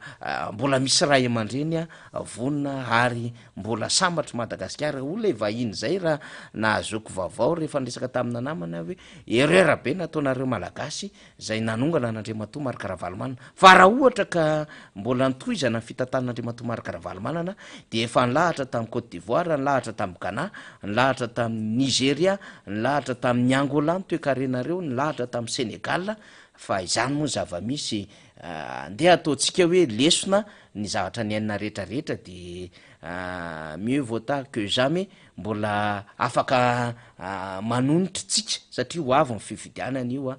mbola misy ray aman-dreny vonina ary mbola sambatra Madagasikara olona vahiny zay raha nahazoko vaovao rehefa nresaka tamina namana hoe erera be nataonareo malagasy zay nanongana n'Andriamatoa Marc Ravalomanana fa raha ohatra ka mbola nitohizana ny fitantan'Andriamatoa Marc Ravalomanana de efa nilahatra tamin'ny Côte d'Ivoire nilahatra tamin'ny Ghana nilahatra tamin'ny Nigeria nilahatra tamin'ny Angola toe-karenareo nilahatra tamin'ny Sénégal fa izany moa zava-misy andeha ataontsika hoe lesona ny zavatra ny ainina rehetrarehetra de mieux vaut tard que jamais mbola afaka manonitra tsika satria ho avy ny fifidianana io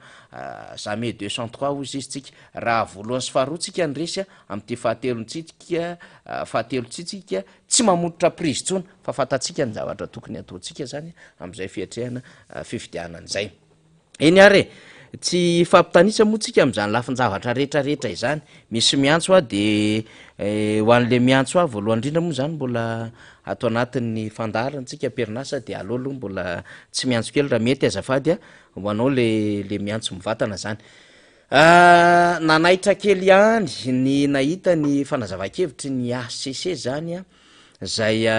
jamais 203 ozy izy tsika raha voalohany sy faharoatsika nyresy am'ty fahatelotsitsika tsy mamonotra prise tsona fa fatatsika ny zavatra tokony ataontsika zany am'izay fiatrehana fifidianan'zay eny are tsy fampitanisa moa tsika am'izany lafin-javatra rehetrarehetra izany misy miantso de ho an'le miantso voalohany indrindra moa zany mbola atao anatin'ny fandarantsika perinasa de alolo mbola tsy miantso kely raha mety azafady ho anao le miantso mivatana zany nanaitra kely ihany ny nahita ny fanazava-kevitry ny ACC zany zay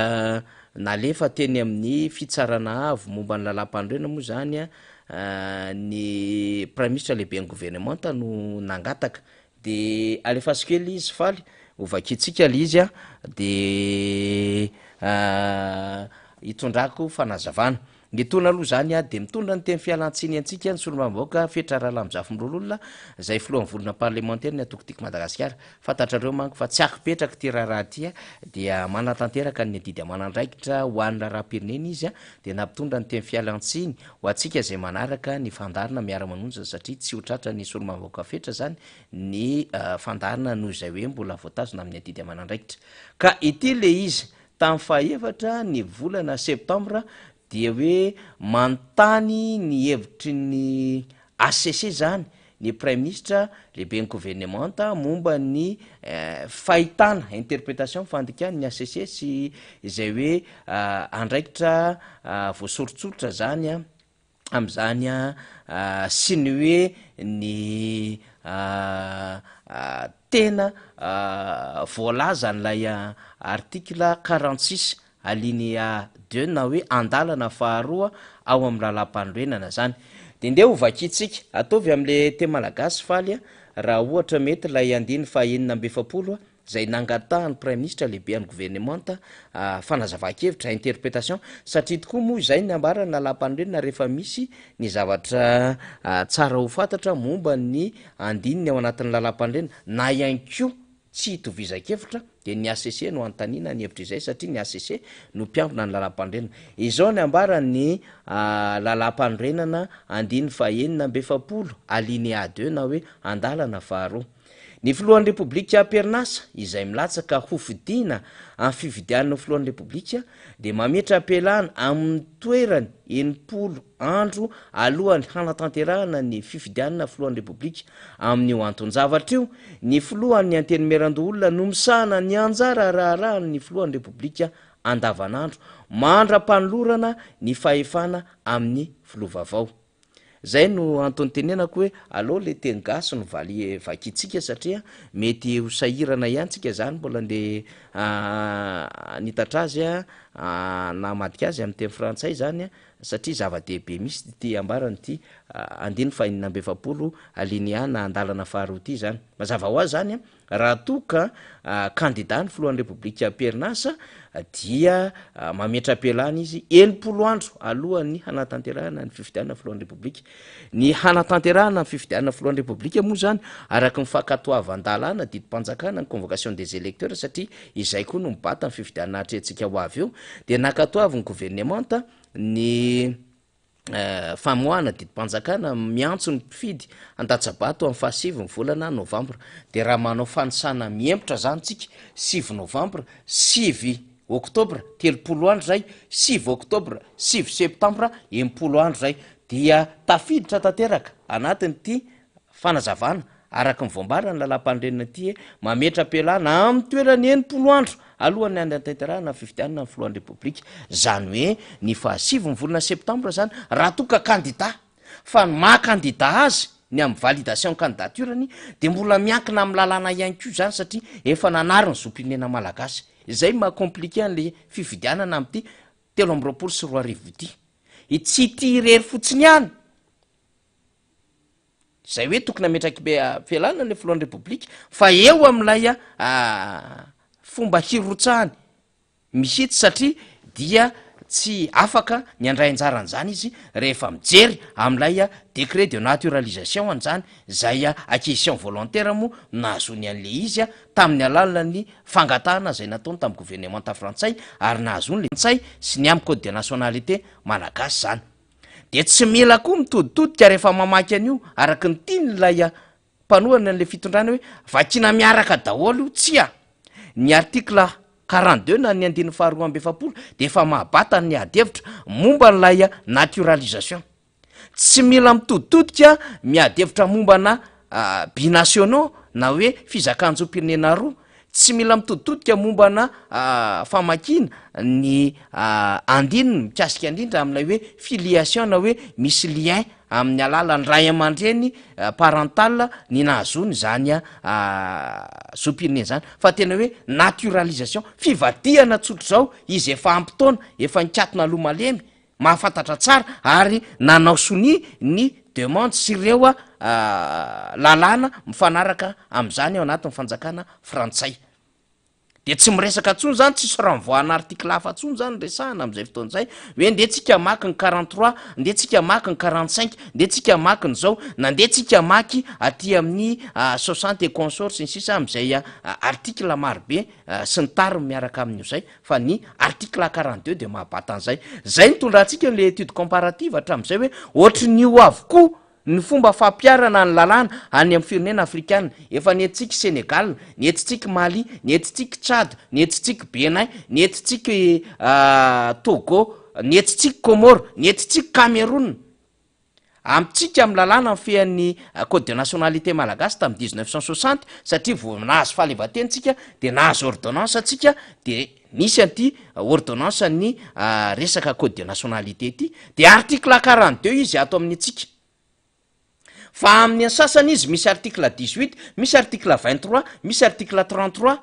nalefa teny amin'ny fitsarana avo momba ny lalam-pandroena moa zany ny prime ministre lehibe ny gouvernement no nangataka de alefaso kely izy faly ovakitsika le izy de hitondrako fanazavana nytona aloha zany de mitondra ny teny fialantsiny antsika ny solombavam-baoaka fetra rahalamijafo mirololona zay filohan'ny volona parlementaire ny atokotiky Madagasikara fantatrareo manko fa tsy akipetraka ty raharaha ty dia manatanteraka ny adidy amanandraikitra ho an'ny raharam-pirenena izy de nampitondra ny teny fialantsiny ho atsika zay manaraka ny fandarina miara-manonja satria tsy ho tratra ny solombavam-baoaka fetra zany ny fandarina noho zay hoe mbola voatazona amin'ny adidy amanandraikitra ka ity le izy tamin'ny fahaefatra ny volana septambra dia hoe manontany ny hevitry ny ACC zany ny prime ministre lehibe ny gouvernement momba ny fahitana interprétation fandikany ny ACC sy izay hoe andraikitra voasorotsoritra zany am'izany sy ny hoe ny tena voalaza n'lay article 46 alinéa 2 na hoe andalana faharoa ao amin'ny lalam-pandroenana zany de ndeha hovakitsika ataovy am'le te malagasy faly raha ohatra mety lay andiny fahaenina amby efapolo zay nangatahany prime ministre lehibe any gouvernement fanazava-kevitra interprétation satria tokoa moa izay ny ambarany lalam-pandroenana rehefa misy ny zavatra tsara ho fantatra momba ny andininy ao anatin'ny lalam-pandroenana na ihany ko tsy hitovizakevitra de ny ACC no antanina ny hevitra izay satria ny ACC no mpiambina ny lalam-pandrenana. Izao ny ambarany lalam-pandrenana 1940 alinéa 2 na hoe andalana faharoa. Ny filohan'ny repoblika Pernasa izay milatsaka ho fidina amin'ny fifidian'ny filohan'ny repoblika de mametra apelana amin'ny toerany 80 andro alohan'ny hanatanterahana ny fifidianana filohan'ny repoblika. Amin'io anton-javatra io ny filohan'ny antenimeran-doolona no misahana ny anjara raharahany ny filohan'ny repoblika andavanandro, mandra-panolorana ny fahefana amin'ny filovavao. Zay no antony tenenako hoe aleo le teny gasy no vakitsika satria mety ho sahirana ihantsika zany mbola nde nitatra azy na madika azy amin'ny teny frantsay zany satria zava-dehibe misy ty ambarany ty 1940 alinéa na andalana faharoa ty zany. Mazava ho azy zany raha toka candidat ny filohan'ny repoblika Pernasa dia mametra apelana izy 70 andro alohan'ny hanatanterahana ny fifidianana filohan'ny repoblika. Ny hanatanterahana ny fifidianana filohan'ny repoblika moa zany araky ny fankatoavan-dalàna didim-panjakana ny convocation des électeurs satria izay koa no mibata ny fifidianana hatrentsika ho avy eo de nakatoavy ny gouvernemanta ny famoahana didim-panjakana miantso ny mpifidy an-datsabato amin'ny fahasivy ny volana novambra. De raha manao fanisana miempotra zany tsika 6 novambra 6 oktobra 30 andro zay 6 oktobra 6 septambra 80 andro zay dia tafiditra tanteraka anatiny ty fanazavana araky ny voambarany lalam-pandrenana ty mametra apelana amin'ny toerany 80 andro alohan'ny hanatanterahana fifidianana ny filohan'ny repoblika. Zany hoe ny fahasivy ny volana septambra zany raha toka candidat fa ny maha-candidat azy ny amin'ny validation candidaturany de mbola miankina amin'ny lalàna ihany koa zany satria efa nanary ny zompinena malagasy. Zay maha-compliqué an'le fifidianana am'ty 3 sy 4 arivo ty. Tsy ty irery fotsiny ihany zay hoe tokony ametraky fialana le filohan'ny repoblika fa eo amin'ilay fomba hirotsahany misity satria dia tsy afaka ny andray anjaran'zany izy rehefa mijery amin'ilay décret de naturalisation an'zany zay acquisition volontaire moa nahazony an'le izy tamin'ny alalany fangatahana zay nataony tamin'ny gouvernemanta frantsay ary nahazony le frantsay sy ny amin'ny code de nationalité malagasy zany. De tsy mila koa mitoditodika rehefa mamaky an'io araky ny tian'ilay mpanohana an'le fitondrana hoe vakina miaraka daholo tsy ny article 42 na ny 12 de efa mahabata ny adevitra momba n'ilay naturalisation. Tsy mila mitoditodika miadevitra mombana binationaux na hoe fizakan-jo-pirenena roa, tsy mila mitoditodika mombana famakina ny andininy mikasika indrindra amin'ilay hoe filiation na hoe misy lien amin'ny alalany ray aman-dreny parental ny nahazony zany zopirenena zany fa tena hoe naturalisation fivadihana tsotro zao izy efa ampitaona efa nikatona lomalemy mahafantatra tsara ary nanao soni ny demande sy ireo lalàna mifanaraka am'zany ao anatin'ny fanjakana frantsay. De tsy miresaka tsony zany tsisy renvoana article hafa tsony zany resahana am'izay fotoan'zay hoe nde tsika maky ny 43 nde tsika maky ny 45 nde tsika maky ny zao na nde tsika maky aty amin'ny 60 et consort sy ny sisa am'izay article marobe sy ny tary miaraka amin'io zay fa ny article 42 de mahabata an'zay. Zay nitondrantsika le étude comparative hatram'izay hoe ohatry nio avokoa ny fomba fampiarana ny lalàna any amin'ny firenena afrikana efa nentsika Sénégal, nentsika Mali, nentsika Tchad, nentsika Benin, nentsika Togo, nentsika Comore, nentsika Cameroun. Amitsika amin'ny lalàna mifehan'ny code de nationalité malagasy tamin'ny 1960 satria vao nahazo fahaleovan-tentsika de nahazo ordonnance atsika de nisy anty ordonnance ny resaka code de nationalité ty de article 42 izy ato amin'ny atsika. Fa amin'ny sasany izy misy article 18, misy article 23, misy article 33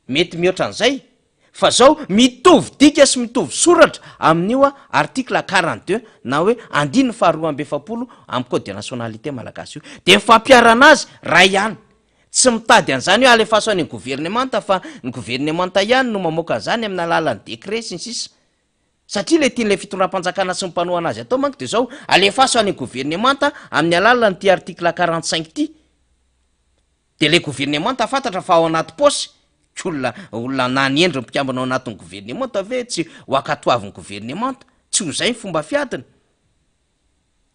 mety mihoatra an'izay fa zao mitovy dika sy mitovy soratra amin'io article 42 na hoe 2/270 amin'ny code de nationalité malagasy io de fampiarana azy ray ihany tsy mitady an'zany hoe alefaso any gouvernemanta fa ny gouvernemanta ihany no mamoaka an'zany amin'ny alalan'ny décret sy ny sisa satria le tian'le fitondram-panjakana sy mipanohana azy atao manko de zao alefaso any gouvernemanta amin'ny alalan'ty article 45 ty de le gouvernemanta fantatra fa ao anaty posy olona nanendro mpikambana ao anatin'ny gouvernemanta ave tsy ho akatoavin'ny gouvernemanta tsy ho zay ny fomba fiadina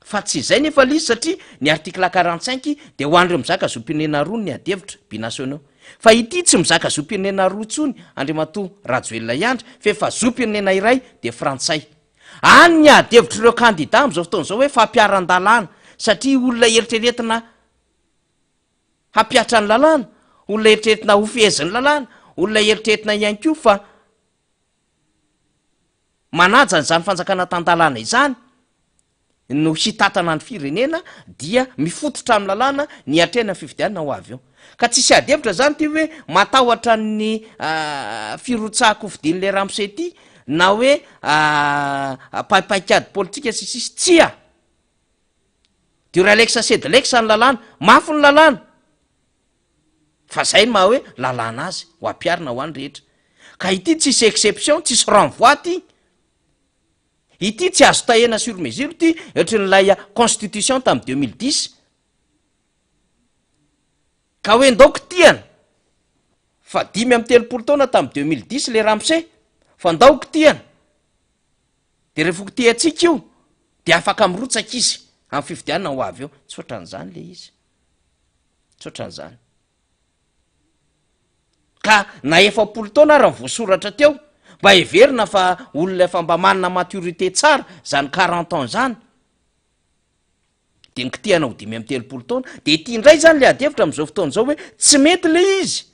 fa tsy zay nefa lizy satria ny artikla 45 de ho an'ireo mizaka zom-pirenena roa ny adevitra binationaux fa ity tsy mizaka zom-pirenena roa tsony Andriamatoa Rajoelina ihany fa efa zom-pirenena iray de frantsay any ny adevitra ireo kandida am'izao fotoana zao hoe fampiaran-dalàna satria olona eritreretina hampiatra ny lalàna olona eritreretina ho feheziny lalàna olona eritreretina ihany ko fa manaja n'izany fanjakana tan-dalàna izany no hitatana ny firenena dia mifototra amin'ny lalàna ny atrena fifidianana ho avy eo ka tsisy adevitra zany ty hoe matahotra ny firotsahako fidin'le Ramsey ty na hoe paikady politika sisisy tsia dioralexa sedlexa ny lalàna mafy ny lalàna fa zay ny maha hoe lalàna azy ho ampiarina ho any rehetra ka ity tsisy exception tsisy renvoi ty ity tsy azo tahena sur mesure ty ohatra nylay constitution tamy 2010 ka hoe ndaoko tiana fa 5 taona tamy 2010 le Ramsey fa ndaoko tiana de refoko tia atsika io de afaka mirotsaka izy amin'ny fifidianana ho avy eo tsy ohatran'izany le izy tsy ohatran'izany ka na 7 taona raha voasoratra teo mba heverina fa olona efa mba manana maturité tsara zany 40 ans zany de nikitiana ho 5 taona de ity indray zany le adevitra am'izao fotoana zao hoe tsy mety le izy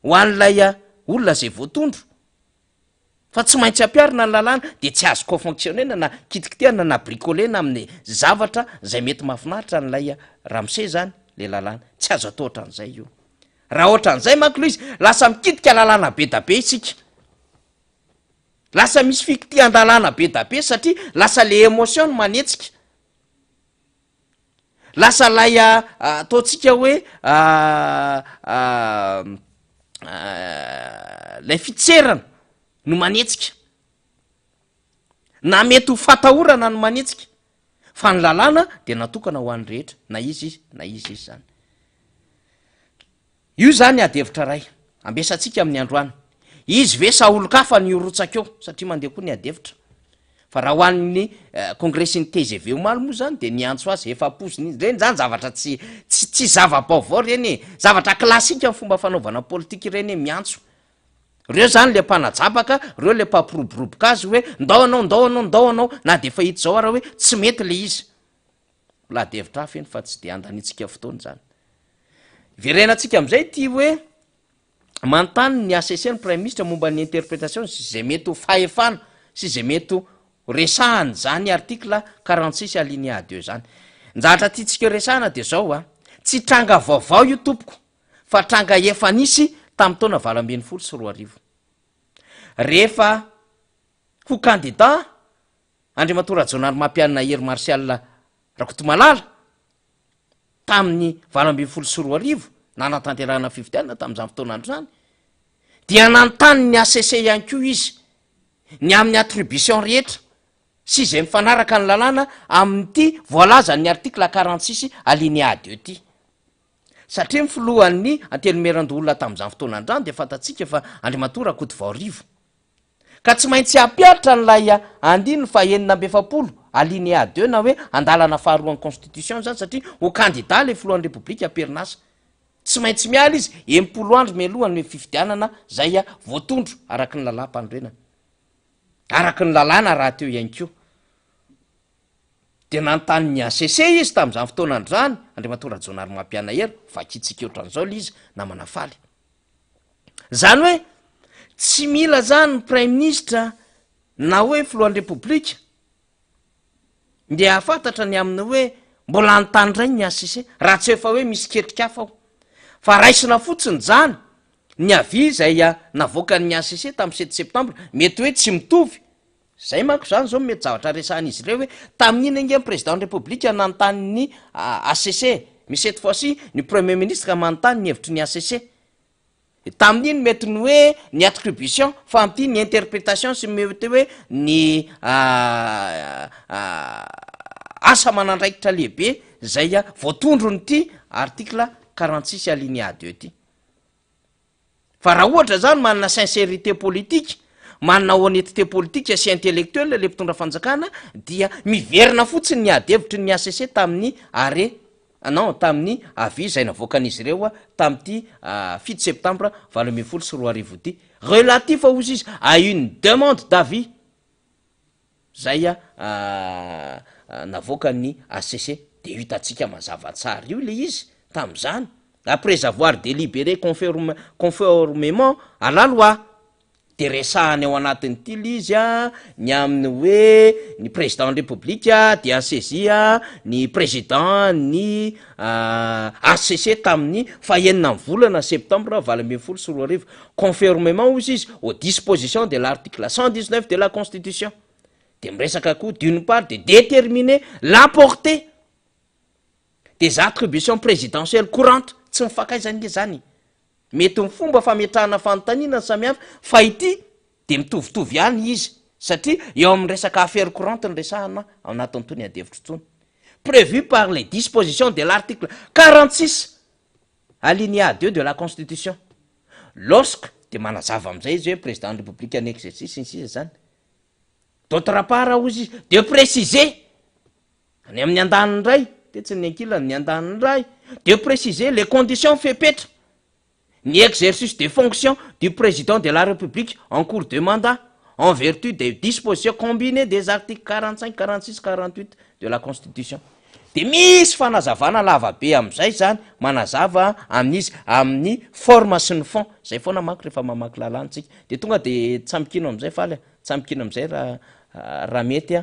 ho an'lay olona zay voatondro fa tsy maintsy ampiarina ny lalàna de tsy azo co-fonctionnena na kitikitiana na bricolena amin'ny zavatra zay mety mahafinaritra n'lay Ramsey zany le lalàna tsy azo atao ohatran'izay io raha ohatran'izay manko le izy lasa mikitika lalàna be da be isika lasa misy fikitian-dalàna be da be satria lasa le émotion no manetsika lasa lay ataotsika hoe lay fitserana no manetsika na mety ho fatahorana no manetsika fa ny lalàna de natokana ho an'ny rehetra na izy zany io zany adevitra ray ambesantsika amin'ny androany izy ve saolo-kafa ny orotsaka eo satria mandeha koa ny adevitra fa raha ho an'ny congressiny TGV omaly moa zany de niantso azy efa posiny reny zany zavatra tsy zava-baovao reny zavatra klasika amin'ny fomba fanaovana politika ireny miantso reo zany le mpanajabaka reo le mpampiroboroboka azy hoe ndao anao na de fa hita zao raha hoe tsy mety le izy la adevitra hafa eny fa tsy de andanitsika fotoana zany verenatsika am'izay ty hoe manontany ny ACC ny prime ministre momba ny interprétation sy zay mety ho fahefana sy zay mety ho resahany zany article 46 alinéa 2 zany njahatra tiatsika resahana de zao tsy tranga vaovao io tompoko fa tranga efa nisy tamy taona 20 sy 20 rehefa ho candidat Andriamatoa Rajoelina mampianina Hery Martial Rakotomalala tamin'ny 20 sy 20 nanatanterahana fifidianana tam'izany fotoanandro zany dia nanontany ny ACC ihany koa izy ny amin'ny attribution rehetra sy zay mifanaraka ny lalàna amin'ity voalaza ny article 46 alinéa 2 ty satria mifilohan'ny antelimeran-dolona tam'izany fotoanandrano de fantatsika fa Andriamatoa Rakotovarivo ka tsy maintsy ampiaritra n'lay andiny fa 9 alinéa 2 na hoe andalana faharoan'ny constitution zany satria ho candidat le filohan'ny republika perinasa tsy maintsy miala izy 10 andro mialohany fifidianana zay voatondro araky ny lalam-pandroenana araky ny lalàna raha teo ihany ko de nanontany ACC izy tam'izany fotoanandro zany Andriamatoa Rajoelina mampiana hery vakitsika ohatran'izao le izy na manafaly zany hoe tsy mila zany ny prime ministre na hoe filohan'ny republika nde ahafantatra ny amin'ny hoe mbola anontany ray ny ACC raha tsy efa hoe misy ketrika hafa aho fa raisina fotsiny zany ny avy zay navoakan'ny ACC tamy 7 septembre mety hoe tsy mitovy zay manko zany zao mety zavatra resahan'izy ireo hoe tamin'iny ange président de république nanontanyny ACC mais cette fois-ci ny premier ministre ka manontany ny hevitry ny ACC tamin'iny mety ny hoe ny attribution fa amty ny interprétation sy mety hoe ny asa manandraikitra lehibe zay voatondro nyty article 46 alinéa 2 ty fa raha ohatra zany manana sincérité politique manana honnêteté politique sy intellectuel le mpitondra fanjakana dia miverina fotsiny ny adevitry ny ACC tamin'ny non tamin'ny avis zay navoakan'izy ireo tamin'ity 7 septembre 2024 ty relatif ozy izy à une demande d'avis zay navoakan'ny ACC de hitatsika mazava tsara io le izy tam'zany après avoir délibéré conformément à la loi de resahany ao anatin'ity l izy ny amin'ny hoe ny président république dia saisia ny président ny ACC tamin'ny fahenina volana septembre 2024 conformément ozy izy aux dispositions de l'article 119 de la constitution de miresaka koa d'une part de déterminer la portée des attributions présidentielles courantes tsy mifakaizan'le zany mety mifomba fametrahana fanontaniana samihafa fa ity de mitovitovy ihany izy satria eo amin'ny resaka affaire courante ny resahana ao anatin'ny tony adevitry tsony prévu par les dispositions de l'article 46 alinéa 2 de la constitution lorsque de manazava am'izay izy hoe président de république en exercice ny sisa zany d'autre part ozy izy de préciser any amin'ny andaniny ray de tsy ny ankilany ny andaniny ray de préciser les conditions fepetra ni exercice des fonctions du président de la République en cours de mandat en vertu des dispositions combinées des articles 45, 46, 48 de la Constitution. De misy fanazavana lavabe am'izay zany manazava amin'izy amin'ny forme sy ny fond zay foana mako rehefa mamaky lalantsika de tonga de tsamikino am'izay faly tsamikino am'izay raha mety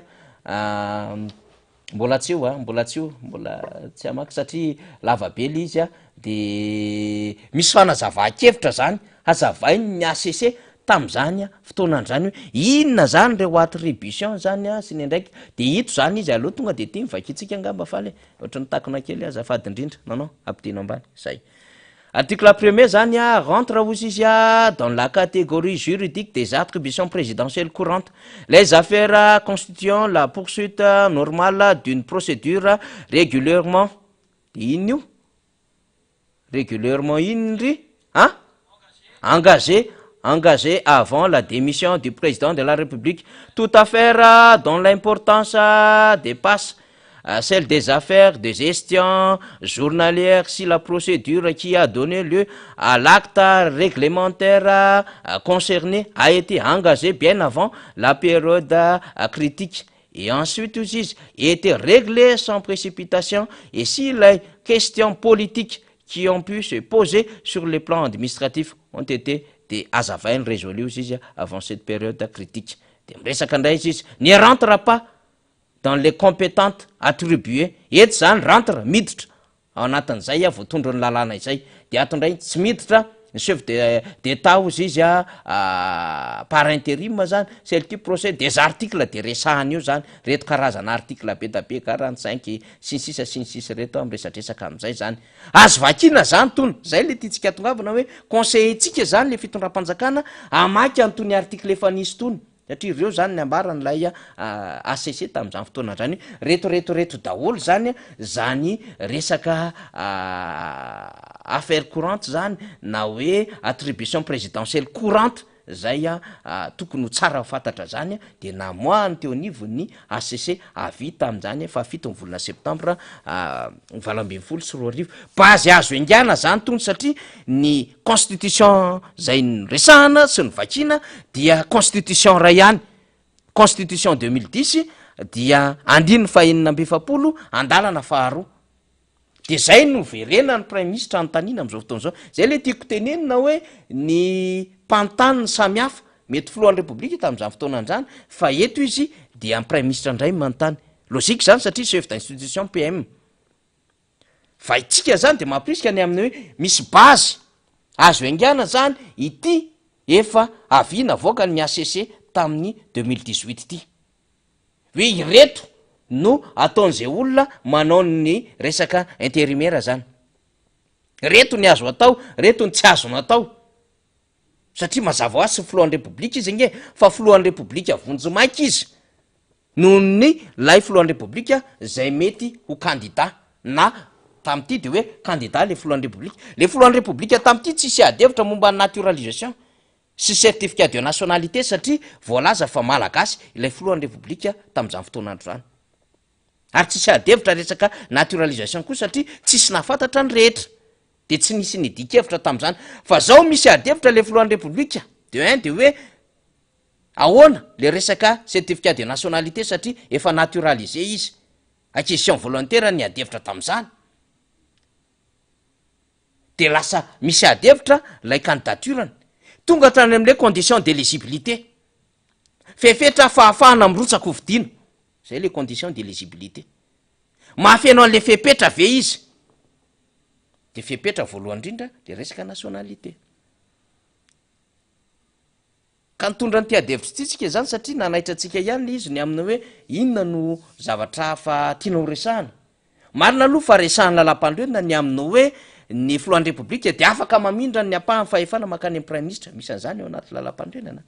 mbola tsy io mbola tsy amaky satria lavabe le izy de misy fanazava-kevitra zany hazavainy ny ACC tam'zany fotoanan'zany hoe inona zany reo attribution zany sy ny ndraiky de ito zany izy aloha tonga de ty mivakitsika angamba faly ohatry ny takona kely azafady indrindra non ampitino ambany zay article 1er zany rentre ozy izy dans la catégorie juridique des attributions présidentielles courantes les affaires constituant la poursuite normale d'une procédure régulièrement ino régulièrement inry engagé avant la démission du président de la République toute affaire dont l'importance dépasse celle des affaires de gestion journalière si la procédure qui a donné lieu à l'acte réglementaire concerné a été engagée bien avant la période critique et ensuite aussi été réglée sans précipitation et si les questions politiques qui ont pu se poser sur le plan administratif ont été de azavainy résolu izy avant cette période critique de miresaka ndray izy ne rentre pas dans les compétentes attribuées eto zany rentre miditra ao anatin'izay voatondro ny lalàna izay de atondray tsy miditra ny chef d'état ozy izy par intérim zany celle-ci procède des articles de resahany io zany reto karazana article be da be 45 sy ny sisa reto am'resatresaka am'izay zany azo vakina zany tony zay le tiatsika tongavana hoe conseillentsika zany le fitondram-panjakana amaky antony article efa nisy tony satria ireo zany ny ambarany lay ACC tam'izany fotoana zany reto daholo zany resaka affaire courante zany na hoe attribution présidentielle courante zay tokony ho tsara fantatra zany de namoahany teo anivony ACC avita am'izany fa 7 volana septembre 2024 base azo engana zany tony satria ny constitution zay resahana sy ny vakina dia constitution ray ihany constitution 2010 dia andiny fahenina amby 7 andalana faharoa de zay no verena ny prime ministre antanina am'izao fotoana zao zay le tiako tenenina hoe ny mpantaniny samihafa mety filohan'ny république tam'izany fotoanan'izany fa eto izy dia ny prime ministre indray manontany logique zany satria chef d'institution PM fa itsika zany de mampirisika ny amin'ny hoe misy base azo engana zany ity efa avina voaka ny ACC tamin'ny 2018 ty hoe ireto no ataon'izay olona manao ny resaka intérimaire zany reto ny azo atao reto ny tsy azo natao satria mazava hoazy sy filohan'ny république izy nge fa filohan'ny république avonjy-maika izy noho ny lay filohan'ny république zay mety ho candidat na tam'ity de hoe candidat le foloan'ny république le foloan'ny république tam'ity tsisy adevitra momba ny naturalisation sy certificat de nationalité satria voalaza fa malagasy ilay foloan'ny république tam'izany fotoanandro zany ary tsisy adevitra resaka naturalisation koa satria tsisy nafantatra ny rehetra de tsy nisy nidikevitra tam'izany fa zao misy adevitra le foloan'ny république de un de hoe ahoana le resaka certificat de nationalité satria efa naturalisé izy acquisition volontaire ny adevitra tam'izany de lasa misy adevitra lay candidaturany tonga hatrany am'le condition d'éligibilité fefetra fahafahana mirotsaka hovidiana zay le condition d'éligibilité mahafenao an'le fepetra ve izy de fepetra voalohany indrindra de resaka nationalité ka nitondra ny ty adevitra tsitsika zany satria nanaitra antsika ihany izy ny amina hoe inona no zavatra hafa tianao resahana marina aloha fa resahany lalam-pandroena ny amina hoe ny foloan'ny république de afaka mamindra ny ampahany fahefana makany amin'ny prime ministre misy an'izany eo anaty lalam-pandroenana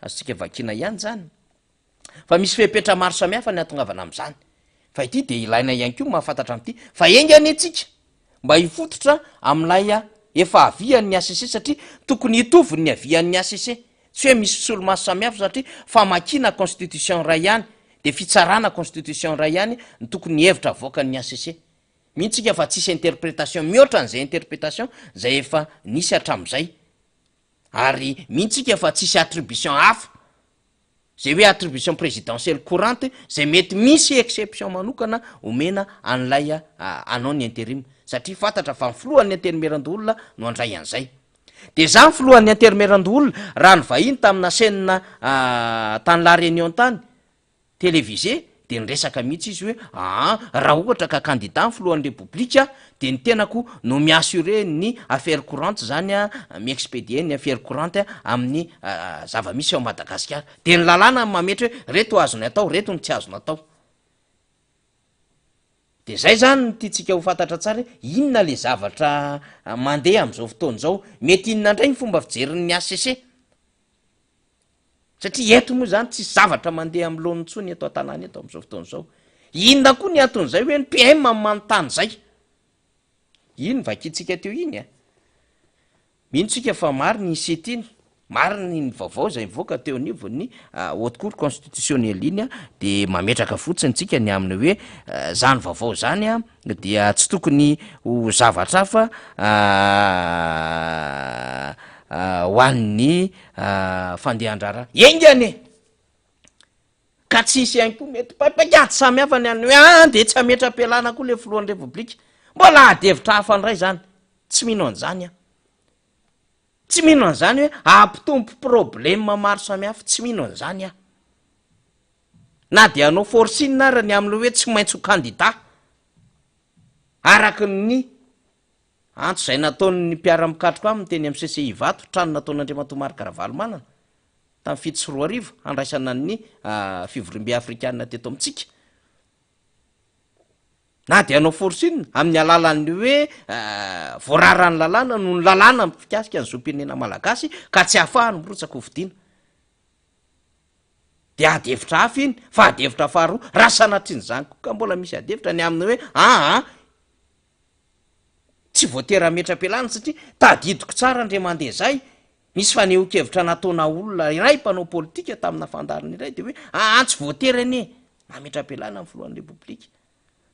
azotsika vakina ihany zany fa misy fepetra maro samihafa ny atongavana am'izany fa ity de ilaina ihany ko mahafantatra am'ity fa engany atsika mba hifototra am'lay efa avian'ny ACC satria tokony hitovy ny avian'ny ACC tsy hoe misy solomaso samihafa satria famakina constitution ray ihany de fitsarana constitution ray ihany ny tokony hevitra avoakan'ny ACC mihitsika fa tsisy interprétation mihoatra n'izay interprétation zay efa nisy hatram'izay ary mihitsika fa tsisy attribution hafa zay hoe attribution présidentielle courante zay mety misy exception manokana omena an'lay anao ny intérim satria fantatra fa nyfoloan'ny intermerandoolona no andray an'izay de zany foloan'ny intermerandoolona raha ny vahiny tamina chaîne tany la réunion tany télévisé de nyresaka mihitsy izy hoe raha ohatra ka candidat ny foloan'ny république de ny tenako no miassuré ny affaire courante zany miexpédie ny affaire courante amin'ny zava-misy ao Madagasikara de ny lalàna mametry hoe reto azony atao reto ny tsy azony atao de zay zany ny tiatsika ho fantatra tsara inona le zavatra mandeha am'izao fotoana zao mety inona indray ny fomba fijerin'ny ACC satria eto moa zany tsisy zavatra mandeha amin'ny lohan'ny tsony eto an-tanàna eto am'izao fotoana zao inona koa ny aton'izay hoe ny PM manontany zay iny vakitsika teo iny mihitsika fa maro ny setiny maro ny vaovao zay mivoaka teo anivon'ny haute cour constitutionnelle iny de mametraka fotsiny tsika ny aminy hoe zany vaovao zany dia tsy tokony ho zavatra hafa hoan'ny fandehandrara engany ka tsisy ihany koa mety papakady samy hafa ny any hoe de tsy ametra-pialana koa le foloan'ny république mbola adevitra hafa andray zany tsy mino an'izany tsy mino an'izany hoe ampitompo problème maro samihafa tsy mino an'izany na de anao forcine ara ny am'le hoe tsy maintsy ho candidat araky ny antso zay nataon'ny mpiara-mikatroko aminy teny amin'ny CCI vato trano nataon'Andriamatoa Marc Ravalomanana tamin'ny fito sy roa arivo andraisana ny fivorim-be afrikanina teto amitsika na de anao forcine amin'ny alalan'ny hoe voararany lalàna no ny lalàna mifikasika ny zoam-pirenena malagasy ka tsy ahafahany mirotsaka hovidiana de adevitra hafa iny fa adevitra faharoa raha sanatriny zany koa ka mbola misy adevitra ny aminy hoe tsy voatery ametra-pialana satria tadidiko tsara ndre mandeha zay misy faneho-kevitra nataona olona iray mpanao politika tamina fandariny iray de hoe tsy voatery ane ametra-pialana amin'ny foloan'ny république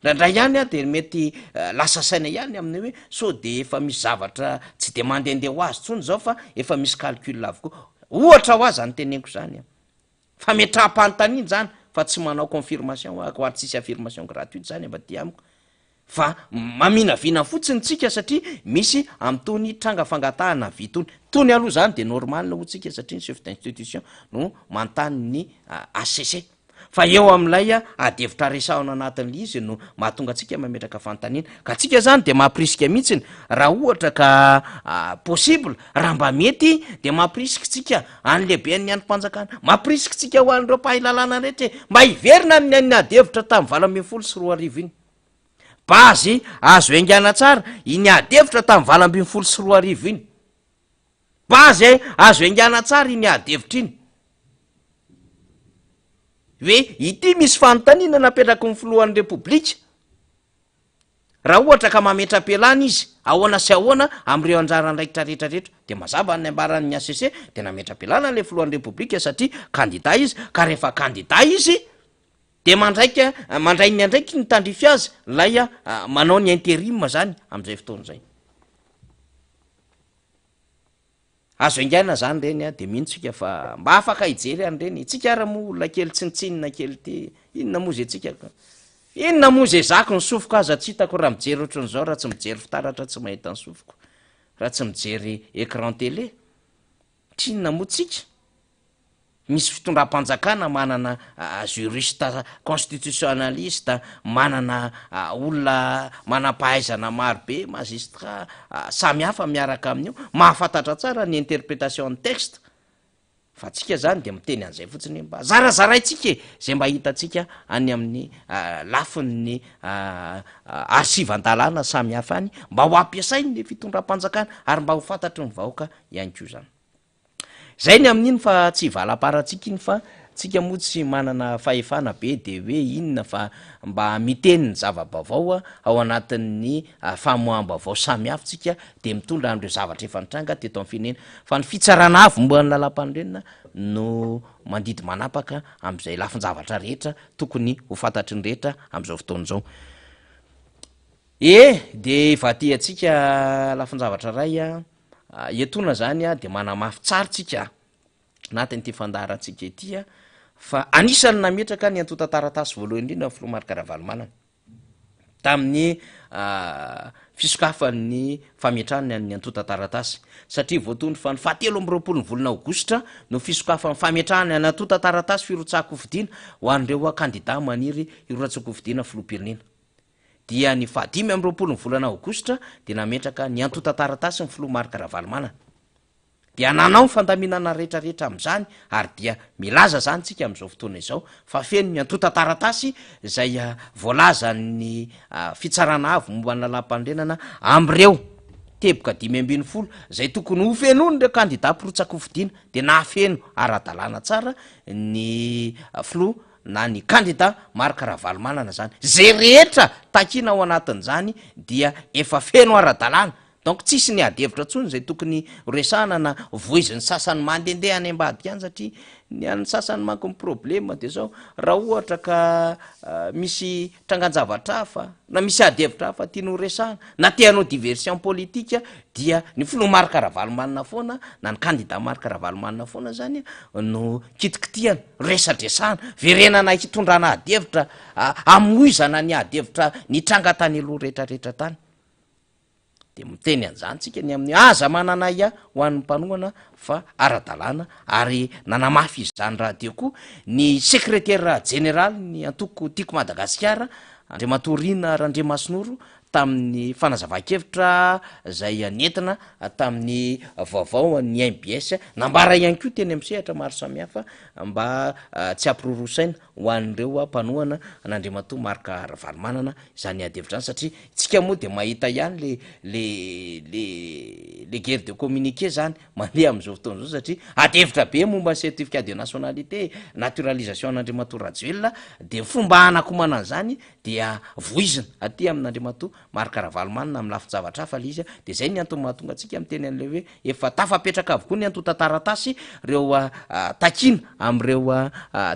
ndraindray ihany de mety lasa saina ihany aminy hoe so de efa misy zavatra tsy de mandehandeha ho azy tsony zao fa efa misy calcul avokoa ohatra ho azy anyteneniko zany fa metra-panontaniany zany fa tsy manao confirmation ako ary tsisy affirmation gratuite zany mbaty amiko fa maminavina fotsiny tsika satria misy am'tony tranga fangatahana vitony tony aloha zany de normal ho tsika satria ny chef d'institution no mantany ny ACC fa eo am'lay adevitra resahana anatin'le izy no mahatonga atsika mametraka fanontaniana ka tsika zany de mampirisika mihitsiny raha ohatra ka possible raha mba mety de mampirisika tsika anylehibe ny androm-panjakana mampirisika tsika ho an'ireo mpahilalana rehetra mba hiverina amin'ny any adevitra tamin'ny 20 sy 4 arivo iny bazy azo engana tsara iny adevitra tamin'ny 20 sy 4 arivo iny bazy azo engana tsara iny adevitra iny hoe ity misy fanontaniana napetraky ny foloan'ny république raha ohatra ka mametra-pialana izy ahoana sy ahoana am'ireo anjara ndraikitra rehetrarehetra de mazava ny ambaran'ny ACC de nametra-pialana le filohan'ny repoblika satria kandida izy ka rehefa kandida izy de mandray ny andraiky ny tandrify azy lay manao ny intérim zany am'izay fotoana zay. Azo aingaina zany reny de mihitsika fa mba afaka hijery an'ireny tsika ara mo olona kely tsinitsinina kely ty inona moa zay tsika inona moa zay zako ny sofoko aza tsy hitako raha mijery ohatran'izao raha tsy mijery fitaratra tsy mahita ny sofoko raha tsy mijery écran télé tsinona moa tsika misy fitondram-panjakana manana juriste constitutionnaliste manana olona manam-pahaizana marobe magistrat samy hafa miaraka amin'io mahafantatra tsara ny interprétation ny texte fa tsika zany de miteny an'izay fotsiny mba zarazaraitsika zay mba hitatsika any amin'ny lafin'ny arsivan-dalàna samy hafa any mba ho ampiasainy le fitondram-panjakana ary mba ho fantatry ny vahoaka ihany ko zany. Zay ny amin'iny fa tsy valam-paratsika iny fa tsika moa tsy manana fahefana be de hoe inona fa mba miteny ny zava-bavao ao anatin'ny famoaham-bavao samy hafa tsika de mitondra an'ireo zavatra efa nitranga teto amin'ny firenena fa ny fitsarana avy momba ny lalam-pandrenina no mandidy manapaka am'izay lafin-javatra rehetra tokony ho fantatry ny rehetra am'izao fotoana izao. De efa ty atsika lafin-javatra ray etona zany de manamafy tsara tsika anatin'ity fandaharantsika ity fa anisany nametraka ny antota-taratasy voalohany indrindra filoha Marc Ravalomanana tamin'ny fisokafan'ny fametrahany ny antota-taratasy satria voatondro fa ny 7 volana aogositra no fisokafan'ny fametrahany ny antota-taratasy firotsahako-fidiana ho an'ireo kandida maniry hirotsahako-fidiana filoham-pirenena dia ny 15 volana aogositra de nametraka ny antota-taratasy ny filoha Marc Ravalomanana dia nanao ny fandaminana rehetrarehetra am'izany ary dia milaza zany tsika am'izao fotoana izao fa feno ny antota-taratasy zay voalaza ny fitsarana avy momba ny lalam-pandrenana am'ireo teboka 5 zay tokony ho fenony reo kandida mpirotsahako-fidiana de nahafeno ara-dalàna tsara ny filoha na ny kandida Marc Ravalomanana zany zay rehetra takina ao anatin'izany dia efa feno ara-dalàna donc tsisy ny adevitra tsony zay tokony resahana na voiziny sasany mandendeha any ambadika any satria ny an'ny sasany manko ny problema de zao raha ohatra ka misy trangan-javatra hafa na misy adevitra hafa tiano resahana na teanao diversion politika dia ny filoha Marc Ravalomanana foana na ny kandida Marc Ravalomanana foana zany no kitikitiana resadresahana verenana hitondrana adevitra amoizana ny adevitra ny tranga tany aloha rehetrarehetra tany de miteny an'izany tsika ny amin'ny aza manana ho an'ny mpanohana fa ara-dalàna ary nanamafy izany raha de koa ny secrétaire général ny antoko tiako Madagasikara Andriamatorina Randriamasinoro tamin'ny fanazava-kevitra zay nentina tamin'ny vaovao ny MBS nambara ihany koa teny am'sehatra maro samihafa mba tsy ampirorosaina ho an'ireo mpanohana n'Andriamatoa Marc Ravalomanana zany adevitra zany satria tsika moa de mahita ihany le guerre de communiqué zany mandeha am'izao fotoana zao satria adevitra be momba ny certificat de nationalité naturalisation an'Andriamatoa Rajoelina de fomba anakomana an'izany dia voizina aty amin'Andriamatoa Marc Ravalomanana amin'ny lafin-javatra hafa le izy de zay ny antony mahatonga antsika miteny an'le hoe efa tafapetraka avokoa ny antota-taratasy reo takina am'ireo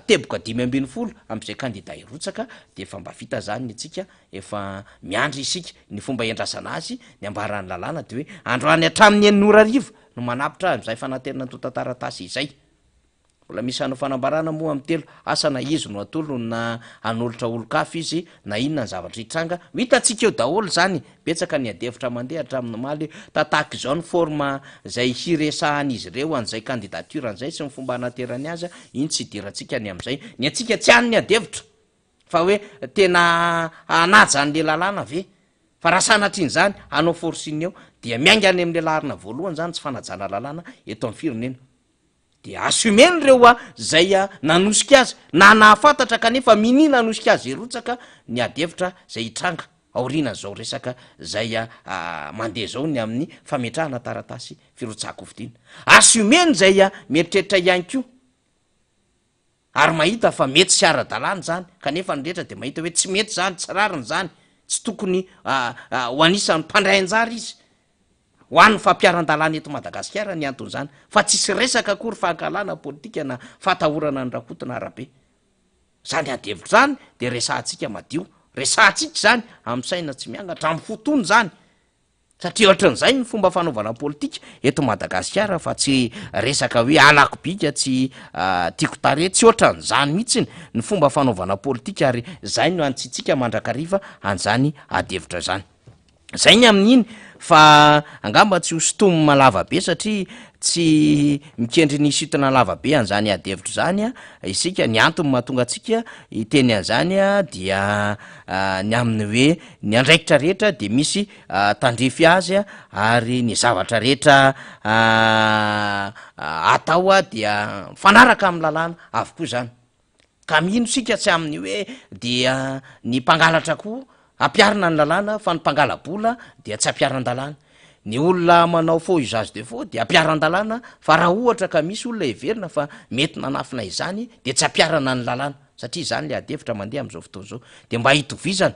teboka 5 am'izay kandida hirotsaka de efa mba vita zany ny atsika efa miandry isika ny fomba iandrasana azy ny ambaran'ny lalàna de hoe androany hatramin'ny enin'ora arivo no manapitra am'izay fanantenana antota-taratasy izay mbola misy hanao fanambarana moa amin'ny telo asa na izy no atolo na anolotra olo-kafa izy na inona ny zavatra hitranga hitatsika eo daholo zany betsaka ny adevitra mandeha hatramin'ny maly tataka izao ny forma zay hiresahany izy ireo an'izay candidature an'izay sy ny fomba anaterany azy iny tsy idiratsika ny am'izay ny atsika tsy hany ny adevitra fa hoe tena anaja an'le lalàna ve fa raha sanatriny zany anao forciny eo dia miaingany am'le larina voalohany zany tsy fanajana lalàna eto amin'ny firenena de assumeny reo zay nanosika azy na nahafantatra kanefa mini nanosika azy irotsaka ny adevitra zay hitranga aoriana zao resaka zay mandeha zao ny amin'ny fametrahana taratasy firotsahako-fidiana assumeny zay mieritreritra ihany ko ary mahita fa mety sy ara-dalàna zany kanefa ny rehetra de mahita hoe tsy mety zany tsy rariny zany tsy tokony ho anisan'ny mpandray anjara izy ho an'ny fampiaran-dalàna eto Madagasikara ny anton'izany fa tsisy resaka akory fahankalana politika na fatahorana ny rakotona arabe zany adevitra zany de resahantsika madio resahantsika zany amin'ny saina tsy miangatra amin'ny fotony zany satria ohatran'izay ny fomba fanaovana politika eto Madagasikara fa tsy resaka hoe alakobika tsy tiako tare tsy ohatran'izany mihitsiny ny fomba fanaovana politika ary zay no antsitsika mandrakariva an'izany adevitra zany zay ny amin'iny fa angamba tsy hosotomy malava be satria tsy mikendry ny sitona lava be an'izany adevitra zany isika ny antony mahatonga atsika iteny an'izany dia ny amin'ny hoe ny andraikitra rehetra de misy tandrefy azy ary ny zavatra rehetra atao dia fanaraka amin'ny lalàna avokoa zany ka mino sika tsy amin'ny hoe dia ny mpangalatra koa ampiarina ny lalàna fa ny mpangala-bola dia tsy ampiaran-dalàna ny olona manao faux usage de faux de ampiaran-dalàna fa raha ohatra ka misy olona everina fa mety nanafina izany de tsy ampiarana ny lalàna satria zany le adevitra mandeha am'izao fotoana zao de mba hitovizana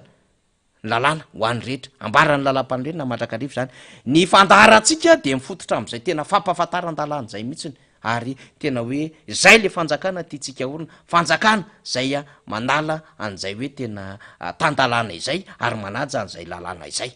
ny lalàna ho an'ny rehetra ambarany lalam-panorenana mandrakarivo zany ny fandaharatsika de mifototra am'izay tena fampafantaran-dalàna zay mihitsiny ary tena hoe zay le fanjakana tiatsika orona fanjakana zay manala an'izay hoe tena tan-dalàna izay ary manaja an'izay lalàna izay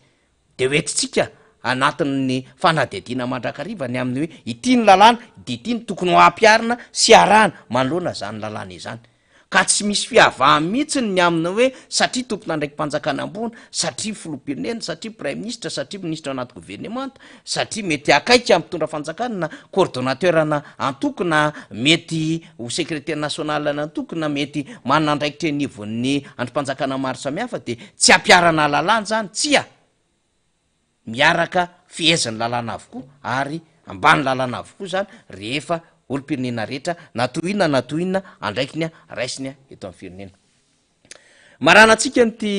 de hoetitsika anatin'ny fanadidina mandrakariva ny amin'ny hoe ity ny lalàna de ity ny tokony ho ampiarina sy arahana manoloana zany lalàna izany ka tsy misy fiavahany mihitsiny ny aminy hoe satria tompona ndraiky mpanjakana ambony satria filoam-pirenena satria prime ministre satria ministre anaty gouvernemanta satria mety akaika ampitondra fanjakana na coordonnateur na antokona mety ho secrétaire national na antokona mety manana andraikitra nivon'ny androm-panjakana maro samihafa de tsy ampiarana lalàna zany tsia miaraka fiezany lalàna avokoa ary ambany lalàna avokoa zany rehefa olo-pirenena rehetra natoinina andraikiny raisiny eto amin'ny firenena marana atsika nyty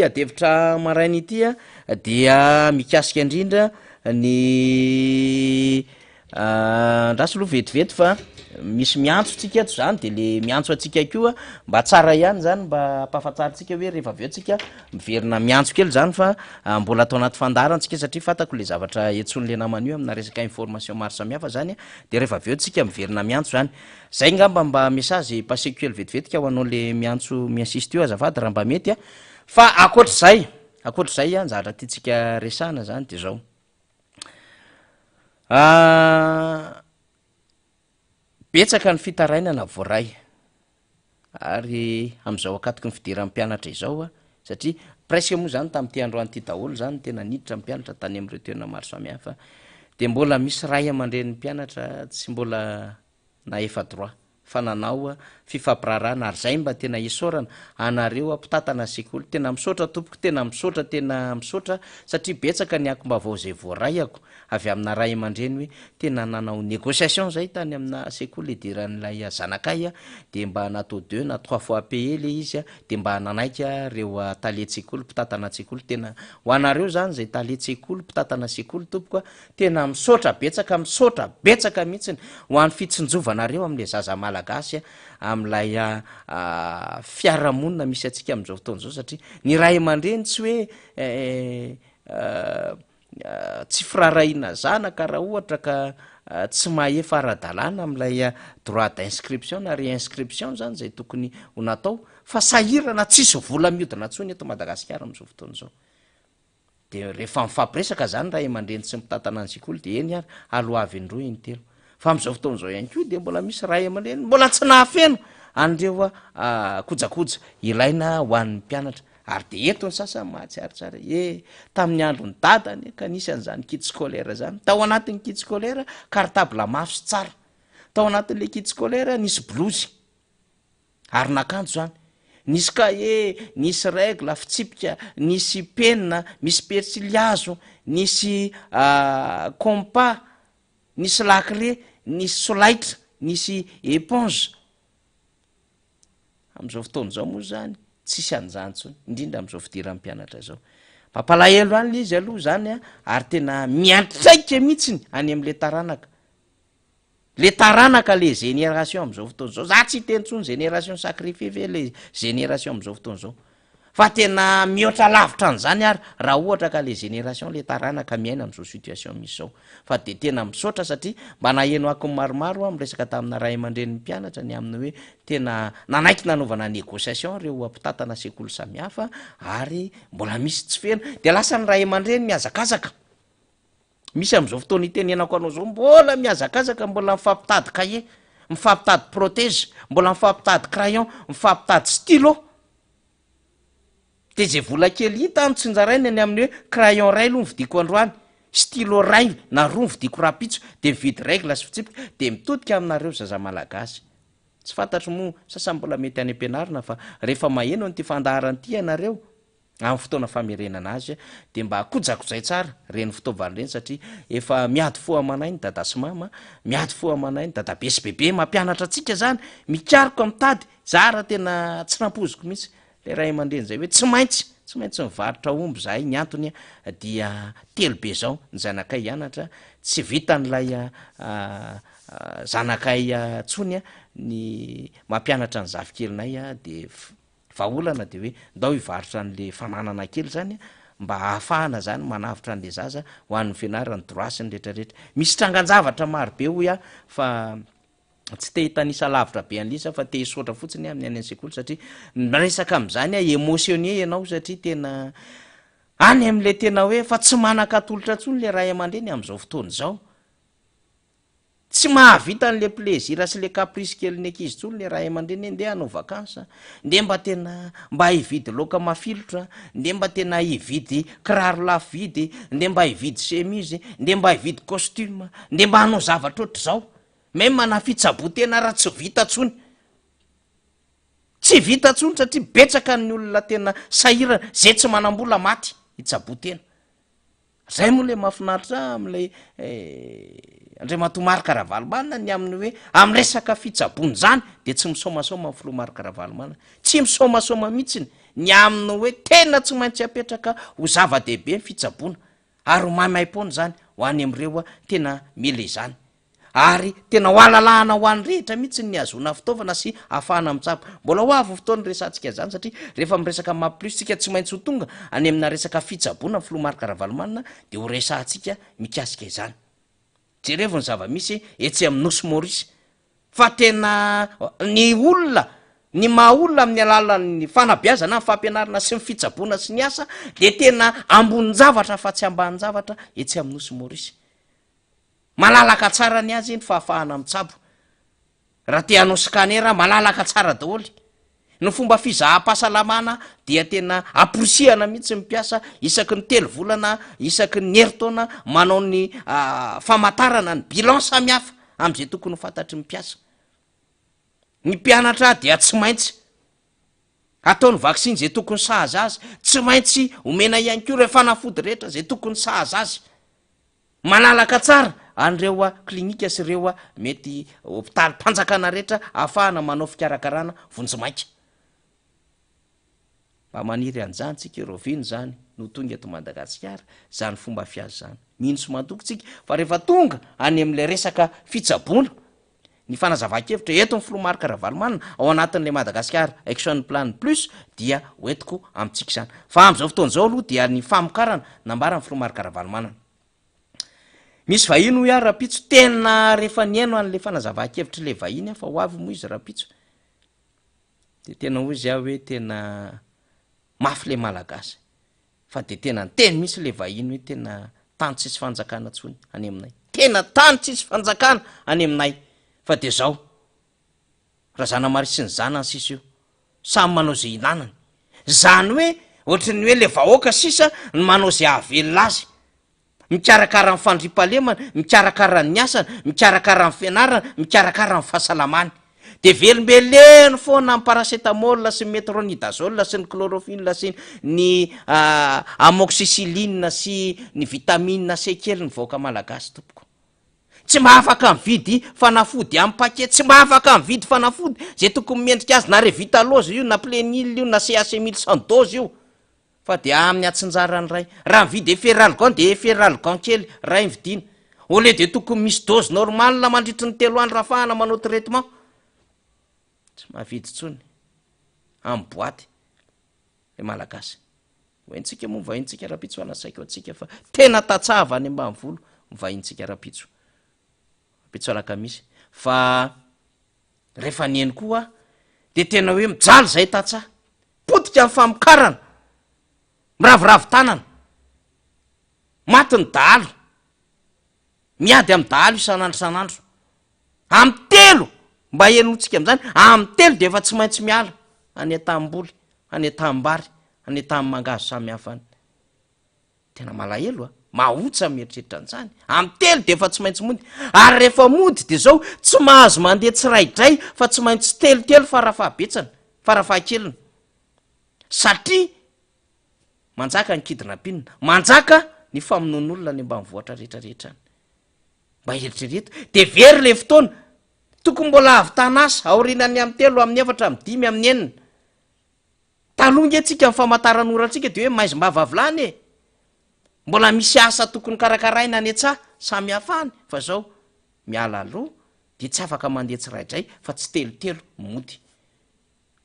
adevitra marainy ity dia mikasika indrindra ny ndrasy loha vetivety fa misy miantso tsika eto zany de le miantso atsika koa mba tsara ihany zany mba ampahafantaritsika hoe rehefa aveo tsika miverina miantso kely zany fa mbola atao anaty fandarantsika satria fantako le zavatra etson'le naman'io amina resaka information maro samihafa zany de rehefa aveo tsika miverina miantso zany zay ngamba mba message passeko kely vetivetika ho anao le miantso miassiste io azafady raha mba mety fa akoatr'zay zavatra tiatsika resana zany de zao betsaka ny fitarainana voaray ary am'izao akatiky ny fidiran'ny mpianatra izao satria presque moa zany tamin'ty androany ty daholo zany tena niditra ny mpianatra tany am'ireo toerana maro samihafa de mbola misy ray aman-dren'ny mpianatra tsy mbola na efa droit fa nanao fifampirarana ary zay mba tena isorana anareo ampitatana sekoly tena misaotra tompoko tena misaotra satria betsaka ny akomba vao zay voarayako avy amina ray aman-dreny hoe tena nanao négociation zay tany amina sekoly idiran'lay zanakay de mba natao 2 na 3 fois payé le izy de mba nanaika reo taletsekoly mpitatana sekoly tena ho anareo zany zay taletsekoly mpitatana sekoly tompoko tena misaotra betsaka mihitsiny ho an'ny fitsinjovanareo am'le zaza malagasy am'lay fiarahamonina misy atsika am'izao fotoana zao satria ny ray aman-dreny tsy hoe tsy firarahiana zanaka raha ohatra ka tsy mahefa ara-dalàna am'lay droit d'inscription na réinscription zany zay tokony ho natao fa sahirana tsisy vola miodina ntsony eto Madagasikara am'izao fotoana zao de rehefa mifampiresaka zany ray aman-dreny tsy mitatana ny sekoly de eny ary aloha avy indroa iny telo fa am'izao fotoana zao ihany koa de mbola misy ray aman-dreny mbola tsy nahafeno an'ireo kojakoja ilaina ho an'ny mpianatra ary de eto ny sasany mahatsiaritsara tamin'ny andro ny dadany ka nisy an'izany kit scolaire zany tao anatin'ny kit scolaire cartable mafy sy tsara tao anatin'le kit scolaire nisy blouse ary nakanjo zany nisy cahier nisy règle fitsipika nisy penina misy persiliazo nisy compas nisy laclé nisy solaitra nisy éponge am'izao fotoana zao moa zany tsisy anjantsony indrindra am'izao fidiran'ny mpianatra zao mampalahelo any le izy aloha zany ary tena miantraika mihitsiny any am'le taranaka le génération am'izao fotoana zao za tsy hitentsony génération sacrifié ve le génération am'izao fotoana zao fa tena mihoatra lavitra n'zany ary raha ohatra ka le génération le taranaka miaina am'izao situation misy zao fa de tena misaotra satria mba naheno ako maromaro a miresaka tamina ray aman-dreny mpianatra ny aminy hoe tena nanaiky nanaovana négociation reo ampitatana sekoly samihafa ary mbola misy tsy fena de lasa ny ray aman-dreny miazakazaka misy am'izao fotoana itenenako anao zao mbola miazakazaka mbola mifampitady cahier mifampitady protège mbola mifampitady crayon mifampitady stylo de zay vola kely hita amitsynjarainy any amin'ny hoe crayon ray aloha nyvidiko androany stylo ray na roa nyvidiko rapitso de mividy règle sy fitsipika de mitodika aminareo zaza malagasy tsy fantatro mo sasa mbola mety any ampianarina fa rehefa maheno nyty fandaharan'ity ianareo amin'ny fotoana famerenana azy de mba kojakozay tsara reny fitaovany reny satria efa miady fo amanay ny dada sy mama miady fo amanay ny dada be sy bebe mampianatra atsika zany mikariko mitady zara tena tsy nampoziko mihitsy le ray aman-dreny zay hoe tsy maintsy mivarotra omby zahay ny antony dia telo be zao ny zanakay hianatra tsy vitan'lay zanakay tsony ny mampianatra ny zavikelinay de vaolana de hoe ndao hivarotra n'le fananana kely zany mba ahafahana zany manavitra n'le zaza ho an'ny fianarany droasiny rehetrarehetra misy trangan-javatra marobe hoy a fa tsy te hitanisa lavitra be an'lisa fa te hisotra fotsiny amin'ny any ansekoly satria resaka am'zany a émotionné ianao satria tena any am'le tena hoe fa tsy manakatolotra tsony le ray aman-dreny am'izao fotoany zao tsy mahavita n'le plaisir sy le caprice kely ny ankizy tsony le ray aman-dreny ndeha hanao vakansa nde mba tena mba hividy loka mafilotra nde mba tena hividy kiraro lafo vidy nde mba hividy chemise nde mba hividy costume nde mba hanao zavatra ohatry zao meme mana fitsabotena raha tsy vita tsony tsy vita tsony satria betsaka ny olona tena sahirana zay tsy manam-bola maty hitsabotena zay moa le mahafinaritra am'le Andriamatomary Karavalomanana ny amin'ny hoe amin'ny resaka fitsabony zany de tsy misomasoma Filomary Karavalomanana tsy misomasoma mihitsiny ny aminy hoe tena tsy maintsy apetraka ho zava-dehibe ny fitsabona ary ho maimaim-pony zany ho any am'ireo tena mila izany ary tena ho alalahana ho any rehetra mihitsy ny azona fitaovana sy ahafahana mitsabo mbola ho avy fotoany resantsika zany satria rehefa miresaka mampiplus tsika tsy maintsy ho tonga any amina resaka fitsabona Filomary Karavalomanana de ho resantsika mikasika izany jerevony zava-misy etsy amin'ny nosy Maurice fa tena ny olona ny maha olona amin'ny alalan'ny fanabeazana ny fampianarana sy ny fitsabona sy ny asa de tena ambony zavatra fa tsy ambany zavatra etsy amin'ny nosy Maurice malalaka tsara ny azy ny fahafahana mitsabo raha te hanao scanner malalaka tsara daholo ny fomba fizaham-pahasalamana dia tena aposihana mihitsy mipiasa isaky ny telo volana isaky ny heritaona manao ny famatarana ny bilan samihafa am'izay tokony ho fantatry mipiasa ny mpianatra dia tsy maintsy ataony vaksiny zay tokony sahaza azy tsy maintsy omena ihany koa re fanafody rehetra zay tokony sahaza azy malalaka tsara an'ireo klinika sy ireo mety hopitaly mpanjakana rehetra ahafahana manao fikarakarana vonjimaika mba maniry an'izany tsika roviny zany no tonga eto Madagasikara zany fomba fiazy zany mino sy mantoko tsika fa rehefa tonga any am'le resaka fitsabona ny fanazava-kevitra eto ny Filomary Karavalomanana ao anatin'le Madagasikara action plan plus dia hoentiko amitsika izany fa am'izao fotoana zao aloha dia ny famokarana nambarany Filomary Karavalomanana misy vahiny hoy rapitso tena rehefa niaino an'le fanazava-kevitra le vahiny fa ho avy moa izy rapitso de tena hoy izy hoe tena mafy le malagasy fa de tena ny teny misy le vahiny hoe tena tany tsisy fanjakana tsony any aminay tena tany tsisy fanjakana any aminay fa de zao raha zana mari sy ny zanany sisa io samy manao zay inanany zany hoe ohatrany hoe le vahoaka sisa ny manao zay ahavelona azy mikarakara ny fandripalemana mikarakara ny asana mikarakara ny fianarana mikarakara ny fahasalamany de velombeleny foana ny paracetamol sy metronidazole sy ny chlorophile sy ny amoxicilline sy ny vitamine C kely ny vahoaka malagasy tompoko tsy mahafaka mividy fanafody amin'ny paquet tsy mahafaka mividy fanafody zay tokony mendrika azy na Revitaloze io na Plenil io na CAC 1100 dose io fa de amin'ny atsinjarany ray raha mividy Efferalgan de Efferalgan kely ray mividina au lieu de tokony misy dose normale la mandritry ny 3 andro rafahana manao traitement tsy mahavidy tsony amin'ny boaty le malagasy vaintsika moa vahintsika rapitso anasaiko atsika fa tena tatsava any ambany volo mivahintsika rapitso rapitso alakamisy fa rehefa nieny koa de tena hoe mijaly zay tatsa potika amin'ny famokarana miravoravo tanana maty ny dahalo miady amin'ny dahalo isan'andro san'andro amy telo mba enotsika am'zany amy telo de efa tsy maintsy miala any atam-boly any atam-bary any atam' mangazo samy hafany tena malahelo a mahotsa mieritreritra an'zany amy telo de efa tsy maintsy mody ary rehefa mody de zao tsy mahazo mandeha tsiraidray fa tsy maintsy telotelo farafahabetsana farafahakeliny satria manjaka ny kidnapinina manjaka ny famonon'olona ny mba mivoatra rehetrarehetrany mba eritrereto de very le fotoana tokony mbola avy tanasa aorinany amy telo amin'ny efatra amy dimy amin'ny enina talonga atsika ny famataran'oratsika de hoe maizy mba vavilany e mbola misy asa tokony karakaraina any atsa samy hafany fa zao miala aloha de tsy afaka mandeha tsiraidray fa tsy telotelo mody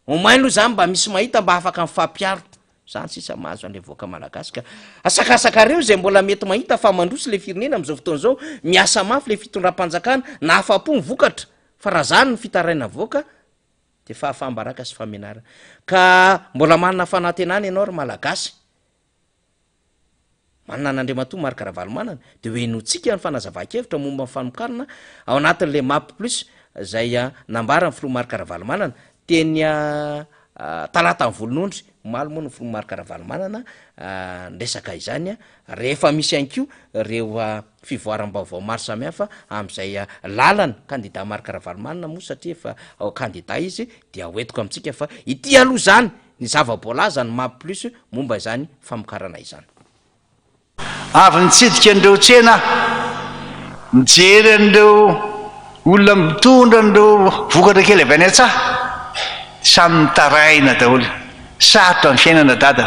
omay aloha zany mba misy mahita mba afaka mifampiaro zany sisa mahazo an'le voaka malagasy ka asakasakareo zay mbola mety mahita fa mandrosy le firenena am'izao fotoana zao miasa mafy le fitondram-panjakana na afa-po mivokatra fa raha zany ny fitaraina voaka de fahafambaraka sy famenarana ka mbola manana fanantenana ianao ry malagasy manana n'andriamatoa marikaravalomanana de hoe inotsika ny fanazava-kevitra momba ny fanokarana ao anatin'le map plus zay nambara ny filoha marikaravalomanana teny talata ny volonondry malo moa no filoha marikaravalomanana nresaka izany rehefa misy anko reo fivoaram-baovao maro samy hafa am'izay lalana kandida marikaravalomanana moa satria efa kandida izy de aoetiko amitsika fa ity aloha zany ny zava-boalaza ny map plus momba izany famokarana izany avy nitsidika an'ireo tsena mijery an'ireo olona mitondra an'ireo vokatra kely avy any an-tsaha samy mitaraina daholo sarotra ny fiainana dada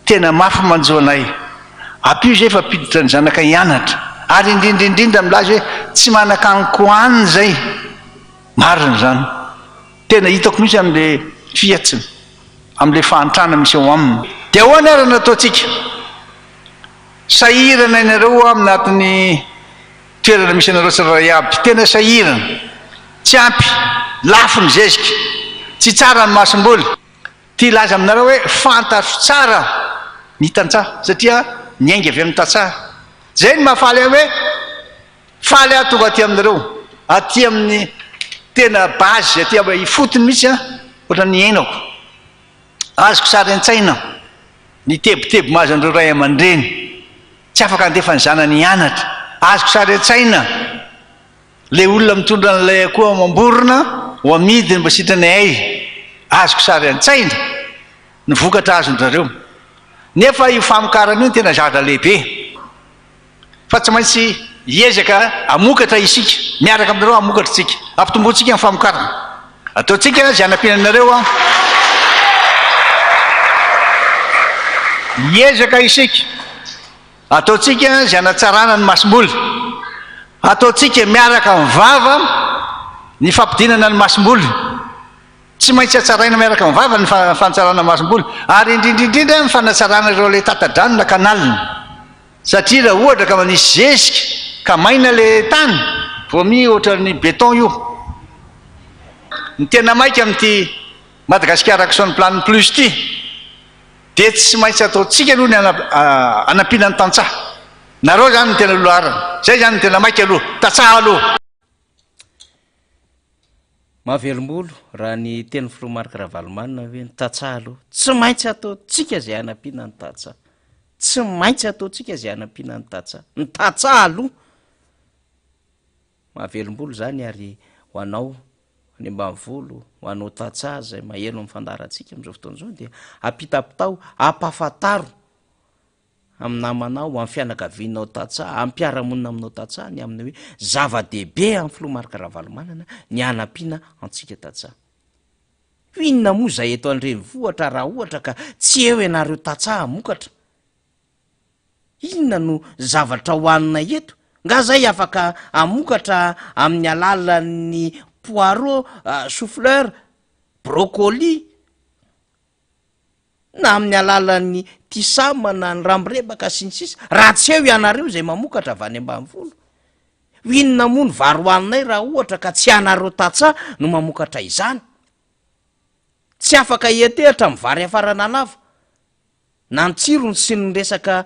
tena mafy manjoanay apio zay fa piditra ny zanaka hianatra ary indrindrindrindra milaza hoe tsy manan-kanikoaniny zay marina zany tena hitako misy am'le fiatsiny am'le fahantrana misy eo aminy de ahoana ary nataotsika sahirana inareo aminatin'ny toerana misy anareo tsiraray aby tena sahirana tsy ampy lafo mizezika tsy tsara ny masom-boly ty laza aminareo hoe fantatro tsara ny tantsaha satria niaingy avy amin'ny tantsaha zay ny mahafaly hoe faly aho tonga aty aminareo aty amin'ny tena bazy aty ifotony mihitsy ohatra ny ainako azoko sary an-tsaina ny tebotebo mahazo an'ireo ray aman-dreny tsy afaka andefa ny zanany hianatra azoko sary an-tsaina le olona mitondra n'lay akoa mamborona ho amidiny mba sitranay ay azoko sary an-tsaina ny vokatra azondrareo nefa io famokarana io ny tena zavatra lehibe fa tsy maintsy hiezaka amokatra isika miaraka aminareo amokatra tsika ampitombotsika ny famokarana ataotsika zay anam-piananareo hiezaka isika ataotsika zay anatsarana ny masom-boly ataotsika miaraka mivava ny fampidinana ny masom-boly tsy maintsy atsaraina miaraka mivava ny fantsarana masom-boly ary indrindrindrindra ny fanatsarana ireo le tatadranona kanalina satria raha ohatra ka manisy zezika ka maina le tany vomi ohatra ny beton io ny tena maika am'ty madagasikara action plan plus ty de tsy maintsy ataotsika aloha ny anampiana ny tantsaha nareo zany ny tena loharana zay zany ny tena maika aloha tantsaha aloha mahavelombolo raha ny teny filoha marikaravalomanana hoe ny tantsaha aloha tsy maintsy ataotsika zay anampiana ny tantsaha tsy maintsy ataotsika zay anampiana ny tantsaha ny tantsaha aloha mahavelombolo zany ary ho anao ny ambanyvolo ho anao tantsaha zay maheno amin'ny fandaratsika am'izao fotoana zao de apitapitao ampafantaro amin'ny namanao amin'ny fianakavianao tantsaha ampiaramonina aminao tantsaha ny amin'ny hoe zava-dehibe amin'ny filoha marikaravalomanana ny anampiana antsika tantsaha inona moa zay eto andrenivohatra raha ohatra ka tsy eo ianareo tantsaha mokatra inona no zavatra hoanina eto nga zay afaka amokatra amin'ny alalan'ny poireau, souffleur, brocoli na amin'ny alalan'ny tisamana ny rambirebaka sy ny sisa raha tsy eo ianareo zay mamokatra avy any ambanyvolo. Inona moa ny varoaninay raha ohatra ka tsy anareo tatsa no mamokatra izany. Tsy afaka ietehatra amin'ny vary afarana lava. Na ny tsirony sy ny resaka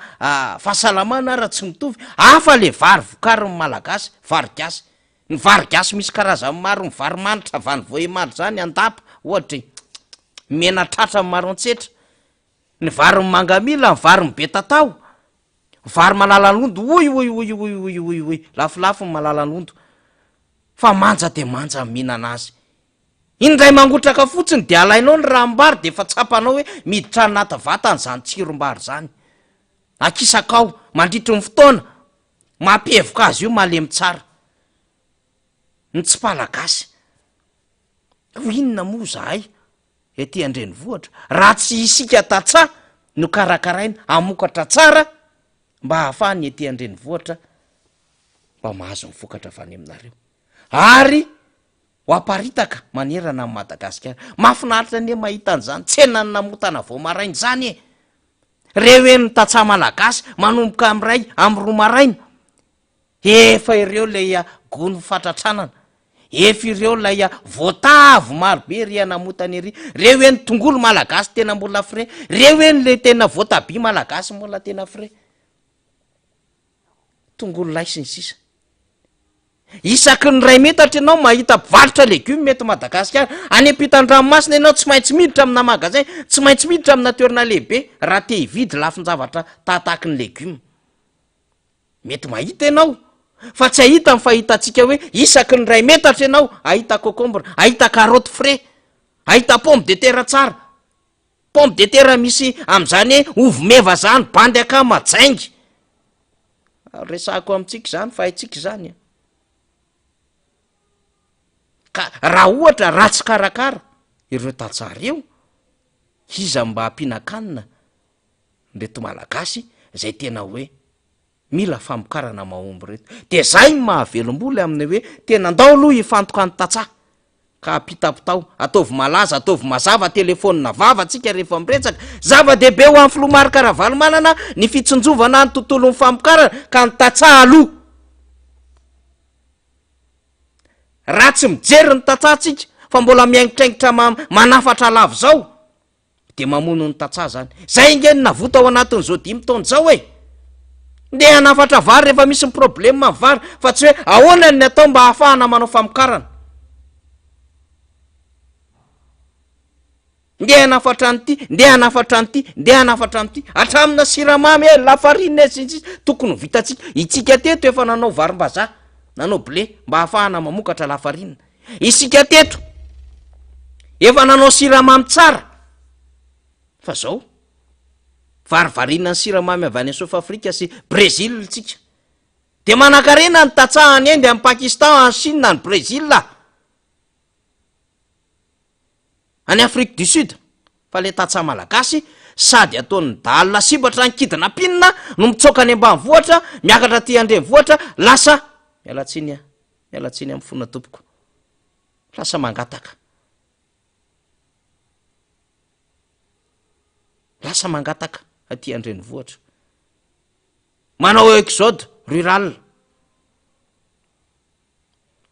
fahasalamana raha tsy mitovy. Hafa le vary vokariny malagasy, vary gasy. Ny vary gasy misy karazany maro, ny vary manitra avy any Vohimaly zany andapa ohatra mena tratra amin'ny maro antsetra. Ny vary mangamila, ny vary betatao, vary malalan'ondo, oy lafilafo ny malalan'ondo. Fa manja de manja mihinana azy. Indray mangotraka fotsiny de alainao ny rambary de efa tsapanao hoe miditra anaty vatany zany tsirombary zany. Akisakao mandritry ny fotoana, mampihevoka azy io malemy tsara. Ny tsy palagasy. Inona moa zahay ety Andrenivohitra raha tsy isika tatsa no karakaraina amokatra tsara mba hahafahany ety Andrenivohitra mba mahazo mivokatra avy any aminareo. Ary ho aparitaka manerana amin'ny Madagasikara. Mahafinaritra anie mahita an'izany, tsena ny namotana vao maraina zany e. Reo eny tatsa malagasy manomboka amiray amy roa maraina. Efa ireo lay gony fatratranana. Efa ireo lay voatavo marobe ry anamotany ery. Reo eny tongolo malagasy tena mbola frais. Reo eny le tena voatabia malagasy mbola tena frais. Tongolo lay sy ny sisa. Isaky ny ray metatra ianao mahita mpivarotra legioma mety Madagasikara. Any ampitan-dranomasina ianao tsy maintsy miditra amina magasin, tsy maintsy miditra amina toerana lehibe raha te hividy lafin-javatra tahataky ny legioma. Mety mahita ianao. Fa tsy ahita ny fahitantsika hoe isaky ny ray metatra ianao ahita concombre, ahita carotte frais, ahita pomme de terre tsara. Pomme de terre misy am'izany ovy meva zany, bandy aka majaingy. Resako amintsika zany, fahaitsika zany. Ka raha ohatra ratsy karakara ireo tatsara eo, iza mba hampinakanina reto malagasy zay tena hoe mila famokarana mahomby reto. De zay ny mahavelom-bola amin'ny hoe tena andao aloha ifantokany tatsa ka apitapitao, ataovy malaza, ataovy mazava, telefonina vava tsika rehefa miretsaka. Zava-dehibe ho amin'ny filomary karavalmanana ny fitsonjovana ny tontolo ny famokarana ka ny tatsa aloha. Raha tsy mijery ny tatsatsika fa mbola miaingitraingitra manafatra lavo zao de mamono ny tatsa zany. Zay ingeny navota ao anatin'izao 5 taona zao e. Nde hanafatra vary rehefa misy problème amin'ny vary fa tsy hoe ahoana ny atao mba hahafahana manao famokarana. Nde hanafatra an'ity, nde hanafatra an'ity, nde hanafatra an'ity. Hatramina siramamy lafarina tokony vitatsika. Itsika teto efa nanao varim-bazaha, nanao blé mba hahafahana mamokatra lafarina. Isika teto efa nanao siramamy tsara. Fa zao varivarina ny siramamy avy any South Afrika sy Brésil tsika. De manan-karena ny tatsa any Inde, any Pakistan, any Chine, any Brésil. Any Afrique du Sud. Fa le tatsa malagasy sady ataon'ny dalina sibatra ny kidnapinina no mitsoka any ambanivohitra, miakatra ty Andrenivohitra, lasa mialatsiny amin'ny fona tompoko. Lasa mangataka. Lasa mangataka aty Andrenivohitra. Manao exode rural.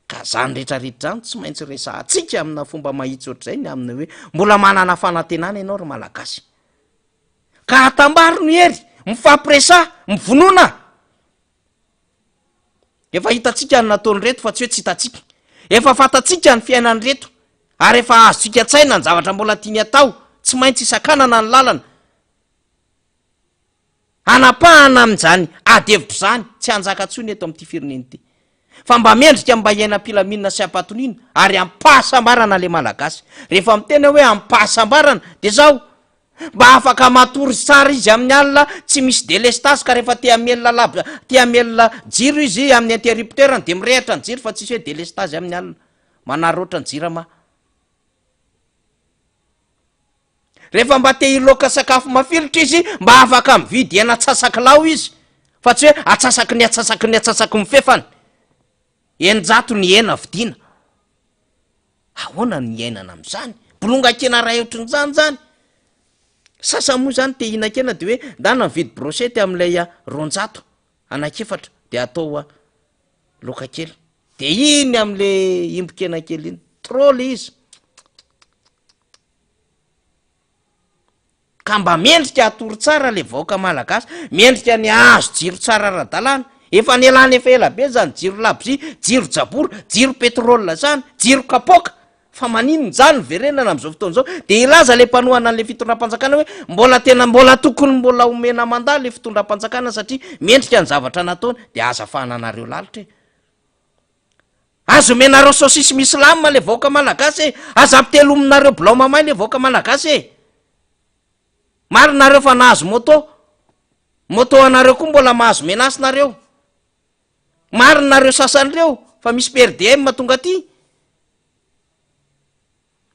Ka zany rehetrarehetra zany tsy maintsy resahatsika amina fomba mahitsy ohatr'izay ny aminy hoe mbola manana fanantenana ianao ry malagasy. Ka atambaro ny hery, mifampiresaha, mivonona. Efa hitatsika ny nataony reto fa tsy hoe tsy hitatsika. Efa fatatsika ny fiainany reto. Ary efa azotsika tsaina ny zavatra mbola tiany atao, tsy maintsy isakanana ny lalana. Anapahana amin'izany adevitra zany tsy hanjaka tsony eto amin'ity firenena ity. Fa mba mendrika mba hiaina ampilaminana sy ampatonina ary ampahasambarana le malagasy. Rehefa mitena hoe ampahasambarana de zao mba afaka matory tsara izy amin'ny alina, tsy misy délestage ka rehefa te hamelona jiro izy amin'ny interrupteur de mirehatra ny jiro fa tsisy hoe délestage amin'ny alina. Manaroatra ny jirama. Rehefa mba te hiloka sakafo mafilotra izy mba afaka mividy hena atsasaky-lao izy fa tsy hoe atsasaky ny mifefany. Enjato ny hena vidina. Ahoana ny iainana amin'izany? Bolonga kena ray ohatrin'izany zany. sasa moa zany te hinan-kena de hoe dana mividy brochety am'ilay ronjato anakefatra de atao loka kely de iny am'le imbokena kely iny troly izy ka mba miendrika atory tsara le vaoka malagasy miendrika ny azo jiro tsara ara-dalàna efa nyalany efa ela be zany jiro labozia jiro jabory jiro petrôla zany jiro kapoka fa maninony zany verenana am'izao fotoana zao de ilaza le mpanohana an'le fitondram-panjakana hoe mbola tokony mbola omena manda le fitondram-panjakana satria miendrika ny zavatra nataony de azafahana anareo lalitra azo menareo sosisy misy lamma le vaoka malagasy aza apitelominareo blao mamay le vaoka malagasy marinareo fa nahazo moto anareo koa mbola mahazo menasinareo marinareo sasan'ireo fa misy prdm tonga ty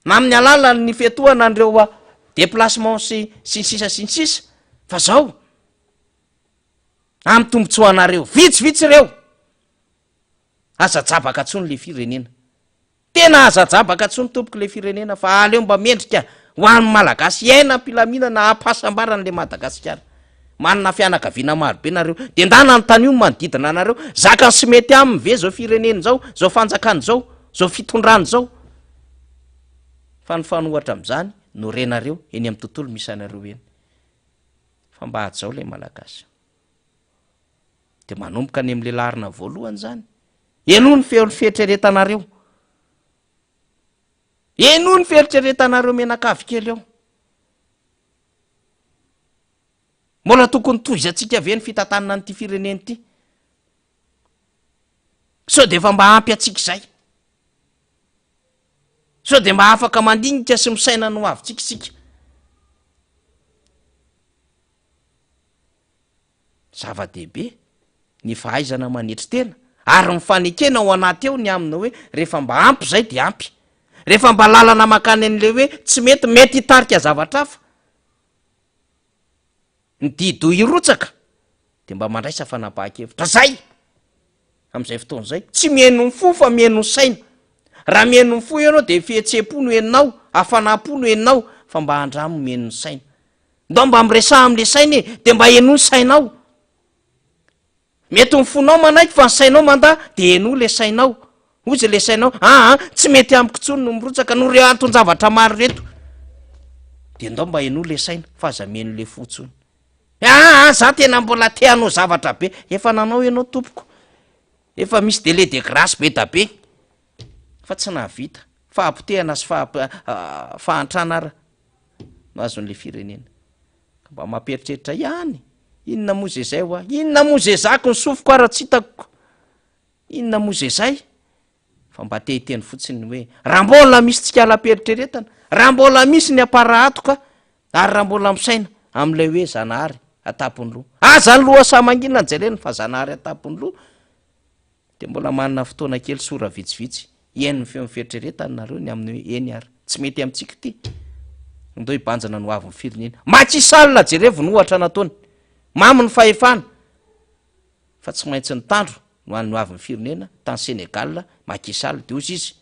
na amin'ny alala ny fetohana andreo déplacement sy sinsisa fa zao amy tombontsoanareo vitsivitsy reo aza jabaka tsony le firenena tena aza jabaka tsony tompoko le firenena fa aleo mba mendrika ho an'ny malagasy iaina ampilamina na ampahasambaran'le madagasikara manana fianakaviana marobe nareo de ndana ny tany io manodidina anareo zakany sy mety aminy ve zao fireneny zao zao fanjakany zao fitondrany zao fa ny fanohatra am'zany no renareo eny am'ny tontolo misy anareo eny fa mba hady zao le malagasy de manomboka any am'le larina voalohany zany eno ny feritreretanareo eno ny feritreretanareo menakavy kely eo mbola tokony toizatsika ve ny fitantanana n'ity fireneny ty so de efa mba ampy atsika zay so de mba afaka mandinika sy misaina no avitsikisika zava-dehibe ny fahaizana manetry tena ary mifanekena ao anaty eo ny amina hoe rehefa mba ampy zay de ampy rehefa mba lalana makany an'le hoe tsy mety hitarika zavatra hafa ny dido irotsaka de mba mandraisa fanabahakevitra zay am'izay fotoana zay tsy mihaino ny fo fa mihaino ny saina raha mihaino ny fo ianao de fihetsepo no eninao afanam-po no eninao fa mba andramo mihaino ny saina ndao mba miresaha am'le saina de mba eno ny sainao mety ny fonao manaiky fa ny sainao manda de eno le sainao ozy le sainao tsy mety amiko tsony no mirotsaka no re anton-javatra maro reto de ndao mba eno le saina fa aza mihaino le fotsony za tena mbola teanao zavatra be efa nanao ianao tompoko efa misy délai de grâce be da be fa tsy nahavita fahampotehana sy fahantrana ara no azon'le firenena ka mba mamperitreritra ihany inona moze zay ho inona moze zako ny sofoko ara tsy hitako inona moze zay fa mba te hiteny fotsiny hoe raha mbola misy tsika ala-peritreretana raha mbola misy ny aparaatoka ary raha mbola misaina am'ilay hoe zanahary atapony loha azany loha samangina njereny fa zanahary atapony loha de mbola manana fotoana kely sora vitsivitsy iain'ny feo miferitreretana nareo ny amin'ny hoe eny ary tsy mety amitsika ty ndo hibanjana no avy ny firenena makisalina jerevo no ohatra nataony mamy ny fahefana fa tsy maintsy ny tandro no any avy ny firenena tany Senegal makisal de ozy izy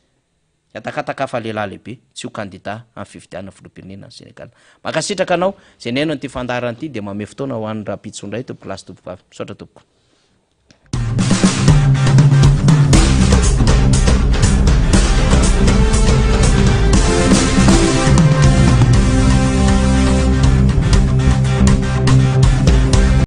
atakataka lehilahy lehibe tsy ho kandida amin'ny fifidianana filoham-pirenena ny Senegal makasitraka anao zay naino an'ity fandaharana ity de mame fotoana ho an'ny raha mpitsondray tompoko lasy tompoko avy misaotra tompoko